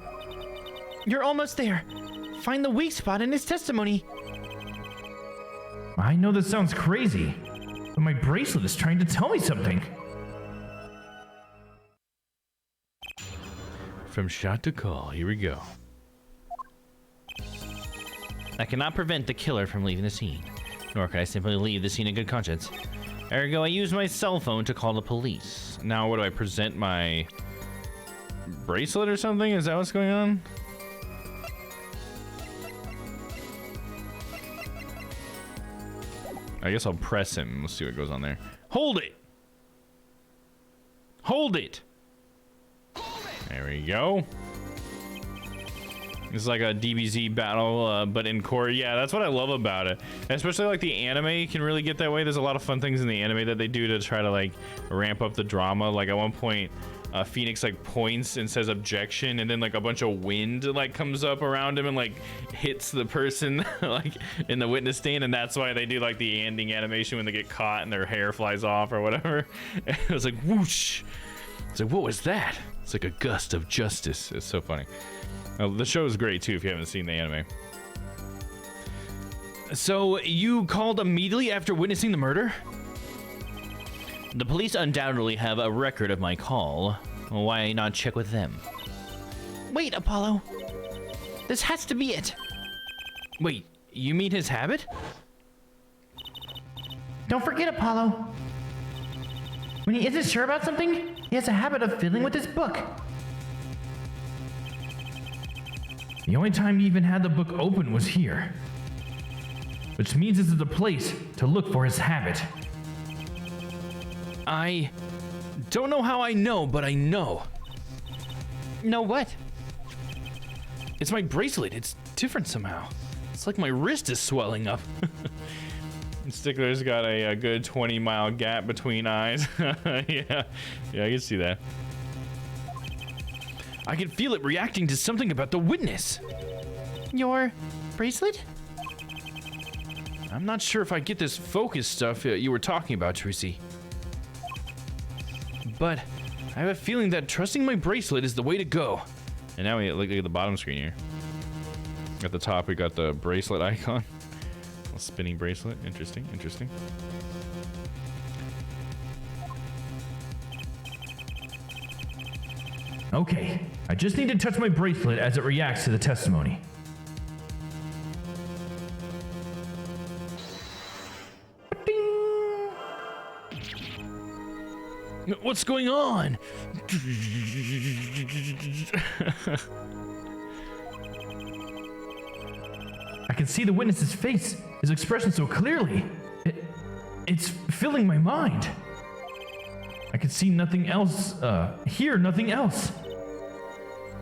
[SPEAKER 20] You're almost there. Find the weak spot in his testimony. I know this sounds crazy, but my bracelet is trying to tell me something.
[SPEAKER 19] From shot to call, here we go.
[SPEAKER 21] I cannot prevent the killer from leaving the scene, nor can I simply leave the scene in good conscience. Ergo, I used my cell phone to call the police.
[SPEAKER 17] Now, what do I present my bracelet or something? Is that what's going on? I guess I'll press him. Let's see what goes on there. Hold it! Hold it! There we go. It's like a DBZ battle, but in court. Yeah, that's what I love about it. Especially like the anime can really get that way. There's a lot of fun things in the anime that they do to try to like ramp up the drama. Like at one point, Phoenix like points and says objection, and then like a bunch of wind like comes up around him and like hits the person like in the witness stand, and that's why they do like the ending animation when they get caught and their hair flies off or whatever. And it was like whoosh. It's like, what was that? It's like a gust of justice. It's so funny. The show is great too if you haven't seen the anime.
[SPEAKER 19] So, you called immediately after witnessing the murder?
[SPEAKER 21] The police undoubtedly have a record of my call. Why not check with them?
[SPEAKER 19] Wait, Apollo. This has to be it. Wait, you mean his habit?
[SPEAKER 20] Don't forget, Apollo. When he isn't sure about something, he has a habit of fiddling with his book. The only time he even had the book open was here. Which means this is the place to look for his habit.
[SPEAKER 19] I don't know how I know, but I know.
[SPEAKER 21] Know what?
[SPEAKER 19] It's my bracelet. It's different somehow. It's like my wrist is swelling up.
[SPEAKER 17] Stickler's got a good 20-mile gap between eyes. Yeah, I can see that.
[SPEAKER 19] I can feel it reacting to something about the witness.
[SPEAKER 20] Your bracelet?
[SPEAKER 19] I'm not sure if I get this focus stuff you were talking about, Tracy. But I have a feeling that trusting my bracelet is the way to go.
[SPEAKER 17] And now we look at the bottom screen here. At the top, we got the bracelet icon. A spinning bracelet. Interesting, interesting.
[SPEAKER 20] Okay, I just need to touch my bracelet as it reacts to the testimony.
[SPEAKER 19] What's going on?
[SPEAKER 20] I can see the witness's face, his expression so clearly. It's filling my mind. I can see nothing else, hear nothing else.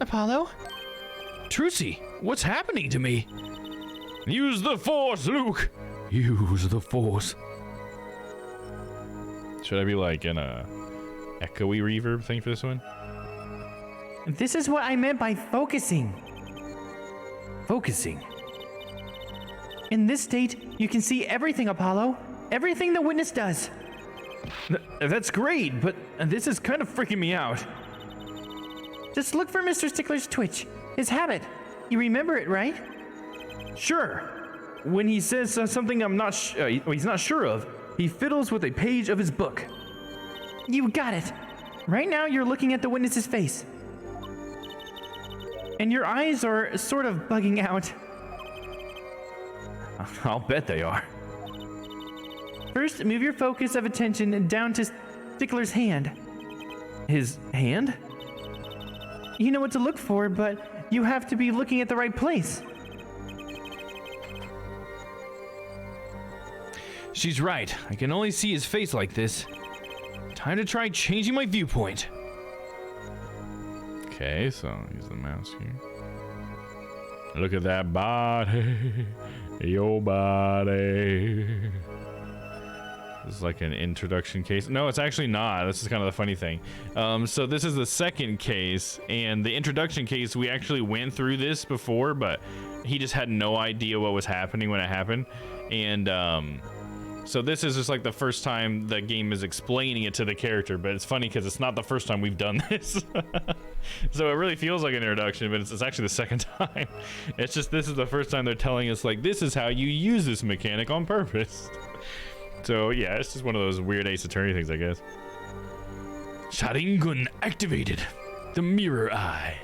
[SPEAKER 19] Apollo? Trucy, what's happening to me?
[SPEAKER 2] Use the Force, Luke! Use the Force.
[SPEAKER 17] Should I be like in a echoey reverb thing for this one?
[SPEAKER 20] This is what I meant by focusing.
[SPEAKER 19] Focusing?
[SPEAKER 20] In this state, you can see everything, Apollo. Everything the witness does.
[SPEAKER 19] That's great, but this is kind of freaking me out.
[SPEAKER 20] Just look for Mr. Stickler's twitch, his habit. You remember it, right?
[SPEAKER 19] Sure. When he says something he's not sure of, he fiddles with a page of his book.
[SPEAKER 20] You got it. Right now, you're looking at the witness's face. And your eyes are sort of bugging out.
[SPEAKER 19] I'll bet they are.
[SPEAKER 20] First, move your focus of attention down to Stickler's hand.
[SPEAKER 19] His hand?
[SPEAKER 20] You know what to look for, but you have to be looking at the right place.
[SPEAKER 19] She's right. I can only see his face like this. Time to try changing my viewpoint.
[SPEAKER 17] Okay, so use the mouse here. Look at that body. Your body. This is like an introduction case. No, it's actually not. This is kind of the funny thing. So this is the second case, and the introduction case, we actually went through this before, but he just had no idea what was happening when it happened. And so this is just like the first time the game is explaining it to the character, but it's funny because it's not the first time we've done this. So it really feels like an introduction, but it's actually the second time. It's just this is the first time they're telling us, like, this is how you use this mechanic on purpose. So yeah, it's just one of those weird Ace Attorney things, I guess.
[SPEAKER 2] Sharingan activated. The mirror eye.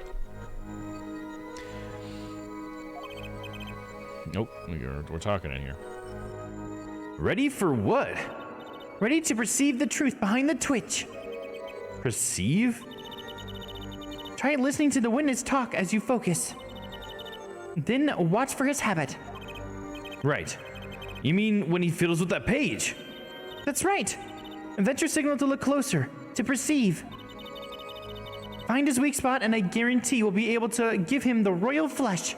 [SPEAKER 17] Nope, we're talking in here.
[SPEAKER 19] Ready for what?
[SPEAKER 20] Ready to perceive the truth behind the twitch.
[SPEAKER 19] Perceive?
[SPEAKER 20] Try listening to the witness talk as you focus. Then watch for his habit.
[SPEAKER 19] Right. You mean when he fiddles with that page?
[SPEAKER 20] That's right. That's your signal to look closer, to perceive. Find his weak spot and I guarantee we'll be able to give him the royal flush.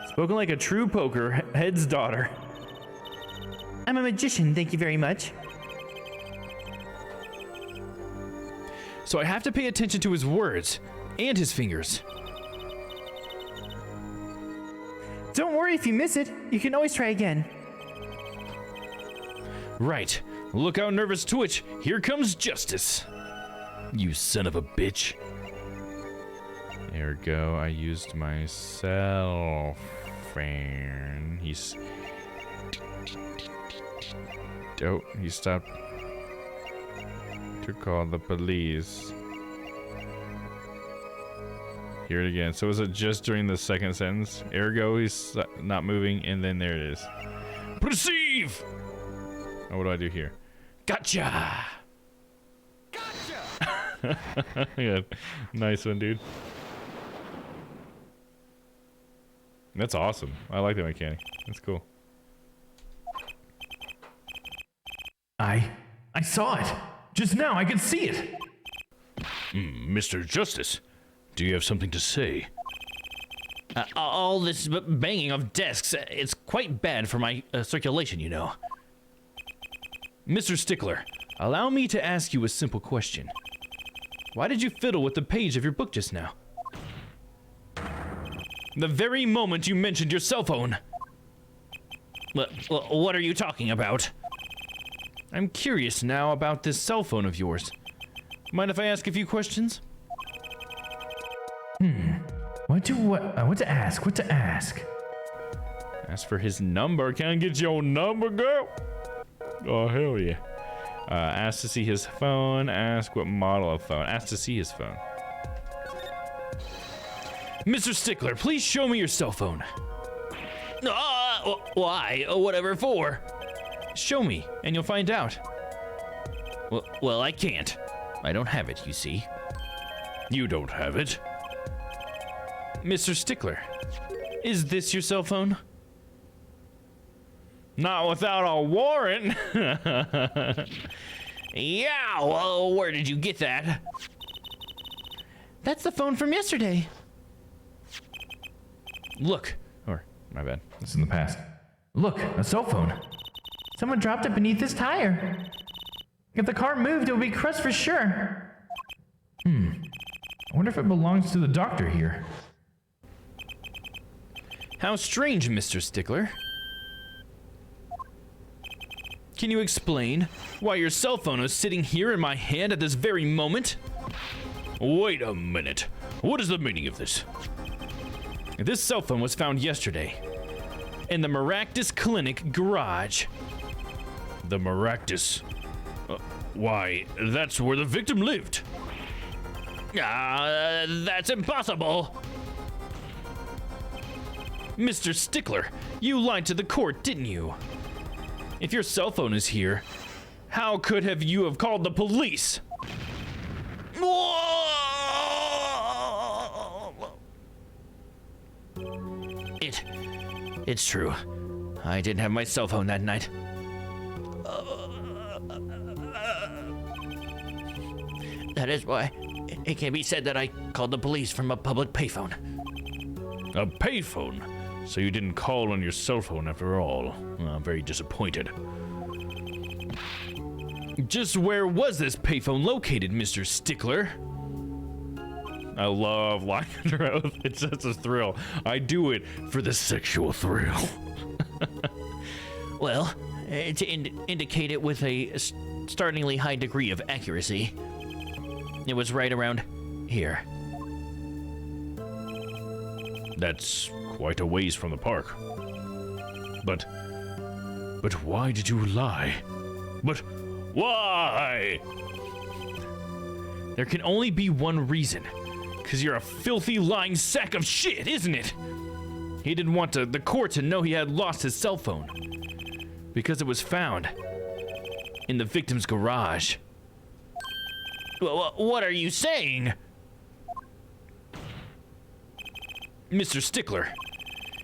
[SPEAKER 19] Spoken like a true poker head's daughter.
[SPEAKER 20] I'm a magician, thank you very much.
[SPEAKER 19] So I have to pay attention to his words and his fingers.
[SPEAKER 20] Don't worry if you miss it. You can always try again.
[SPEAKER 19] Right. Look out, nervous twitch. Here comes justice. You son of a bitch.
[SPEAKER 17] There we go. I used my cell phone. Oh, he stopped to call the police. Hear it again. So was it just during the second sentence? Ergo, he's not moving, and then there it is.
[SPEAKER 19] Perceive!
[SPEAKER 17] Oh, what do I do here?
[SPEAKER 19] Gotcha!
[SPEAKER 17] Yeah, nice one, dude. That's awesome. I like that mechanic. That's cool.
[SPEAKER 20] I saw it. Just now, I could see it.
[SPEAKER 19] Mr. Justice, do you have something to say?
[SPEAKER 21] All this banging of desks, it's quite bad for my circulation, you know.
[SPEAKER 19] Mr. Stickler, allow me to ask you a simple question. Why did you fiddle with the page of your book just now? The very moment you mentioned your cell phone.
[SPEAKER 21] What are you talking about?
[SPEAKER 19] I'm curious now about this cell phone of yours. Mind if I ask a few questions?
[SPEAKER 20] What to ask? What to ask?
[SPEAKER 17] Ask for his number. Can I get your number, girl? Oh, hell yeah. Ask to see his phone. Ask what model of phone. Ask to see his phone.
[SPEAKER 19] Mr. Stickler, please show me your cell phone.
[SPEAKER 21] Why? Whatever for?
[SPEAKER 19] Show me, and you'll find out.
[SPEAKER 21] Well, I can't. I don't have it, you see.
[SPEAKER 19] You don't have it? Mr. Stickler, is this your cell phone?
[SPEAKER 17] Not without a warrant.
[SPEAKER 21] Yeah, well, where did you get that?
[SPEAKER 20] That's the phone from yesterday.
[SPEAKER 19] Look.
[SPEAKER 17] Or, my bad.
[SPEAKER 20] This is in the past. Look, a cell phone. Someone dropped it beneath this tire. If the car moved, it would be crushed for sure. I wonder if it belongs to the doctor here.
[SPEAKER 19] How strange, Mr. Stickler. Can you explain why your cell phone is sitting here in my hand at this very moment?
[SPEAKER 2] Wait a minute. What is the meaning of this?
[SPEAKER 19] This cell phone was found yesterday in the Maractus Clinic garage.
[SPEAKER 2] The Maractus? Why, that's where the victim lived.
[SPEAKER 21] That's impossible.
[SPEAKER 19] Mr. Stickler, you lied to the court, didn't you? If your cell phone is here, how could you have called the police?
[SPEAKER 21] It's true. I didn't have my cell phone that night. That is why it can be said that I called the police from a public payphone.
[SPEAKER 2] A payphone? So you didn't call on your cell phone after all. I'm very disappointed.
[SPEAKER 19] Just where was this payphone located, Mr. Stickler?
[SPEAKER 17] I love lying under oath. It's such a thrill. I do it for the sexual thrill.
[SPEAKER 21] Well, to indicate it with a startlingly high degree of accuracy, it was right around here.
[SPEAKER 2] That's quite a ways from the park. But why did you lie? But why?
[SPEAKER 19] There can only be one reason. 'Cause you're a filthy, lying sack of shit, isn't it? He didn't want the court to know he had lost his cell phone. Because it was found in the victim's garage.
[SPEAKER 21] Well, what are you saying?
[SPEAKER 19] Mr. Stickler,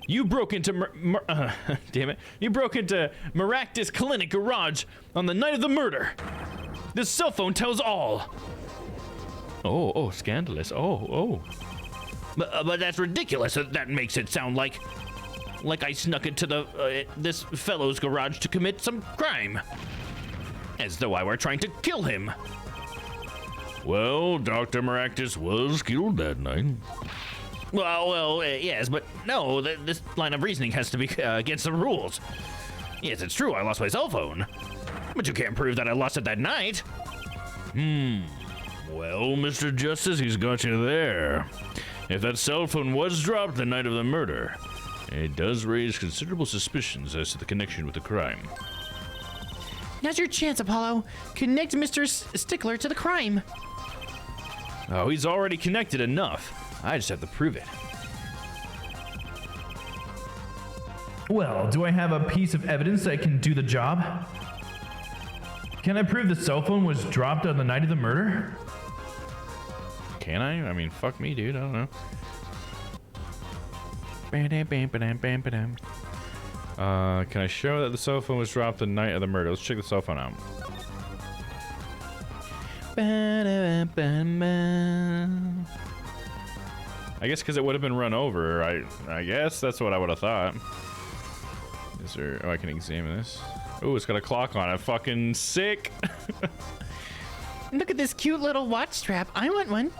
[SPEAKER 19] you broke into you broke into Maractus Clinic garage on the night of the murder. This cell phone tells all.
[SPEAKER 17] Oh, scandalous. Oh.
[SPEAKER 21] But that's ridiculous. That makes it sound like I snuck into this fellow's garage to commit some crime. As though I were trying to kill him.
[SPEAKER 2] Well, Dr. Maractus was killed that night.
[SPEAKER 21] Well, yes, but no, this line of reasoning has to be against the rules. Yes, it's true, I lost my cell phone. But you can't prove that I lost it that night.
[SPEAKER 2] Well, Mr. Justice, he's got you there. If that cell phone was dropped the night of the murder, It does raise considerable suspicions as to the connection with the crime.
[SPEAKER 20] Now's your chance, Apollo. Connect Mr. Stickler to the crime.
[SPEAKER 2] Oh, he's already connected enough. I just have to prove it.
[SPEAKER 20] Well, do I have a piece of evidence that can do the job? Can I prove the cell phone was dropped on the night of the murder?
[SPEAKER 2] Can I? I mean, fuck me, dude. I don't know. Can I show that the cell phone was dropped the night of the murder? Let's check the cell phone out. I guess because it would have been run over. I guess that's what I would have thought. Is there... Oh, I can examine this. Oh, it's got a clock on it. Fucking sick.
[SPEAKER 20] Look at this cute little watch strap. I want one.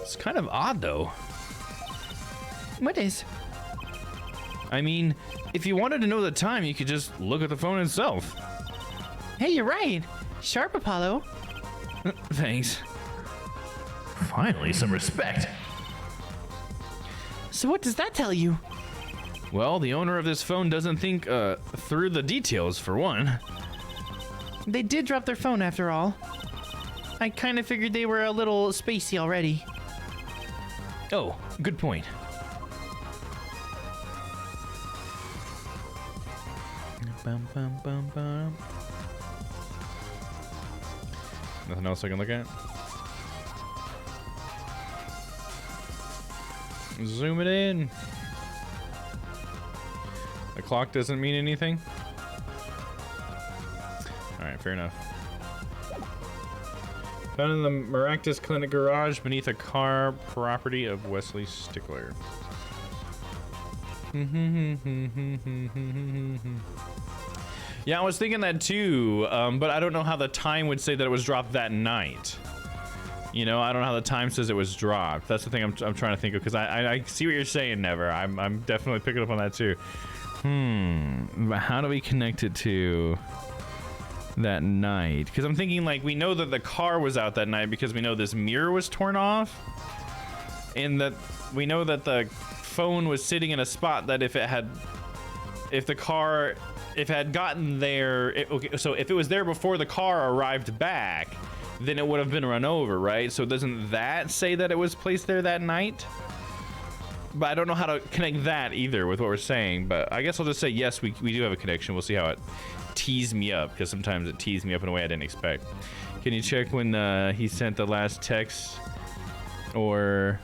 [SPEAKER 2] It's kind of odd, though.
[SPEAKER 20] What is?
[SPEAKER 2] I mean, if you wanted to know the time, you could just look at the phone itself.
[SPEAKER 20] Hey, you're right. Sharp, Apollo.
[SPEAKER 2] Thanks.
[SPEAKER 20] Finally, some respect. So what does that tell you?
[SPEAKER 2] Well, the owner of this phone doesn't think through the details, for one.
[SPEAKER 20] They did drop their phone after all. I kind of figured they were a little spacey already.
[SPEAKER 2] Oh, good point. Bum, bum, bum, bum. Nothing else I can look at? Zoom it in. The clock doesn't mean anything? Alright, fair enough. Found in the Maractus Clinic garage beneath a car property of Wesley Stickler. Yeah, I was thinking that too, but I don't know how the time would say that it was dropped that night. You know, I don't know how the time says it was dropped. That's the thing I'm trying to think of, because I see what you're saying, Never. I'm definitely picking up on that too. But how do we connect it to that night? Because I'm thinking, like, we know that the car was out that night because we know this mirror was torn off, and that we know that the phone was sitting in a spot that if it had gotten there, okay, so if it was there before the car arrived back, then it would have been run over, right? So doesn't that say that it was placed there that night? But I don't know how to connect that either with what we're saying, but I guess I'll just say yes, we do have a connection. We'll see how it tees me up, because sometimes it tees me up in a way I didn't expect. Can you check when he sent the last text or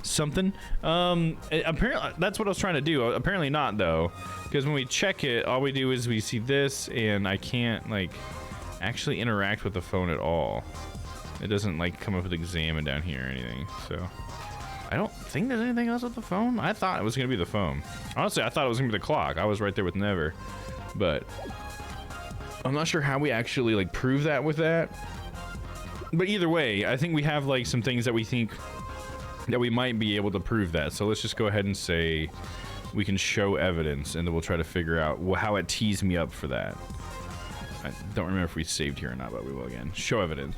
[SPEAKER 2] something? Apparently that's what I was trying to do. Apparently not, though, because when we check it, all we do is we see this, and I can't like actually interact with the phone at all. It doesn't like come up with examine down here or anything, so I don't think there's anything else with the phone. I thought it was gonna be the phone. Honestly, I thought it was gonna be the clock. I was right there with Never, but I'm not sure how we actually like prove that with that. But either way, I think we have like some things that we think that we might be able to prove that. So let's just go ahead and say we can show evidence, and then we'll try to figure out how it tees me up for that. I don't remember if we saved here or not, but we will again. Show evidence.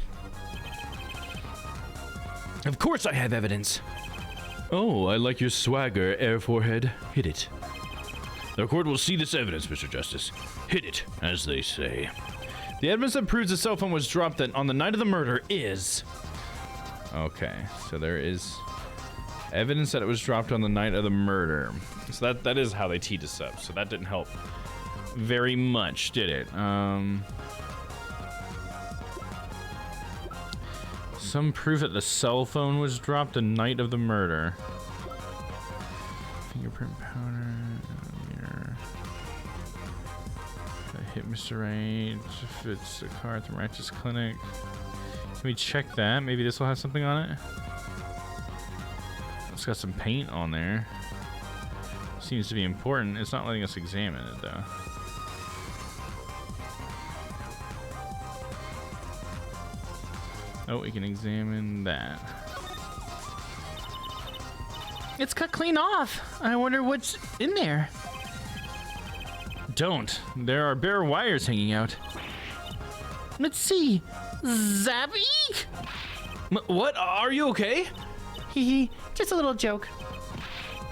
[SPEAKER 19] Of course I have evidence. Oh, I like your swagger, Air Forehead. Hit it. The court will see this evidence, Mr. Justice. Hit it, as they say.
[SPEAKER 2] The evidence that proves the cell phone was dropped on the night of the murder is... Okay, so there is evidence that it was dropped on the night of the murder. So that is how they teed us up. So that didn't help very much, did it? Some proof that the cell phone was dropped the night of the murder. Fingerprint powder. Mirror. I hit Mr. Right. If it's a car at the Maractus Clinic. Can we check that? Maybe this will have something on it. It's got some paint on there. Seems to be important. It's not letting us examine it though. Oh, we can examine that.
[SPEAKER 20] It's cut clean off. I wonder what's in there.
[SPEAKER 2] Don't. There are bare wires hanging out.
[SPEAKER 20] Let's see. Zappy?
[SPEAKER 19] What? Are you okay?
[SPEAKER 20] Hee hee. Just a little joke.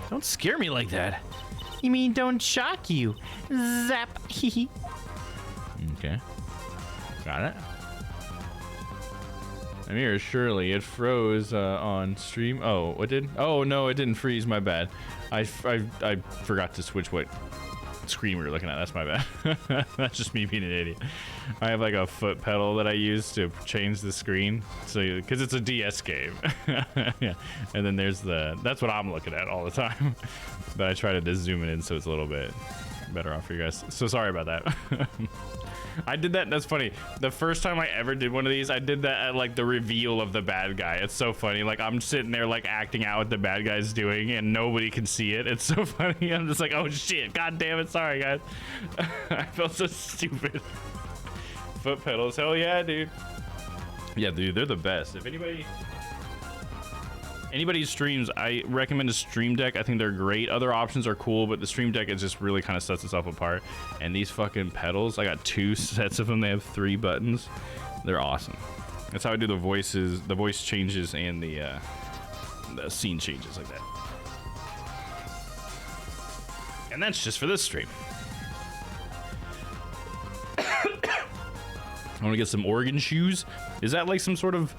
[SPEAKER 19] Don't scare me like that. You mean don't shock you? Zap.
[SPEAKER 2] Okay. Got it. I'm here, surely. It froze on stream. Oh, what did? Oh, no, it didn't freeze. My bad. I forgot to switch what screen we were looking at. That's my bad. That's just me being an idiot. I have like a foot pedal that I use to change the screen. So, because it's a DS game. Yeah. And then there's that's what I'm looking at all the time. But I try to just zoom it in so it's a little bit better off for you guys. So sorry about that. I did that. That's funny. The first time I ever did one of these, I did that at like the reveal of the bad guy. It's so funny. Like I'm sitting there like acting out what the bad guy's doing and nobody can see it. It's so funny. I'm just like, oh shit. God damn it. Sorry guys. I felt so stupid. Foot pedals. Hell yeah, dude. Yeah, dude. They're the best. If anybody streams, I recommend a Stream Deck. I think they're great. Other options are cool, but the Stream Deck, it just really kind of sets itself apart. And these fucking pedals, I got 2 sets of them. They have 3 buttons. They're awesome. That's how I do the voices, the voice changes, and the scene changes like that. And that's just for this stream. I want to get some organ shoes. Is that like some sort of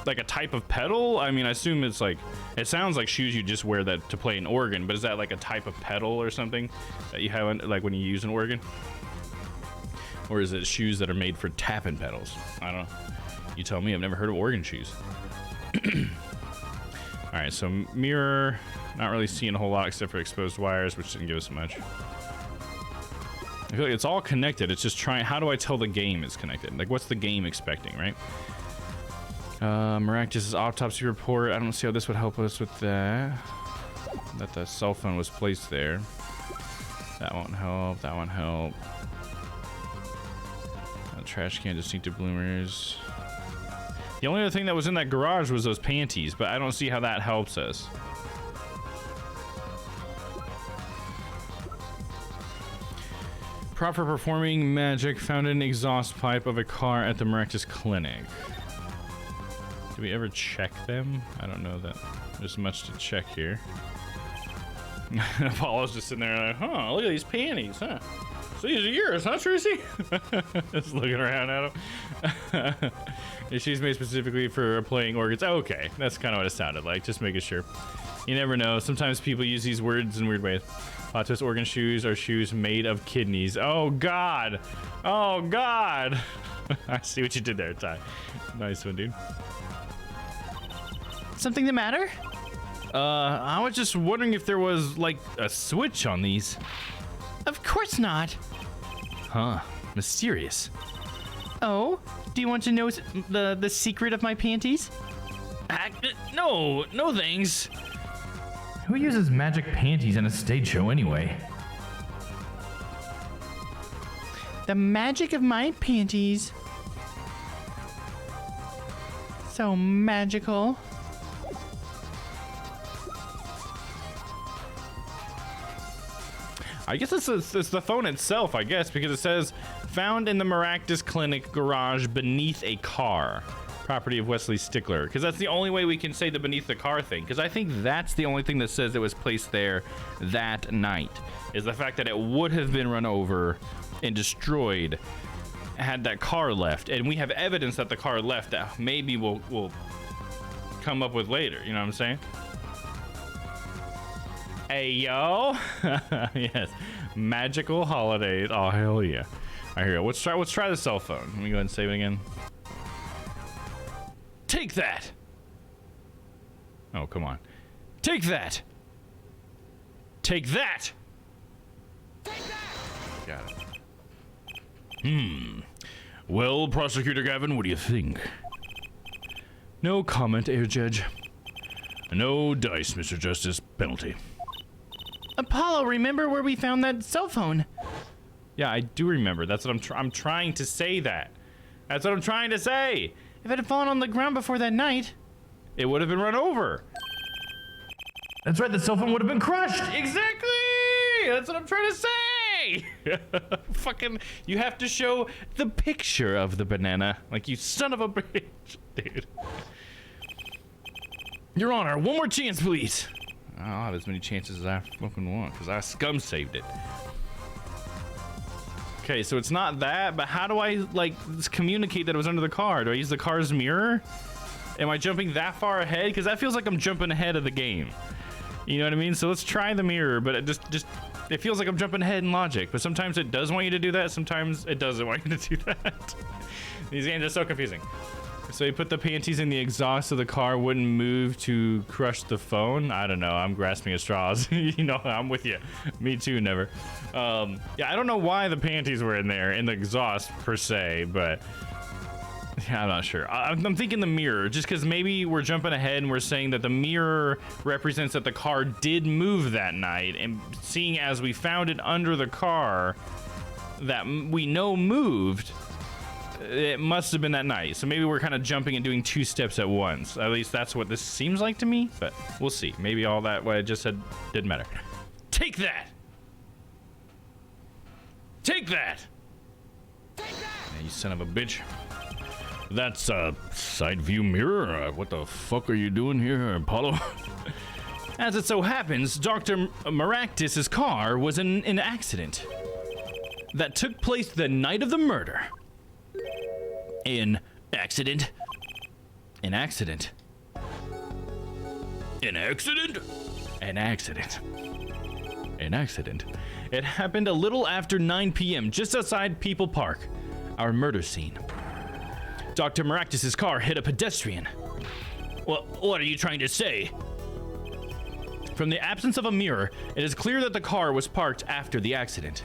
[SPEAKER 2] like a type of pedal? I mean, I assume it's like, it sounds like shoes you just wear that to play an organ, but is that like a type of pedal or something that you have like when you use an organ? Or is it shoes that are made for tapping pedals? I don't know. You tell me. I've never heard of organ shoes. All right, so mirror, not really seeing a whole lot except for exposed wires, which didn't give us much. I feel like it's all connected. It's just trying, how do I tell the game is connected? Like, what's the game expecting, right? Miraculous autopsy report. I don't see how this would help us with that. That the cell phone was placed there. That won't help. That won't help. Trash can, distinctive bloomers. The only other thing that was in that garage was those panties, but I don't see how that helps us. Proper performing magic found in an exhaust pipe of a car at the Miraculous Clinic. Did we ever check them? I don't know that there's much to check here. Apollo's just sitting there like, huh, look at these panties, huh? So these are yours, huh, Tracy? Just looking around at them. She's made specifically for playing organs. Okay, that's kind of what it sounded like, just making sure. You never know. Sometimes people use these words in weird ways. Twist organ shoes are shoes made of kidneys. Oh, God. Oh, God. I see what you did there, Ty. Nice one, dude.
[SPEAKER 19] Something the matter?
[SPEAKER 2] I was just wondering if there was, like, a switch on these.
[SPEAKER 19] Of course not.
[SPEAKER 2] Huh. Mysterious.
[SPEAKER 19] Oh? Do you want to know the secret of my panties?
[SPEAKER 2] No thanks.
[SPEAKER 20] Who uses magic panties in a stage show anyway?
[SPEAKER 19] The magic of my panties. So magical.
[SPEAKER 2] I guess it's the phone itself, I guess, because it says found in the Miraculous Clinic garage beneath a car. Property of Wesley Stickler. Because that's the only way we can say the beneath the car thing. Because I think that's the only thing that says it was placed there that night. Is the fact that it would have been run over and destroyed had that car left. And we have evidence that the car left that maybe we'll come up with later. You know what I'm saying? Hey, yo. Yes. Magical holidays. Oh, hell yeah. All right, here we go. Let's try the cell phone. Let me go ahead and save it again. Take that. Oh, come on. Take that. Take that. Take that. Got it. Well, Prosecutor Gavin, what do you think? No comment, Air Judge. No dice, Mr. Justice. Penalty.
[SPEAKER 19] Apollo, remember where we found that cell phone?
[SPEAKER 2] Yeah, I do remember. That's what I'm trying to say that. That's what I'm trying to say.
[SPEAKER 19] If it had fallen on the ground before that night,
[SPEAKER 2] it would have been run over.
[SPEAKER 20] That's right, the cell phone would have been crushed.
[SPEAKER 2] Exactly. That's what I'm trying to say. Fucking, you have to show the picture of the banana. Like, you son of a bitch, dude.
[SPEAKER 19] Your Honor, one more chance, please.
[SPEAKER 17] I'll have as many chances as I fucking want because I scum saved it. Okay, so it's not that, but how do I like communicate that it was under the car? Do I use the car's mirror? Am I jumping that far ahead? Because that feels like I'm jumping ahead of the game. You know what I mean? So let's try the mirror, but it it feels like I'm jumping ahead in logic. But sometimes it does want you to do that. Sometimes it doesn't want you to do that. These games are so confusing. So you put the panties in the exhaust so the car wouldn't move to crush the phone. I don't know. I'm grasping at straws. You know, I'm with you. Me too, never. Yeah, I don't know why the panties were in there, in the exhaust per se, but yeah, I'm not sure. I'm thinking the mirror, just because maybe we're jumping ahead and we're saying that the mirror represents that the car did move that night, and seeing as we found it under the car that we know moved, it must have been that night. So maybe we're kind of jumping and doing two steps at once. At least that's what this seems like to me, but we'll see. Maybe all that what I just said didn't matter.
[SPEAKER 19] Take that! Take that!
[SPEAKER 17] Yeah, you son of a bitch.
[SPEAKER 5] That's a side view mirror. What the fuck are you doing here, Apollo?
[SPEAKER 19] As it so happens, Dr. Maractus's car was in an accident that took place the night of the murder.
[SPEAKER 18] An accident?
[SPEAKER 19] An accident.
[SPEAKER 5] An accident?
[SPEAKER 19] An accident. An accident. It happened a little after 9 p.m. just outside People Park, our murder scene. Dr. Maractus's car hit a pedestrian.
[SPEAKER 18] What are you trying to say?
[SPEAKER 19] From the absence of a mirror, it is clear that the car was parked after the accident,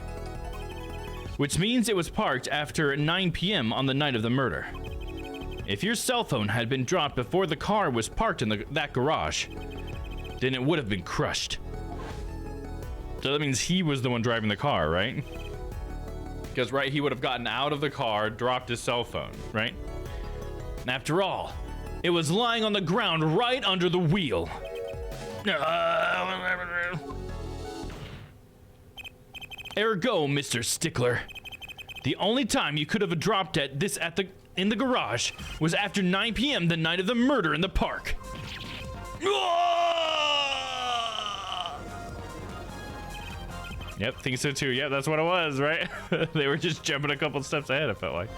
[SPEAKER 19] which means it was parked after 9 p.m. on the night of the murder. If your cell phone had been dropped before the car was parked in that garage, then it would have been crushed.
[SPEAKER 17] So that means he was the one driving the car, right? Because, right, he would have gotten out of the car, dropped his cell phone, right?
[SPEAKER 19] After all, it was lying on the ground right under the wheel. Ergo, Mr. Stickler, the only time you could have dropped in the garage was after 9 p.m. the night of the murder in the park.
[SPEAKER 17] Yep, think so too. Yeah, that's what it was, right? They were just jumping a couple steps ahead, it felt like.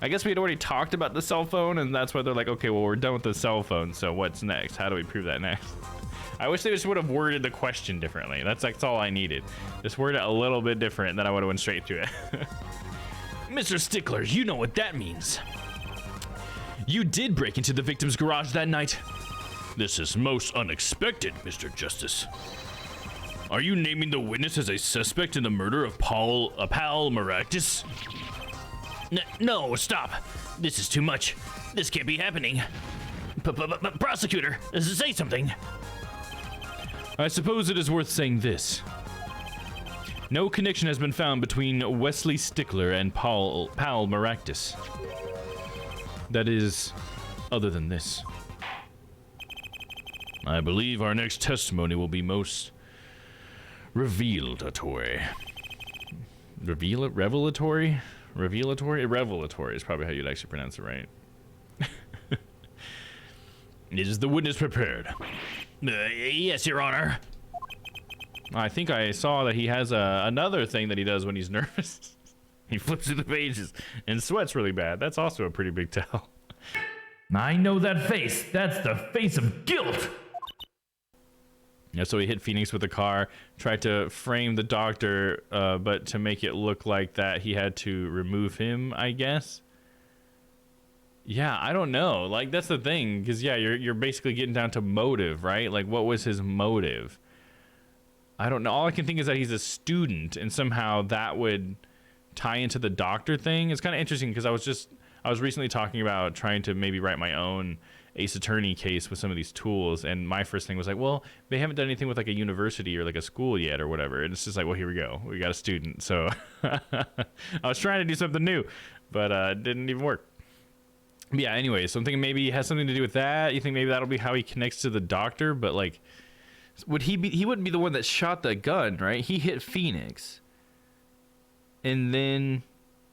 [SPEAKER 17] I guess we had already talked about the cell phone, and that's why they're like, okay, well, we're done with the cell phone, so what's next? How do we prove that next? I wish they just would have worded the question differently. That's all I needed. Just word it a little bit different, then I would have went straight to it.
[SPEAKER 19] Mr. Stickler, you know what that means. You did break into the victim's garage that night.
[SPEAKER 5] This is most unexpected, Mr. Justice. Are you naming the witness as a suspect in the murder of Pal Maractus?
[SPEAKER 18] No, stop. This is too much. This can't be happening. Prosecutor, say something.
[SPEAKER 19] I suppose it is worth saying this. No connection has been found between Wesley Stickler and Pal Maractus. That is, other than this.
[SPEAKER 5] I believe our next testimony will be most revelatory.
[SPEAKER 17] Revelatory? Revelatory is probably how you'd actually pronounce it, right?
[SPEAKER 5] Is the witness prepared?
[SPEAKER 18] Yes, Your Honor.
[SPEAKER 17] I think I saw that he has another thing that he does when he's nervous. He flips through the pages and sweats really bad. That's also a pretty big tell.
[SPEAKER 20] I know that face. That's the face of guilt.
[SPEAKER 17] Yeah, so he hit Phoenix with the car, tried to frame the doctor, but to make it look like that he had to remove him, I guess. Yeah, I don't know. Like, that's the thing, because, yeah, you're basically getting down to motive, right? Like, what was his motive? I don't know. All I can think is that he's a student, and somehow that would tie into the doctor thing. It's kind of interesting, because I was recently talking about trying to maybe write my own Ace Attorney case with some of these tools, and my first thing was like, well, they haven't done anything with like a university or like a school yet or whatever, and it's just like, well, here we go, we got a student. So I was trying to do something new, but it didn't even work. But yeah, anyway, so I'm thinking maybe it has something to do with that. You think maybe that'll be how he connects to the doctor? But like, he wouldn't be the one that shot the gun, right? He hit Phoenix, and then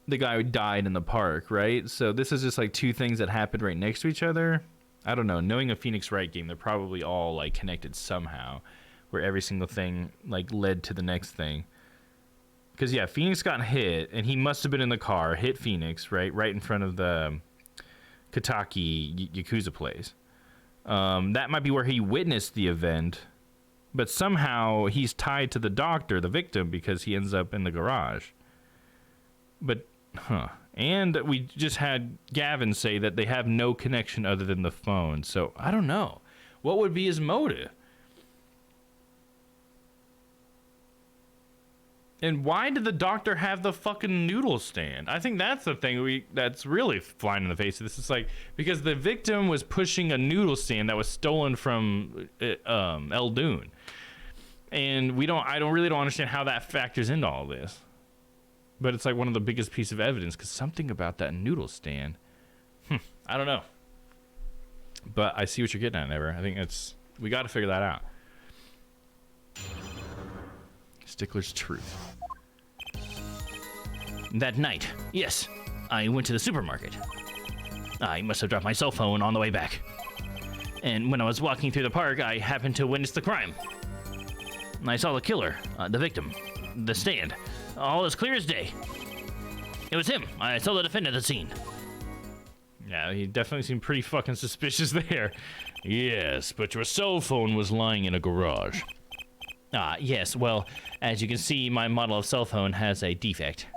[SPEAKER 17] the guy died in the park, right? So this is just like two things that happened right next to each other. I don't know. Knowing a Phoenix Wright game, they're probably all like connected somehow.
[SPEAKER 2] where every single thing like led to the next thing. Because yeah, Phoenix got hit, and he must have been in the car, hit Phoenix, right in front of the Kataki Yakuza place. That might be where he witnessed the event, but somehow he's tied to the doctor, the victim, because he ends up in the garage. But, and we just had Gavin say that they have no connection other than the phone. So, I don't know. What would be his motive? And why did the doctor have the fucking noodle stand? I think that's the thing that's really flying in the face of this. It's like, because the victim was pushing a noodle stand that was stolen from El Dune. And I really don't understand how that factors into all this. But it's like one of the biggest pieces of evidence, because something about that noodle stand. I don't know. But I see what you're getting at, Never. I think we got to figure that out. Stickler's truth.
[SPEAKER 21] That night, yes, I went to the supermarket. I must have dropped my cell phone on the way back. And when I was walking through the park, I happened to witness the crime. I saw the killer, the victim, the stand, all as clear as day. It was him. I saw the defendant at the scene.
[SPEAKER 2] Yeah, he definitely seemed pretty fucking suspicious there.
[SPEAKER 5] Yes, but your cell phone was lying in a garage.
[SPEAKER 21] Yes, well, as you can see, my model of cell phone has a defect.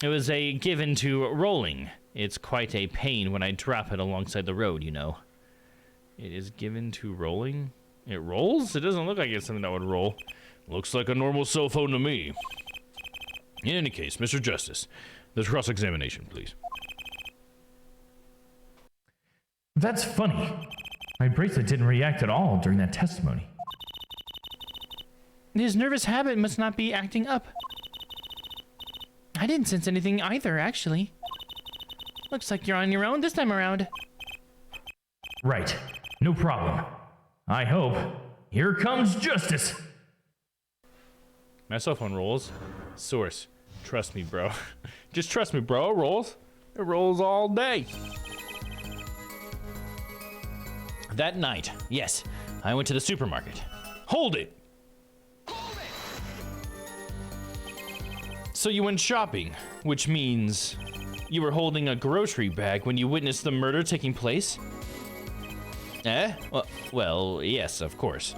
[SPEAKER 21] It was given to rolling. It's quite a pain when I drop it alongside the road, you know.
[SPEAKER 2] It is given to rolling? It rolls? It doesn't look like it's something that would roll.
[SPEAKER 5] Looks like a normal cell phone to me. In any case, Mr. Justice, the cross-examination, please.
[SPEAKER 20] That's funny. My bracelet didn't react at all during that testimony.
[SPEAKER 21] His nervous habit must not be acting up. I didn't sense anything either, actually. Looks like you're on your own this time around.
[SPEAKER 20] Right. No problem. I hope. Here comes justice.
[SPEAKER 2] My cell phone rolls. Source. Trust me, bro. Just trust me, bro. It rolls. It rolls all day.
[SPEAKER 21] That night, yes, I went to the supermarket. Hold it!
[SPEAKER 2] So you went shopping, which means you were holding a grocery bag when you witnessed the murder taking place?
[SPEAKER 21] Well, yes, of course.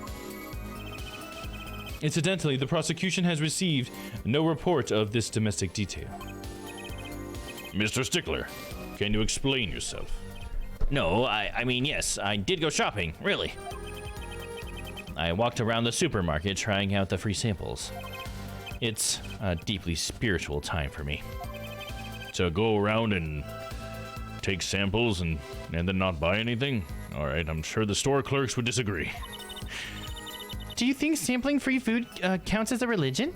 [SPEAKER 2] Incidentally, the prosecution has received no report of this domestic detail.
[SPEAKER 5] Mr. Stickler, can you explain yourself?
[SPEAKER 21] No, I mean, yes, I did go shopping, really. I walked around the supermarket trying out the free samples. It's a deeply spiritual time for me.
[SPEAKER 5] To go around and take samples and then not buy anything? All right, I'm sure the store clerks would disagree.
[SPEAKER 21] Do you think sampling free food counts as a religion?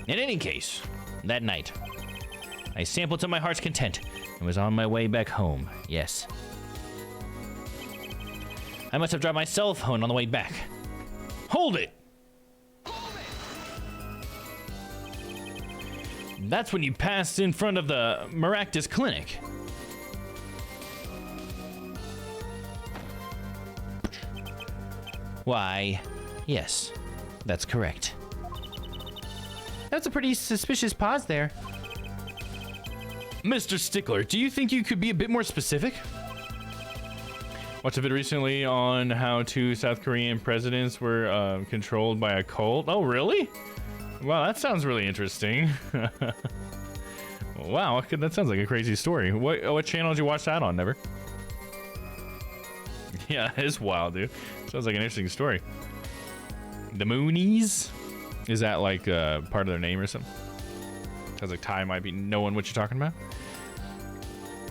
[SPEAKER 21] In any case, that night, I sampled to my heart's content and was on my way back home, yes. I must have dropped my cell phone on the way back. Hold it! That's when you passed in front of the Maractus Clinic. Why, yes, that's correct. That's a pretty suspicious pause there.
[SPEAKER 2] Mr. Stickler, do you think you could be a bit more specific? Watched a video recently on how 2 South Korean presidents were controlled by a cult. Oh, really? Wow, that sounds really interesting. Wow, that sounds like a crazy story. What channel did you watch that on, Never? Yeah, it's wild, dude. Sounds like an interesting story. The Moonies? Is that like part of their name or something? Sounds like Ty might be knowing what you're talking about.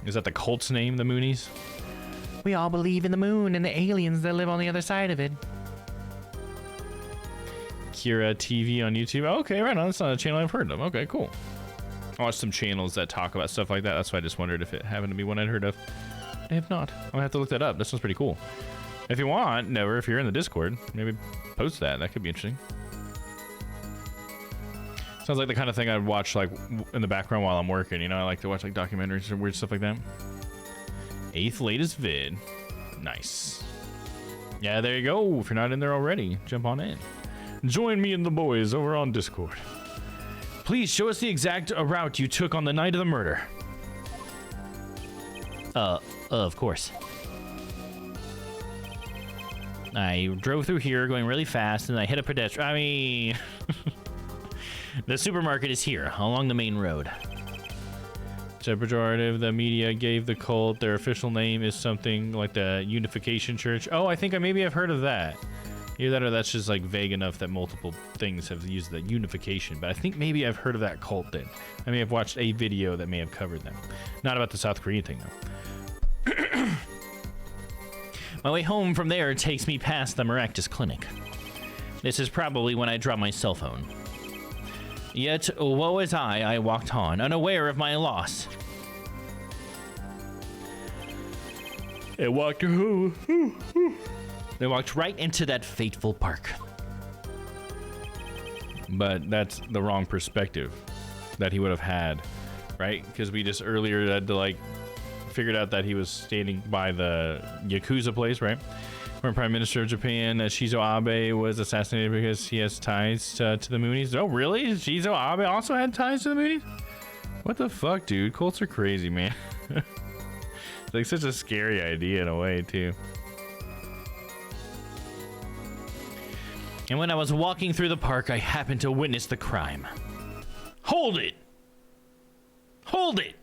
[SPEAKER 2] Is that the cult's name, the Moonies?
[SPEAKER 21] We all believe in the moon and the aliens that live on the other side of it.
[SPEAKER 2] Kira TV on YouTube. Oh, okay, right on. That's not a channel I've heard of. Okay, cool. I watch some channels that talk about stuff like that. That's why I just wondered if it happened to be one I'd heard of. If not, I'm gonna have to look that up. That sounds pretty cool. If you want, Never, if you're in the Discord, maybe post that. That could be interesting. Sounds like the kind of thing I'd watch like in the background while I'm working. You know, I like to watch like documentaries and weird stuff like that. 8th latest vid. Nice.
[SPEAKER 5] Yeah, there you go. If you're not in there already, jump on in. Join me and the boys over on Discord. Please show us the exact route you took on the night of the murder.
[SPEAKER 21] Of course. I drove through here going really fast and I hit a pedestrian. I mean, the supermarket is here along the main road.
[SPEAKER 5] It's a pejorative. The media gave the cult their official name is something like the Unification Church. Oh, I think maybe I've heard of that. Either that or that's just like vague enough that multiple things have used the unification. But I think maybe I've heard of that cult then. I may have watched a video that may have covered them. Not about the South Korean thing though.
[SPEAKER 21] My way home from there takes me past the Maractus Clinic. This is probably when I dropped my cell phone. Yet, woe is I walked on, unaware of my loss.
[SPEAKER 5] They walked
[SPEAKER 21] right into that fateful park.
[SPEAKER 5] But that's the wrong perspective that he would have had, right? Because we just earlier had to like figured out that he was standing by the Yakuza place, right? Where Prime Minister of Japan Shinzo Abe was assassinated because he has ties to the Moonies. Oh, really? Shinzo Abe also had ties to the Moonies? What the fuck, dude? Cults are crazy, man. It's like such a scary idea in a way, too.
[SPEAKER 21] And when I was walking through the park, I happened to witness the crime. Hold it! Hold it!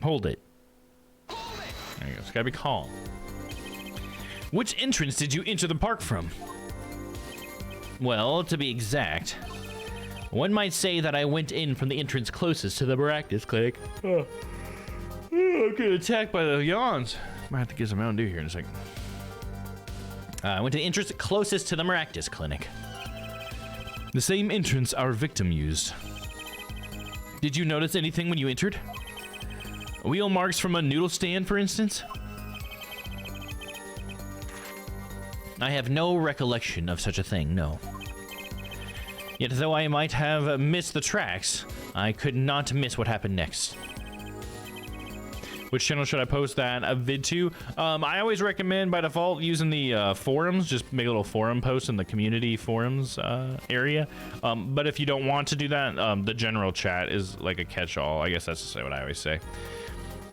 [SPEAKER 5] Hold it. There you go. It's gotta be calm.
[SPEAKER 21] Which entrance did you enter the park from? Well, to be exact, one might say that I went in from the entrance closest to the Maractus Clinic.
[SPEAKER 5] I'm getting attacked by the yawns. Might have to get some Mountain Dew here in a second.
[SPEAKER 21] I went to the entrance closest to the Maractus Clinic.
[SPEAKER 5] The same entrance our victim used.
[SPEAKER 21] Did you notice anything when you entered? Wheel marks from a noodle stand, for instance? I have no recollection of such a thing, no. Yet though I might have missed the tracks, I could not miss what happened next.
[SPEAKER 5] Which channel should I post that vid to? I always recommend by default using the forums. Just make a little forum post in the community forums area. But if you don't want to do that, the general chat is like a catch-all. I guess that's what I always say.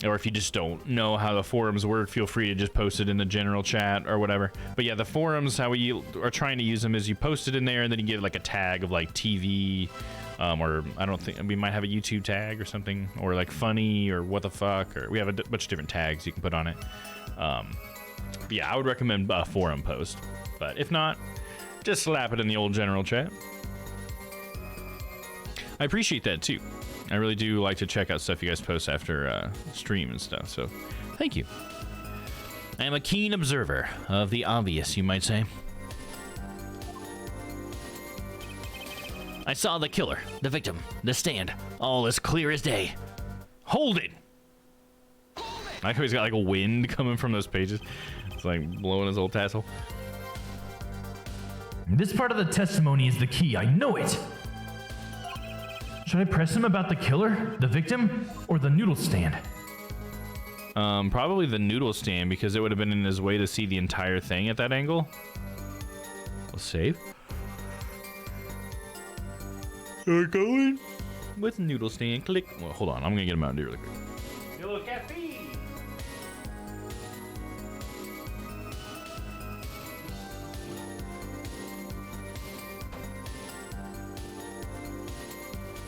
[SPEAKER 5] Or if you just don't know how the forums work, feel free to just post it in the general chat or whatever. But yeah, the forums, how we are trying to use them is you post it in there and then you get like a tag of like TV, or I don't think, we might have a YouTube tag or something, or like funny or what the fuck, or we have a bunch of different tags you can put on it. But yeah, I would recommend a forum post. But if not, just slap it in the old general chat. I appreciate that too. I really do like to check out stuff you guys post after stream and stuff, so thank you.
[SPEAKER 21] I am a keen observer of the obvious, you might say. I saw the killer, the victim, the stand, all as clear as day. Hold it!
[SPEAKER 5] I like how he's got like a wind coming from those pages. It's like blowing his old tassel.
[SPEAKER 20] This part of the testimony is the key, I know it! Should I press him about the killer, the victim, or the noodle stand?
[SPEAKER 5] Probably the noodle stand, because it would have been in his way to see the entire thing at that angle. We'll save. We're going with noodle stand. Click. Well, hold on. I'm gonna get him out really quick.
[SPEAKER 21] A little caffeine.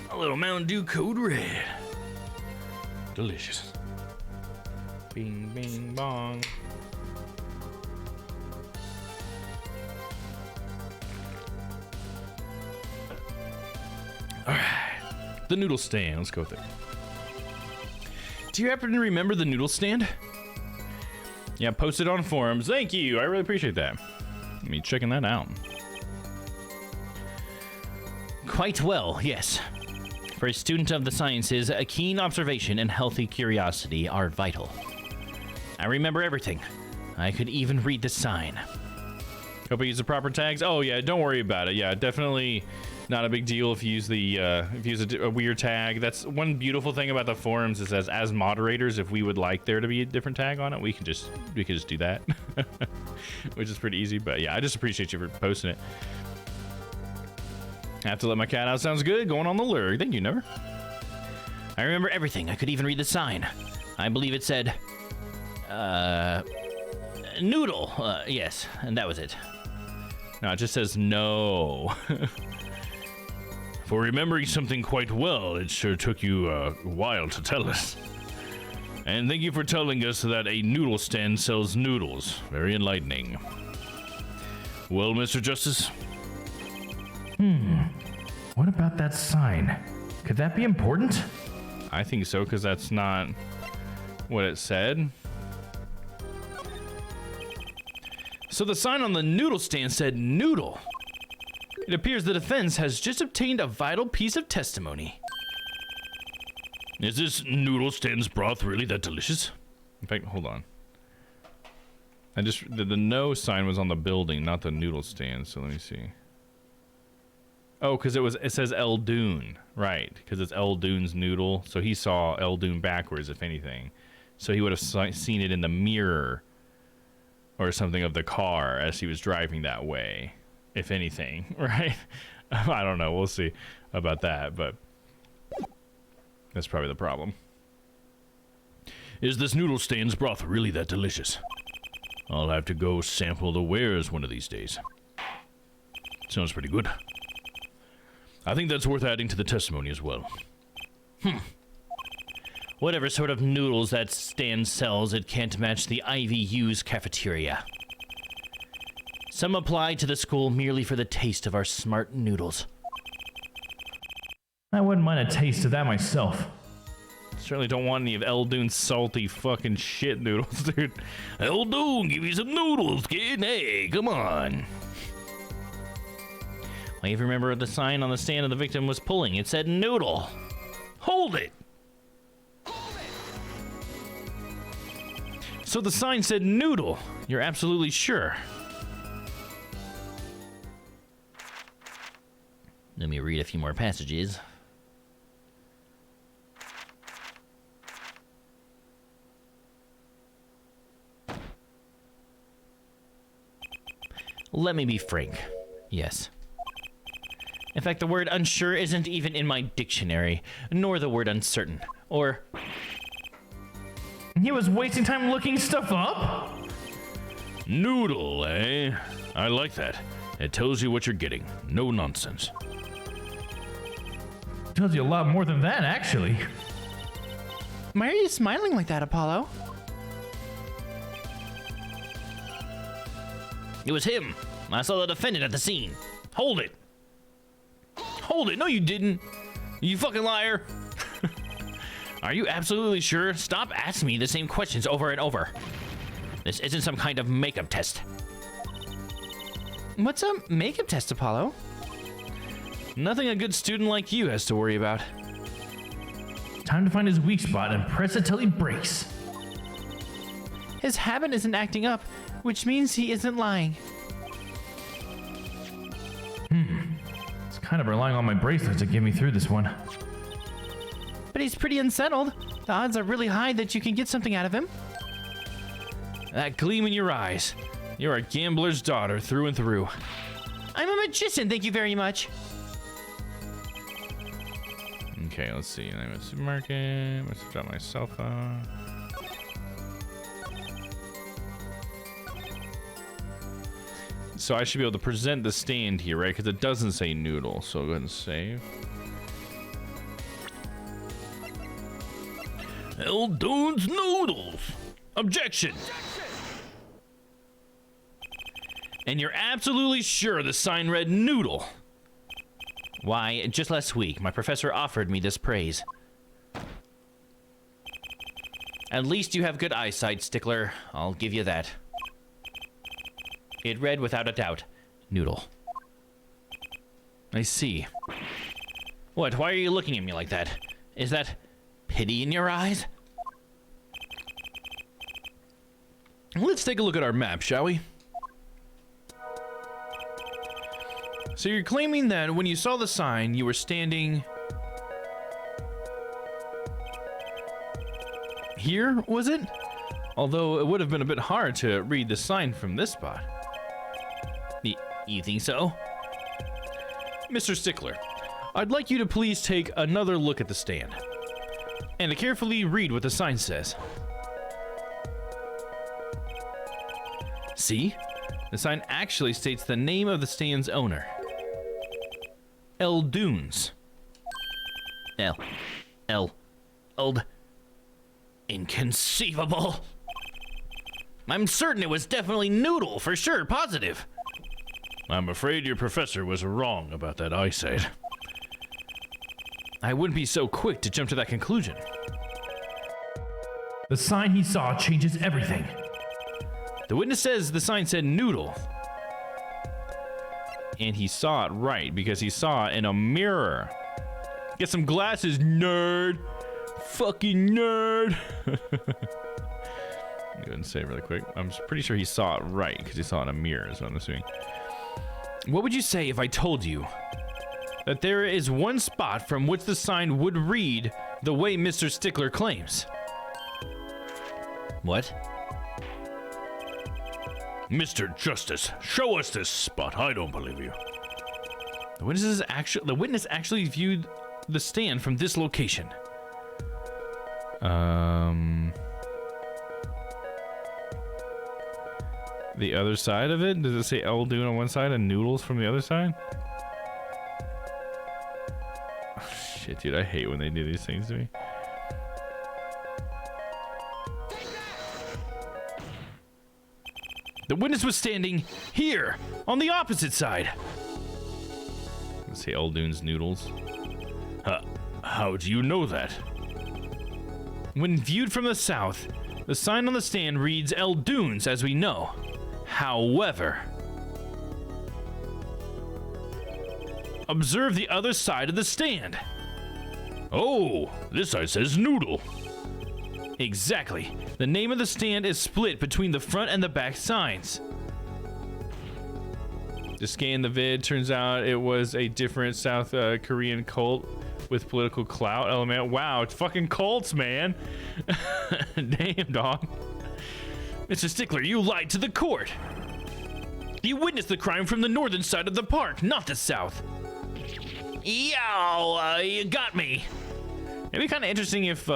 [SPEAKER 5] A little Mountain Dew Code Red. Delicious. Bing, bing, bong. All right. The noodle stand. Let's go with it. Do you happen to remember the noodle stand? Yeah, post it on forums. Thank you. I really appreciate that. Let me checking that out.
[SPEAKER 21] Quite well, yes. For a student of the sciences, a keen observation and healthy curiosity are vital. I remember everything. I could even read the sign.
[SPEAKER 5] Hope I use the proper tags. Oh yeah, don't worry about it. Yeah, definitely
[SPEAKER 2] Not a big deal if you use the a weird tag. That's one beautiful thing about the forums is as moderators, if we would like there to be a different tag on it, we could just do that, which is pretty easy. But yeah, I just appreciate you for posting it. I have to let my cat out. Sounds good. Going on the lure. Thank you, Never.
[SPEAKER 21] I remember everything. I could even read the sign. I believe it said, noodle. Yes, and that was it.
[SPEAKER 2] No, it just says no.
[SPEAKER 5] For remembering something quite well, it sure took you a while to tell us. And thank you for telling us that a noodle stand sells noodles. Very enlightening. Well, Mr. Justice?
[SPEAKER 20] What about that sign? Could that be important?
[SPEAKER 2] I think so, because that's not what it said.
[SPEAKER 19] So the sign on the noodle stand said noodle. It appears the defense has just obtained a vital piece of testimony.
[SPEAKER 5] Is this noodle stand's broth really that delicious?
[SPEAKER 2] In fact, hold on. The no sign was on the building, not the noodle stand, so let me see. Oh, because it says Eldoon, right? Because it's Eldoon's noodle, so he saw Eldoon backwards, if anything. So he would have seen it in the mirror or something of the car as he was driving that way, if anything, right? I don't know. We'll see about that, but that's probably the problem.
[SPEAKER 5] Is this noodle stand's broth really that delicious? I'll have to go sample the wares one of these days. Sounds pretty good. I think that's worth adding to the testimony as well.
[SPEAKER 21] Whatever sort of noodles that stand sells, it can't match the IVU's cafeteria. Some apply to the school merely for the taste of our smart noodles.
[SPEAKER 20] I wouldn't mind a taste of that myself.
[SPEAKER 2] Certainly don't want any of Eldoon's salty fucking shit noodles, dude.
[SPEAKER 5] Eldoon, give me some noodles, kid. Hey, come on.
[SPEAKER 21] I even remember the sign on the stand of the victim was pulling. It said noodle.
[SPEAKER 5] Hold it.
[SPEAKER 19] So the sign said noodle. You're absolutely sure.
[SPEAKER 21] Let me read a few more passages. Let me be frank. Yes. In fact, the word unsure isn't even in my dictionary, nor the word uncertain, or...
[SPEAKER 20] He was wasting time looking stuff up?
[SPEAKER 5] Noodle, eh? I like that. It tells you what you're getting. No nonsense.
[SPEAKER 20] Tells you a lot more than that, actually.
[SPEAKER 19] Why are you smiling like that, Apollo?
[SPEAKER 21] It was him. I saw the defendant at the scene. Hold it.
[SPEAKER 19] Hold it. No, you didn't. You fucking liar.
[SPEAKER 21] Are you absolutely sure? Stop asking me the same questions over and over. This isn't some kind of makeup test.
[SPEAKER 19] What's a makeup test, Apollo?
[SPEAKER 21] Nothing a good student like you has to worry about.
[SPEAKER 20] Time to find his weak spot and press it till he breaks.
[SPEAKER 19] His habit isn't acting up, which means he isn't lying.
[SPEAKER 20] It's kind of relying on my bracelet to get me through this one.
[SPEAKER 19] But he's pretty unsettled. The odds are really high that you can get something out of him.
[SPEAKER 21] That gleam in your eyes. You're a gambler's daughter through and through.
[SPEAKER 19] I'm a magician, thank you very much.
[SPEAKER 2] Okay, let's see. I'm at supermarket. Let's drop my cell phone. So I should be able to present the stand here, right? Because it doesn't say noodle. So I'll go ahead and save.
[SPEAKER 5] Eldoon's noodles. Objection.
[SPEAKER 21] And you're absolutely sure the sign read noodle? Why, just last week, my professor offered me this praise. At least you have good eyesight, Stickler. I'll give you that. It read without a doubt, noodle.
[SPEAKER 19] I see.
[SPEAKER 21] What, why are you looking at me like that? Is that pity in your eyes?
[SPEAKER 19] Let's take a look at our map, shall we?
[SPEAKER 2] So you're claiming that when you saw the sign, you were standing here, was it? Although it would have been a bit hard to read the sign from this spot.
[SPEAKER 21] You think so?
[SPEAKER 2] Mr. Stickler, I'd like you to please take another look at the stand and to carefully read what the sign says. See? The sign actually states the name of the stand's owner. El Dunes.
[SPEAKER 21] Inconceivable. I'm certain it was definitely Noodle, for sure, positive.
[SPEAKER 5] I'm afraid your professor was wrong about that eyesight.
[SPEAKER 2] I wouldn't be so quick to jump to that conclusion.
[SPEAKER 20] The sign he saw changes everything.
[SPEAKER 2] The witness says the sign said Noodle. And he saw it right because he saw it in a mirror. Get some glasses, nerd. Fucking nerd. Go ahead and say it really quick. I'm pretty sure he saw it right because he saw it in a mirror, is what I'm assuming. What would you say if I told you that there is one spot from which the sign would read the way Mr. Stickler claims?
[SPEAKER 21] What?
[SPEAKER 5] Mr. Justice, show us this spot. I don't believe you.
[SPEAKER 2] The witness actually viewed the stand from this location. The other side of it? Does it say El Dune on one side and Noodles from the other side? Oh, shit, dude, I hate when they do these things to me. The witness was standing here, on the opposite side. Let's say El Dune's Noodles.
[SPEAKER 5] How do you know that?
[SPEAKER 2] When viewed from the south, the sign on the stand reads El Dunes, as we know. However, observe the other side of the stand.
[SPEAKER 5] Oh, this side says Noodle.
[SPEAKER 2] Exactly. The name of the stand is split between the front and the back signs. To scan the vid, turns out it was a different South Korean cult with political clout element. Wow, it's fucking cults, man. Damn, dog. Mr. Stickler, you lied to the court. You witnessed the crime from the northern side of the park, not the south.
[SPEAKER 21] Yo, you got me.
[SPEAKER 2] It'd be kind of interesting if we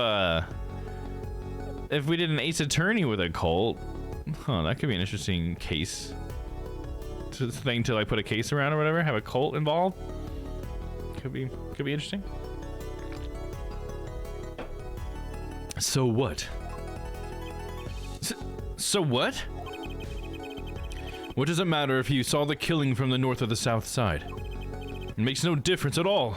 [SPEAKER 2] did an Ace Attorney with a cult. Huh, that could be an interesting case. Thing to like put a case around or whatever, have a cult involved. Could be interesting. So what? So what? What does it matter if you saw the killing from the north or the south side? It makes no difference at all.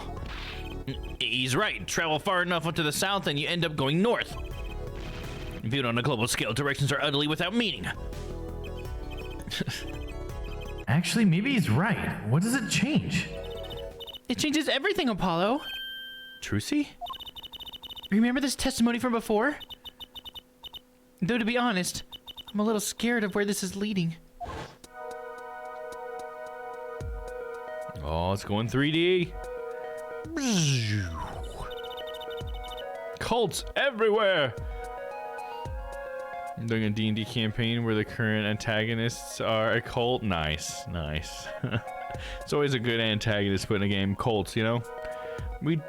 [SPEAKER 21] He's right. Travel far enough up to the south and you end up going north. Viewed on a global scale, directions are utterly without meaning.
[SPEAKER 20] Actually, maybe he's right. What does it change?
[SPEAKER 3] It changes everything, Apollo.
[SPEAKER 2] Trucy?
[SPEAKER 3] Remember this testimony from before? Though to be honest, I'm a little scared of where this is leading.
[SPEAKER 2] Oh, it's going 3D. Cults everywhere. I'm doing a D&D campaign where the current antagonists are a cult. Nice, nice. It's always a good antagonist put in a game. Cults, you know? We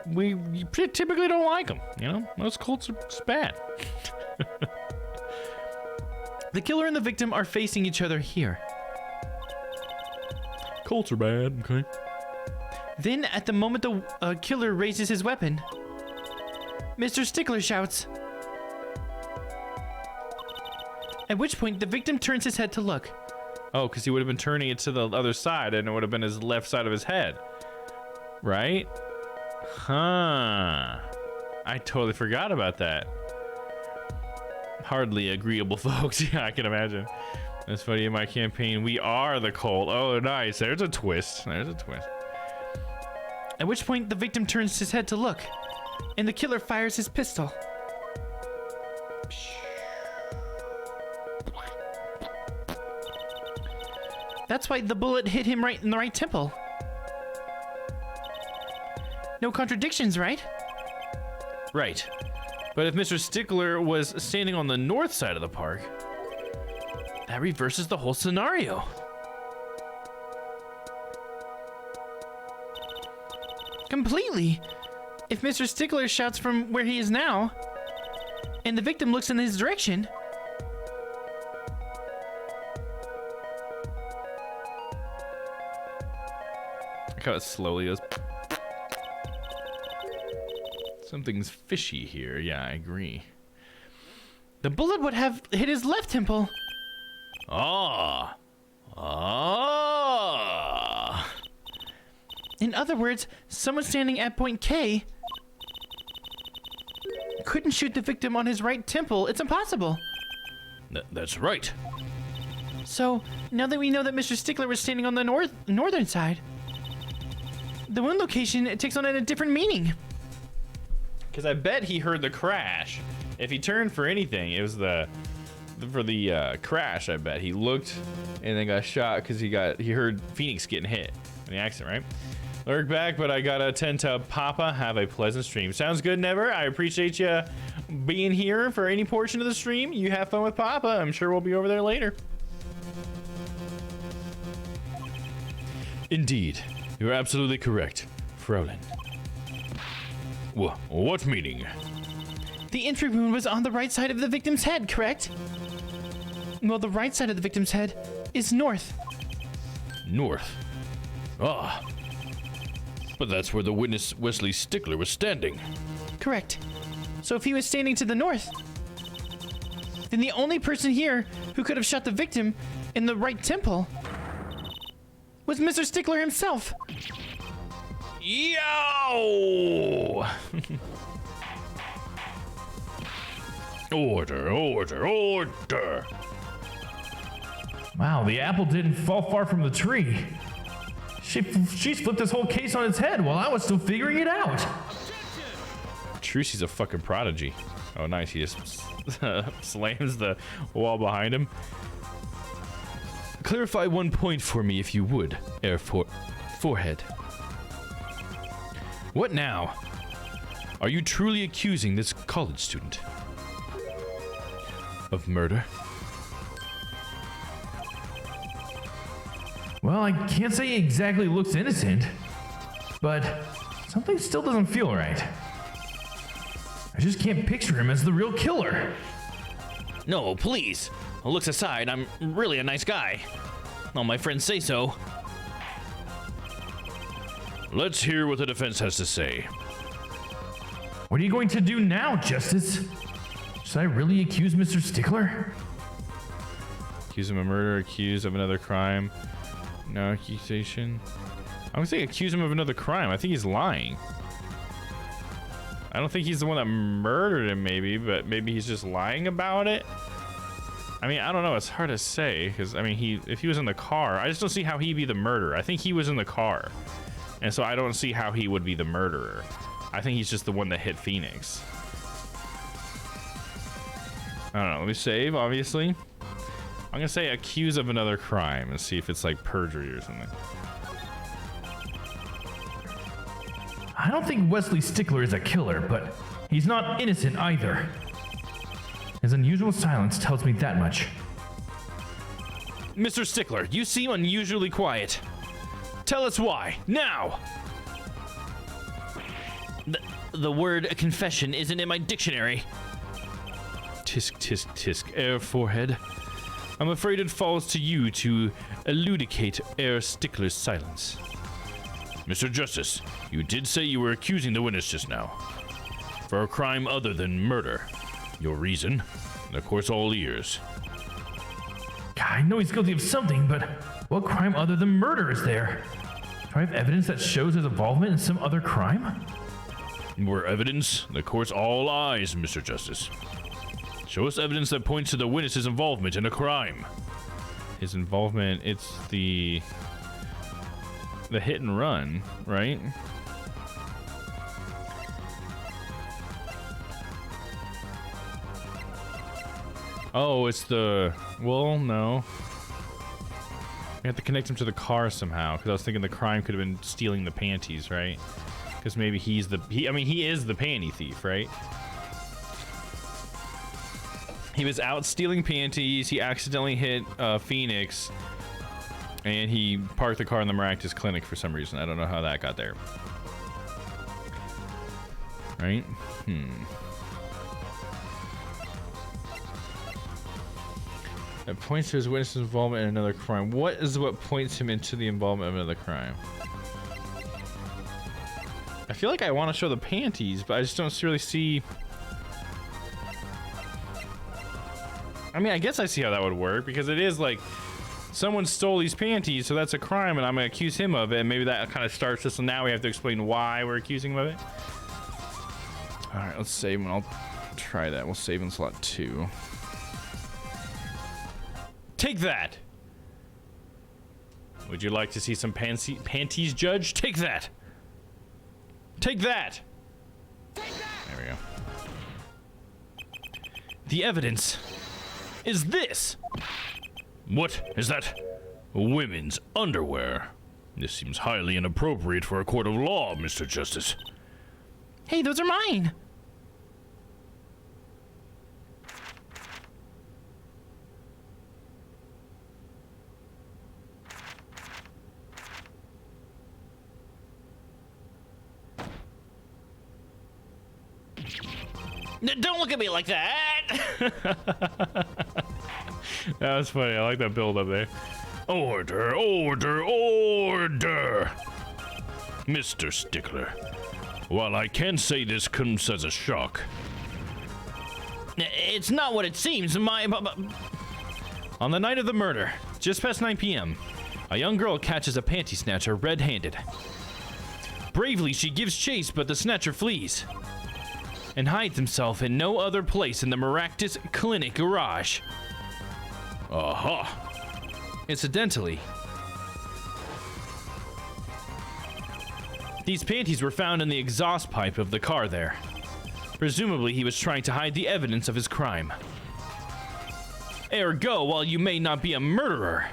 [SPEAKER 2] typically don't like them, you know? Most cults are just bad.
[SPEAKER 3] The killer and the victim are facing each other here.
[SPEAKER 2] Cults are bad, okay?
[SPEAKER 3] Then, at the moment the killer raises his weapon, Mr. Stickler shouts. At which point, the victim turns his head to look.
[SPEAKER 2] Oh, because he would have been turning it to the other side, and it would have been his left side of his head. Right? Huh. I totally forgot about that. Hardly agreeable, folks. Yeah, I can imagine. That's funny. In my campaign, we are the cult. Oh, nice. There's a twist. There's a twist.
[SPEAKER 3] At which point, the victim turns his head to look, and the killer fires his pistol. That's why the bullet hit him right in the right temple. No contradictions, right?
[SPEAKER 19] Right. But if Mr. Stickler was standing on the north side of the park, that reverses the whole scenario.
[SPEAKER 3] Completely. If Mr. Stickler shouts from where he is now, and the victim looks in his direction,
[SPEAKER 19] Look how it slowly goes. Something's fishy here. Yeah, I agree.
[SPEAKER 3] the bullet would have hit his left temple.
[SPEAKER 19] Ah. Ah.
[SPEAKER 3] In other words, someone standing at point K couldn't shoot the victim on his right temple. It's impossible.
[SPEAKER 19] That's right.
[SPEAKER 3] So, now that we know that Mr. Stickler was standing on the northern side, the wound location, it takes on a different meaning.
[SPEAKER 2] Because I bet he heard the crash. If he turned for anything, it was for the crash. I bet he looked and then got shot because he heard Phoenix getting hit in the accident, right? Lurk back, but I gotta attend to Papa. Have a pleasant stream. Sounds good, Never. I appreciate you being here for any portion of the stream. You have fun with Papa. I'm sure we'll be over there later.
[SPEAKER 5] Indeed, you're absolutely correct, Fraulein. What meaning?
[SPEAKER 3] The entry wound was on the right side of the victim's head, correct? Well, the right side of the victim's head is north.
[SPEAKER 5] North? Ah. But that's where the witness Wesley Stickler was standing.
[SPEAKER 3] Correct. So if he was standing to the north, then the only person here who could have shot the victim in the right temple was Mr. Stickler himself.
[SPEAKER 5] Yo! Order, order, order.
[SPEAKER 20] Wow, the apple didn't fall far from the tree. She's flipped this whole case on its head while I was still figuring it out.
[SPEAKER 2] Trucy's a fucking prodigy. Oh, nice. He just slams the wall behind him.
[SPEAKER 5] Clarify one point for me, if you would, Forehead. What now? Are you truly accusing this college student of murder?
[SPEAKER 20] Well, I can't say he exactly looks innocent, but something still doesn't feel right. I just can't picture him as the real killer.
[SPEAKER 21] No, please. Looks aside, I'm really a nice guy. All my friends say so.
[SPEAKER 5] Let's hear what the defense has to say.
[SPEAKER 20] What are you going to do now, Justice? Should I really accuse Mr. Stickler?
[SPEAKER 2] Accuse him of murder, accused of another crime. No accusation. I'm gonna say accuse him of another crime. I think he's lying. I don't think he's the one that murdered him, maybe, but maybe he's just lying about it. I mean, I don't know. It's hard to say because I mean, if he was in the car, I just don't see how he'd be the murderer. I think he was in the car, and so I don't see how he would be the murderer. I think he's just the one that hit Phoenix. I don't know. Let me save, obviously. I'm gonna say accuse of another crime and see if it's like perjury or something.
[SPEAKER 20] I don't think Wesley Stickler is a killer, but he's not innocent either. His unusual silence tells me that much.
[SPEAKER 21] Mr. Stickler, you seem unusually quiet. Tell us why, now! The word confession isn't in my dictionary.
[SPEAKER 5] Tisk, tisk, tisk, Forehead. I'm afraid it falls to you to elucidate Stickler's silence. Mr. Justice, you did say you were accusing the witness just now for a crime other than murder. Your reason? And of course, all ears.
[SPEAKER 20] God, I know he's guilty of something, but what crime other than murder is there? Do I have evidence that shows his involvement in some other crime?
[SPEAKER 5] More evidence? The court's all eyes, Mr. Justice. Show us evidence that points to the witness's involvement in a crime.
[SPEAKER 2] His involvement, it's the hit and run, right? Oh, it's well, no. We have to connect him to the car somehow, because I was thinking the crime could have been stealing the panties, right? Because maybe he's the... I mean, he is the panty thief, right? He was out stealing panties. He accidentally hit Phoenix. And he parked the car in the Maractus Clinic for some reason. I don't know how that got there. Right? That points to his witness's involvement in another crime. What is what points him into the involvement of another crime? I feel like I want to show the panties, but I just don't really see... I mean, I guess I see how that would work, because it is like... Someone stole these panties, so that's a crime, and I'm going to accuse him of it, and maybe that kind of starts this, and now we have to explain why we're accusing him of it. Alright, let's save him. I'll try that. We'll save in slot 2. Take that! Would you like to see some panties, Judge? Take that! Take that! There we go.
[SPEAKER 19] The evidence is this.
[SPEAKER 5] What is that? Women's underwear. This seems highly inappropriate for a court of law, Mr. Justice.
[SPEAKER 3] Hey, those are mine.
[SPEAKER 21] Don't look at me like that!
[SPEAKER 2] That was funny. I like that build up there.
[SPEAKER 5] Order, order, order! Mr. Stickler, while I can say this comes as a shock...
[SPEAKER 21] It's not what it seems.
[SPEAKER 19] On the night of the murder, just past 9 p.m., a young girl catches a panty snatcher red-handed. Bravely, she gives chase, but the snatcher flees and hides himself in no other place in the Maractus Clinic garage.
[SPEAKER 5] Aha!
[SPEAKER 19] Incidentally, these panties were found in the exhaust pipe of the car there. Presumably, he was trying to hide the evidence of his crime. Ergo, while you may not be a murderer,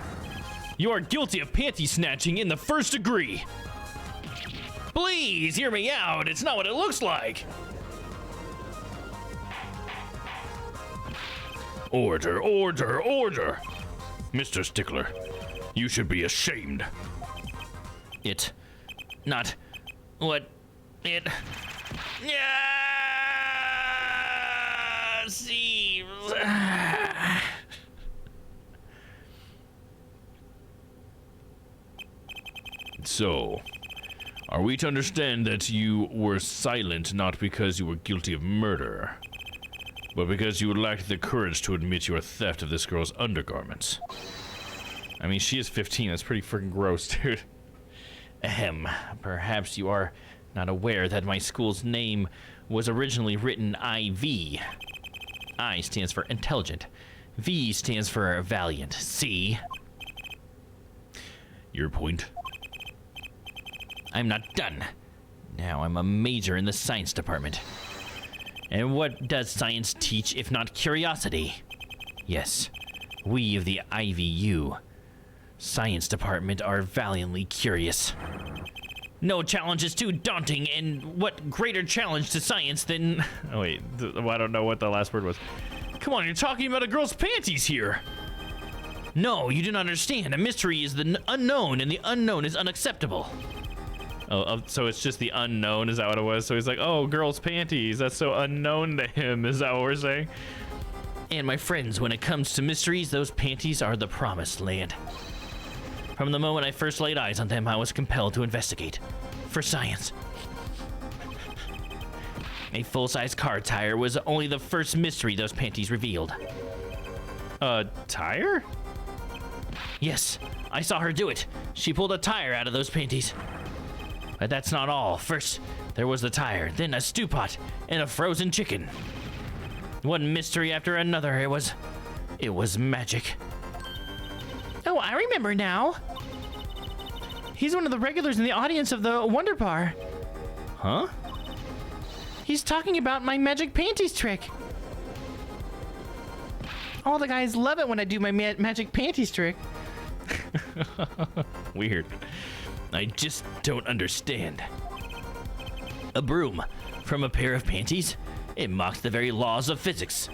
[SPEAKER 19] you are guilty of panty snatching in the first degree.
[SPEAKER 21] Please, hear me out. It's not what it looks like.
[SPEAKER 5] Order, order, order! Mr. Stickler, you should be ashamed.
[SPEAKER 21] Not what it seems.
[SPEAKER 5] So, are we to understand that you were silent not because you were guilty of murder, but because you lacked the courage to admit your theft of this girl's undergarments?
[SPEAKER 2] I mean, she is 15. That's pretty freaking gross, dude.
[SPEAKER 21] Ahem. Perhaps you are not aware that my school's name was originally written IV. I stands for intelligent. V stands for valiant. C.
[SPEAKER 5] Your point?
[SPEAKER 21] I'm not done. Now I'm a major in the science department. And what does science teach if not curiosity? Yes, we of the IVU science department are valiantly curious. No challenge is too daunting, and what greater challenge to science than...
[SPEAKER 2] Oh, wait. I don't know what the last word was.
[SPEAKER 21] Come on, you're talking about a girl's panties here. No, you do not understand. A mystery is the unknown, and the unknown is unacceptable.
[SPEAKER 2] Oh, so it's just the unknown, is that what it was? So he's like, oh, girl's panties, that's so unknown to him, is that what we're saying?
[SPEAKER 21] And my friends, when it comes to mysteries, those panties are the promised land. From the moment I first laid eyes on them, I was compelled to investigate. For science. A full-size car tire was only the first mystery those panties revealed.
[SPEAKER 2] A tire?
[SPEAKER 21] Yes, I saw her do it. She pulled a tire out of those panties. But that's not all. First, there was the tire, then a stew pot, and a frozen chicken. One mystery after another. It was magic.
[SPEAKER 3] Oh, I remember now. He's one of the regulars in the audience of the Wonder Bar.
[SPEAKER 2] Huh?
[SPEAKER 3] He's talking about my magic panties trick. All the guys love it when I do my magic panties trick.
[SPEAKER 2] Weird.
[SPEAKER 21] I just don't understand.
[SPEAKER 18] A broom from a pair of panties? It mocks the very laws of physics.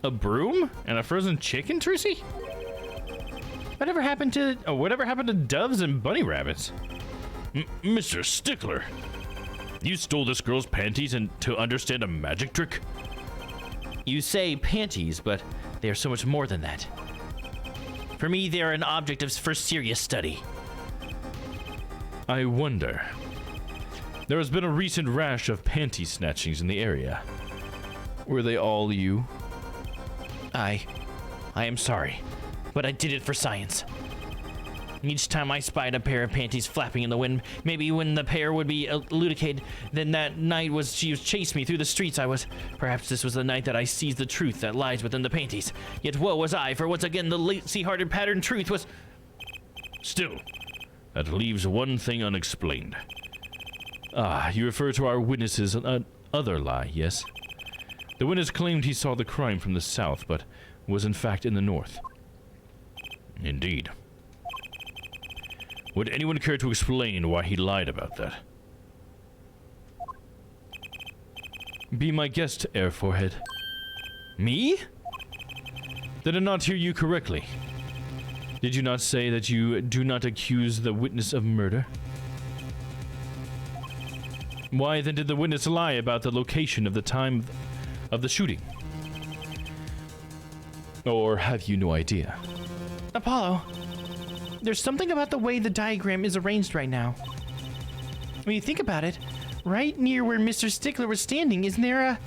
[SPEAKER 2] A broom and a frozen chicken, Tracy? Whatever happened to doves and bunny rabbits?
[SPEAKER 5] Mr. Stickler, you stole this girl's panties and to understand a magic trick?
[SPEAKER 18] You say panties, but they are so much more than that. For me, they are an object for serious study.
[SPEAKER 5] I wonder. There has been a recent rash of panty snatchings in the area. Were they all you?
[SPEAKER 18] I am sorry, but I did it for science. Each time I spied a pair of panties flapping in the wind, maybe when the pair would be elucidated, then that night she chased me through the streets. Perhaps this was the night that I seized the truth that lies within the panties. Yet woe was I, for once again the lazy-hearted pattern truth was...
[SPEAKER 5] Still, that leaves one thing unexplained. Ah, you refer to our witness's other lie, yes? The witness claimed he saw the crime from the south, but was in fact in the north. Indeed. Would anyone care to explain why he lied about that? Be my guest, Air Forehead.
[SPEAKER 18] Me?
[SPEAKER 5] Did I not hear you correctly? Did you not say that you do not accuse the witness of murder? Why then did the witness lie about the location of the time of the shooting? Or have you no idea?
[SPEAKER 3] Apollo, there's something about the way the diagram is arranged right now. When you think about it, right near where Mr. Stickler was standing, isn't there a...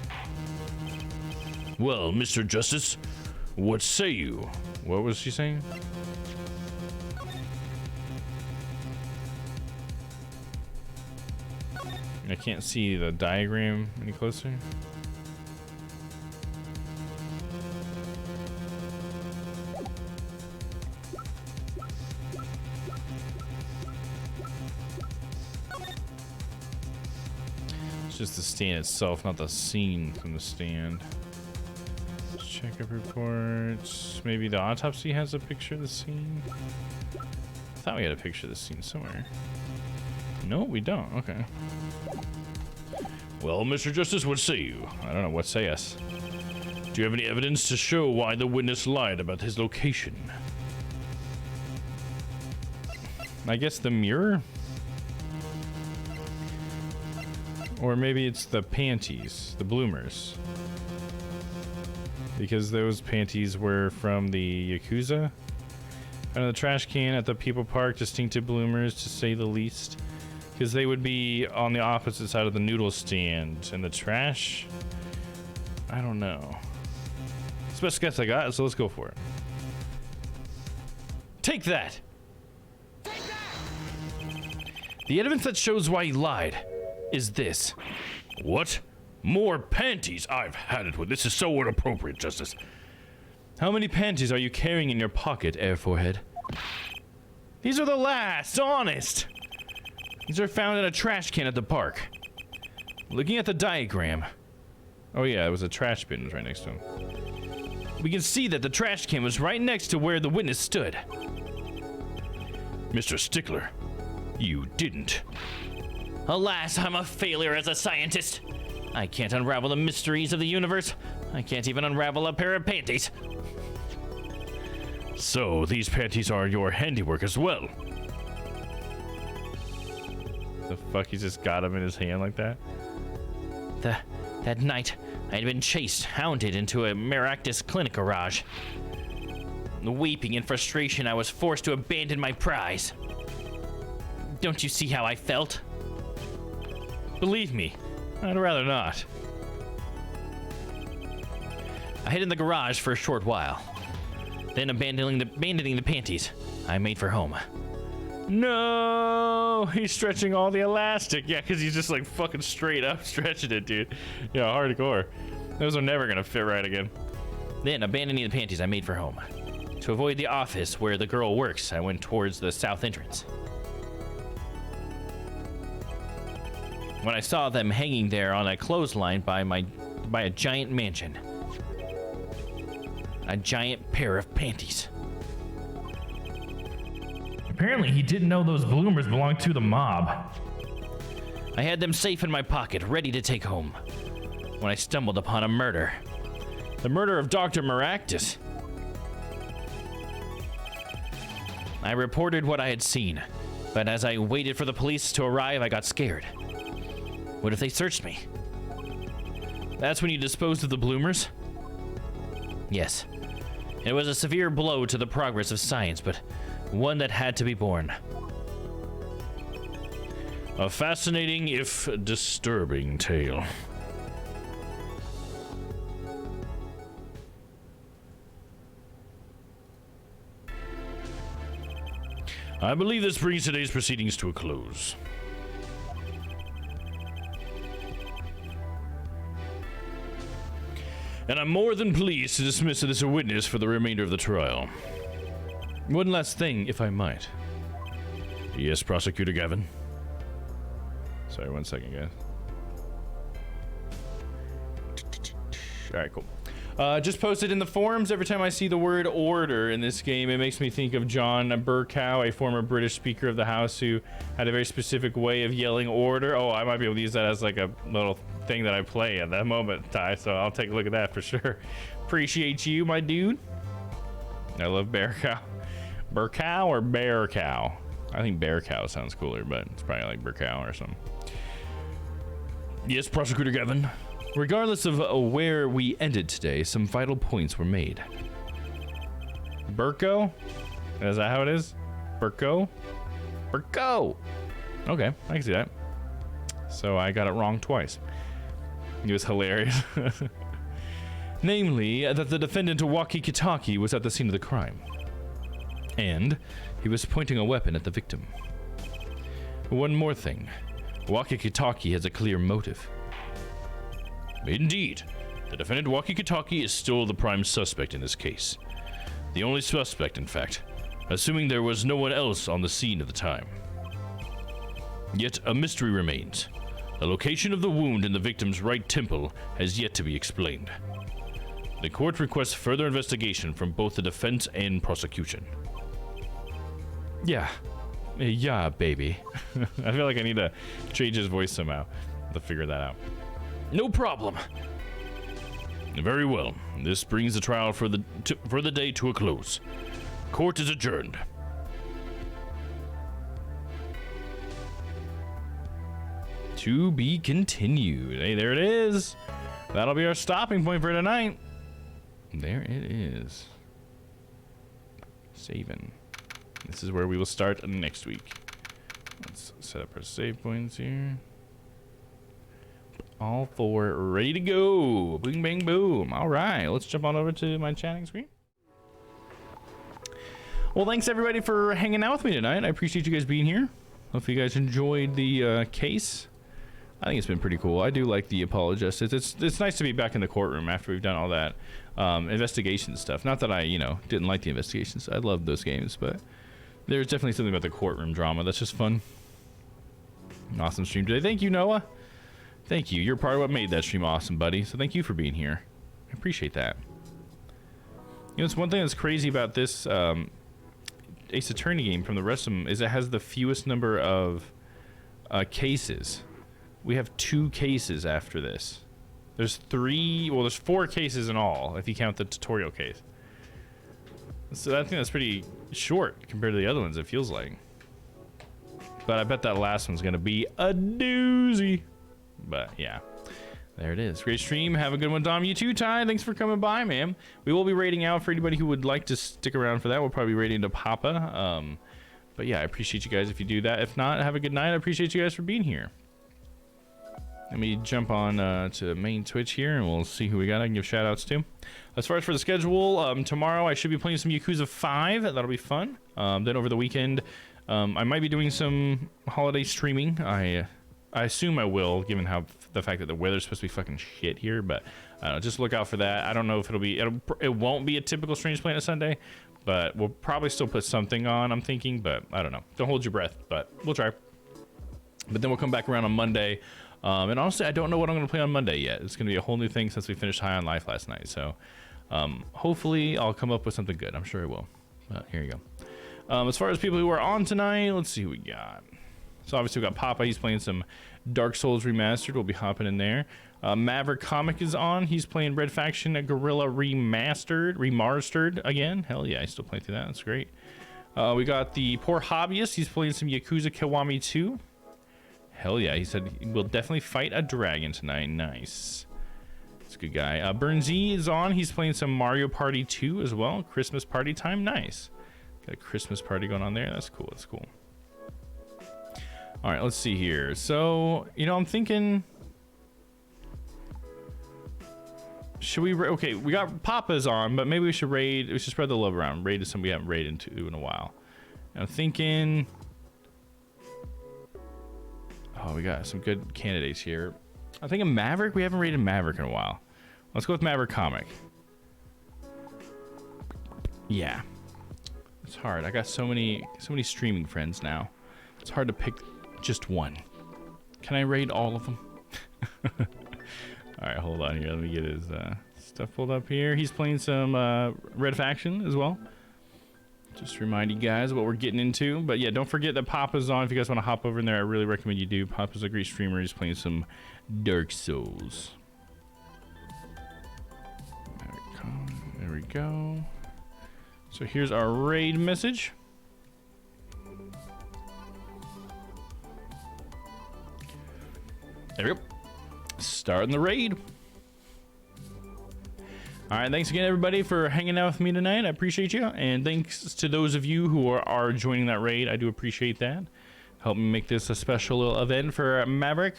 [SPEAKER 5] Well, Mr. Justice, what say you?
[SPEAKER 2] What was she saying? I can't see the diagram any closer. It's just the stand itself, not the scene from the stand. Let's check up reports. Maybe the autopsy has a picture of the scene. I thought we had a picture of the scene somewhere. No, we don't. Okay.
[SPEAKER 5] Well, Mr. Justice, what say you?
[SPEAKER 2] I don't know. What say us?
[SPEAKER 5] Do you have any evidence to show why the witness lied about his location?
[SPEAKER 2] I guess the mirror? Or maybe it's the panties, the bloomers. Because those panties were from the Yakuza? Out of the trash can at the People Park, distinctive bloomers to say the least. Because they would be on the opposite side of the noodle stand. And the trash? I don't know. It's the best guess I got, so let's go for it.
[SPEAKER 18] Take that! The evidence that shows why he lied is this.
[SPEAKER 5] What? More panties? I've had it with this. Is so inappropriate, Justice.
[SPEAKER 2] How many panties are you carrying in your pocket, Air Forehead? These are the last, honest! These are found in a trash can at the park. Looking at the diagram. Oh yeah, it was a trash bin was right next to him. We can see that the trash can was right next to where the witness stood.
[SPEAKER 5] Mr. Stickler, you didn't.
[SPEAKER 18] Alas, I'm a failure as a scientist. I can't unravel the mysteries of the universe. I can't even unravel a pair of panties.
[SPEAKER 5] So, these panties are your handiwork as well.
[SPEAKER 2] The fuck, he just got him in his hand like that?
[SPEAKER 18] That night, I had been chased, hounded into a Maractus clinic garage. Weeping in frustration, I was forced to abandon my prize. Don't you see how I felt?
[SPEAKER 2] Believe me, I'd rather not.
[SPEAKER 18] I hid in the garage for a short while. Then abandoning the panties, I made for home.
[SPEAKER 2] No, he's stretching all the elastic. Yeah, because he's just like fucking straight up stretching it, dude. Yeah, hardcore. Those are never gonna fit right again.
[SPEAKER 18] Then, abandoning the panties, I made for home. To avoid the office where the girl works, I went towards the south entrance. When I saw them hanging there on a clothesline by a giant mansion. A giant pair of panties.
[SPEAKER 20] Apparently he didn't know those bloomers belonged to the mob.
[SPEAKER 18] I had them safe in my pocket, ready to take home, when I stumbled upon a murder. The murder of Dr. Maractus. I reported what I had seen, but as I waited for the police to arrive, I got scared. What if they searched me? That's when you disposed of the bloomers? Yes. It was a severe blow to the progress of science, but one that had to be borne.
[SPEAKER 5] A fascinating, if disturbing, tale. I believe this brings today's proceedings to a close. And I'm more than pleased to dismiss this witness for the remainder of the trial.
[SPEAKER 19] One last thing, if I might.
[SPEAKER 5] Yes, Prosecutor Gavin.
[SPEAKER 2] Sorry, 1 second, guys. All right, cool. Just posted in the forums. Every time I see the word order in this game, it makes me think of John Burkow, a former British Speaker of the House who had a very specific way of yelling order. Oh, I might be able to use that as like a little thing that I play at that moment, Ty, so I'll take a look at that for sure. Appreciate you, my dude. I love Bear Cow. Burkow or Bear Cow? I think Bear Cow sounds cooler, but it's probably like Burkow or something.
[SPEAKER 5] Yes, Prosecutor Gavin.
[SPEAKER 19] Regardless of where we ended today, some vital points were made.
[SPEAKER 2] Burko? Is that how it is? Burko? Burko! Okay, I can see that. So I got it wrong twice. It was hilarious.
[SPEAKER 19] Namely, that the defendant Waki Kitaki was at the scene of the crime. And he was pointing a weapon at the victim. One more thing. Waki Kitaki has a clear motive.
[SPEAKER 5] Indeed. The defendant Waki Kitaki is still the prime suspect in this case. The only suspect, in fact, assuming there was no one else on the scene at the time. Yet a mystery remains. The location of the wound in the victim's right temple has yet to be explained. The court requests further investigation from both the defense and prosecution.
[SPEAKER 19] Yeah, baby.
[SPEAKER 2] I feel like I need to change his voice somehow to figure that out.
[SPEAKER 5] No problem. Very well. This brings the trial for the day to a close. Court is adjourned.
[SPEAKER 2] To be continued. Hey, there it is. That'll be our stopping point for tonight. There it is. Saving. This is where we will start next week. Let's set up our save points here. All four ready to go. Boom, bang, boom. All right, let's jump on over to my chatting screen. Well, thanks everybody for hanging out with me tonight. I appreciate you guys being here. Hope you guys enjoyed the case. I think it's been pretty cool. I do like the apologists. It's nice to be back in the courtroom after we've done all that investigation stuff. Not that I, didn't like the investigations. I love those games, but there's definitely something about the courtroom drama that's just fun. Awesome stream today. Thank you, Noah. Thank you. You're part of what made that stream awesome, buddy. So thank you for being here. I appreciate that. It's one thing that's crazy about this Ace Attorney game from the rest of them is it has the fewest number of cases. We have 2 cases after this. There's 4 cases in all if you count the tutorial case. So I think that's pretty short compared to the other ones, it feels like. But I bet that last one's gonna be a doozy. But yeah, there it is. Great stream. Have a good one, Dom. You too, Ty. Thanks for coming by, man. We will be rating out for anybody who would like to stick around for that. We'll probably be rating to Papa. But yeah, I appreciate you guys if you do that. If not, have a good night. I appreciate you guys for being here. Let me jump on to main Twitch here, and we'll see who we got. I can give shout outs to. As far as for the schedule, tomorrow I should be playing some Yakuza 5. That'll be fun. Then over the weekend, I might be doing some holiday streaming. I assume I will, given how the fact that the weather's supposed to be fucking shit here. But just look out for that. I don't know if it won't be a typical Strange Planet Sunday, but we'll probably still put something on, I'm thinking. But I don't know. Don't hold your breath, but we'll try. But then we'll come back around on Monday. And honestly, I don't know what I'm going to play on Monday yet. It's going to be a whole new thing since we finished High on Life last night. So hopefully I'll come up with something good. I'm sure I will. But here you go. As far as people who are on tonight, let's see who we got. So obviously we got Papa. He's playing some Dark Souls Remastered. We'll be hopping in there. Maverick Comic is on. He's playing Red Faction Gorilla Remastered again. Hell yeah, he's still playing through that. That's great. We got the Poor Hobbyist. He's playing some Yakuza Kiwami 2. Hell yeah, he said we'll definitely fight a dragon tonight. Nice. That's a good guy. Burnzy is on. He's playing some Mario Party 2 as well. Christmas party time. Nice. Got a Christmas party going on there. That's cool. That's cool. All right, let's see here. So, you know, I'm thinking... Should we... Okay, we got Papa's on, but maybe we should raid... We should spread the love around. Raid is something we haven't raided into in a while. And I'm thinking... Oh, we got some good candidates here. I'm thinking Maverick. We haven't raided Maverick in a while. Let's go with Maverick Comic. Yeah. It's hard. I got so many streaming friends now. It's hard to pick just one. Can I raid all of them? All right, hold on here. Let me get his stuff pulled up here. He's playing some Red Faction as well. Just to remind you guys what we're getting into. But yeah, don't forget that Papa's on. If you guys want to hop over in there, I really recommend you do. Papa's a great streamer. He's playing some Dark Souls. There we go. So here's our raid message. There we go. Starting the raid. All right, thanks again, everybody, for hanging out with me tonight. I appreciate you. And thanks to those of you who are joining that raid. I do appreciate that. Help me make this a special little event for Maverick.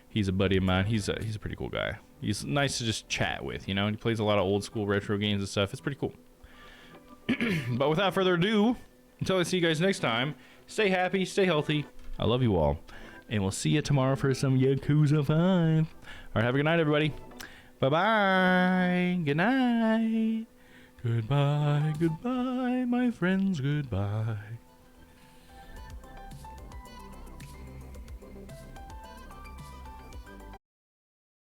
[SPEAKER 2] He's a buddy of mine. He's a pretty cool guy. He's nice to just chat with, you know. He plays a lot of old school retro games and stuff. It's pretty cool. But without further ado, until I see you guys next time, stay happy, stay healthy. I love you all. And we'll see you tomorrow for some Yakuza 5. All right, have a good night, everybody. Bye-bye. Good night. Goodbye, goodbye, my friends, goodbye.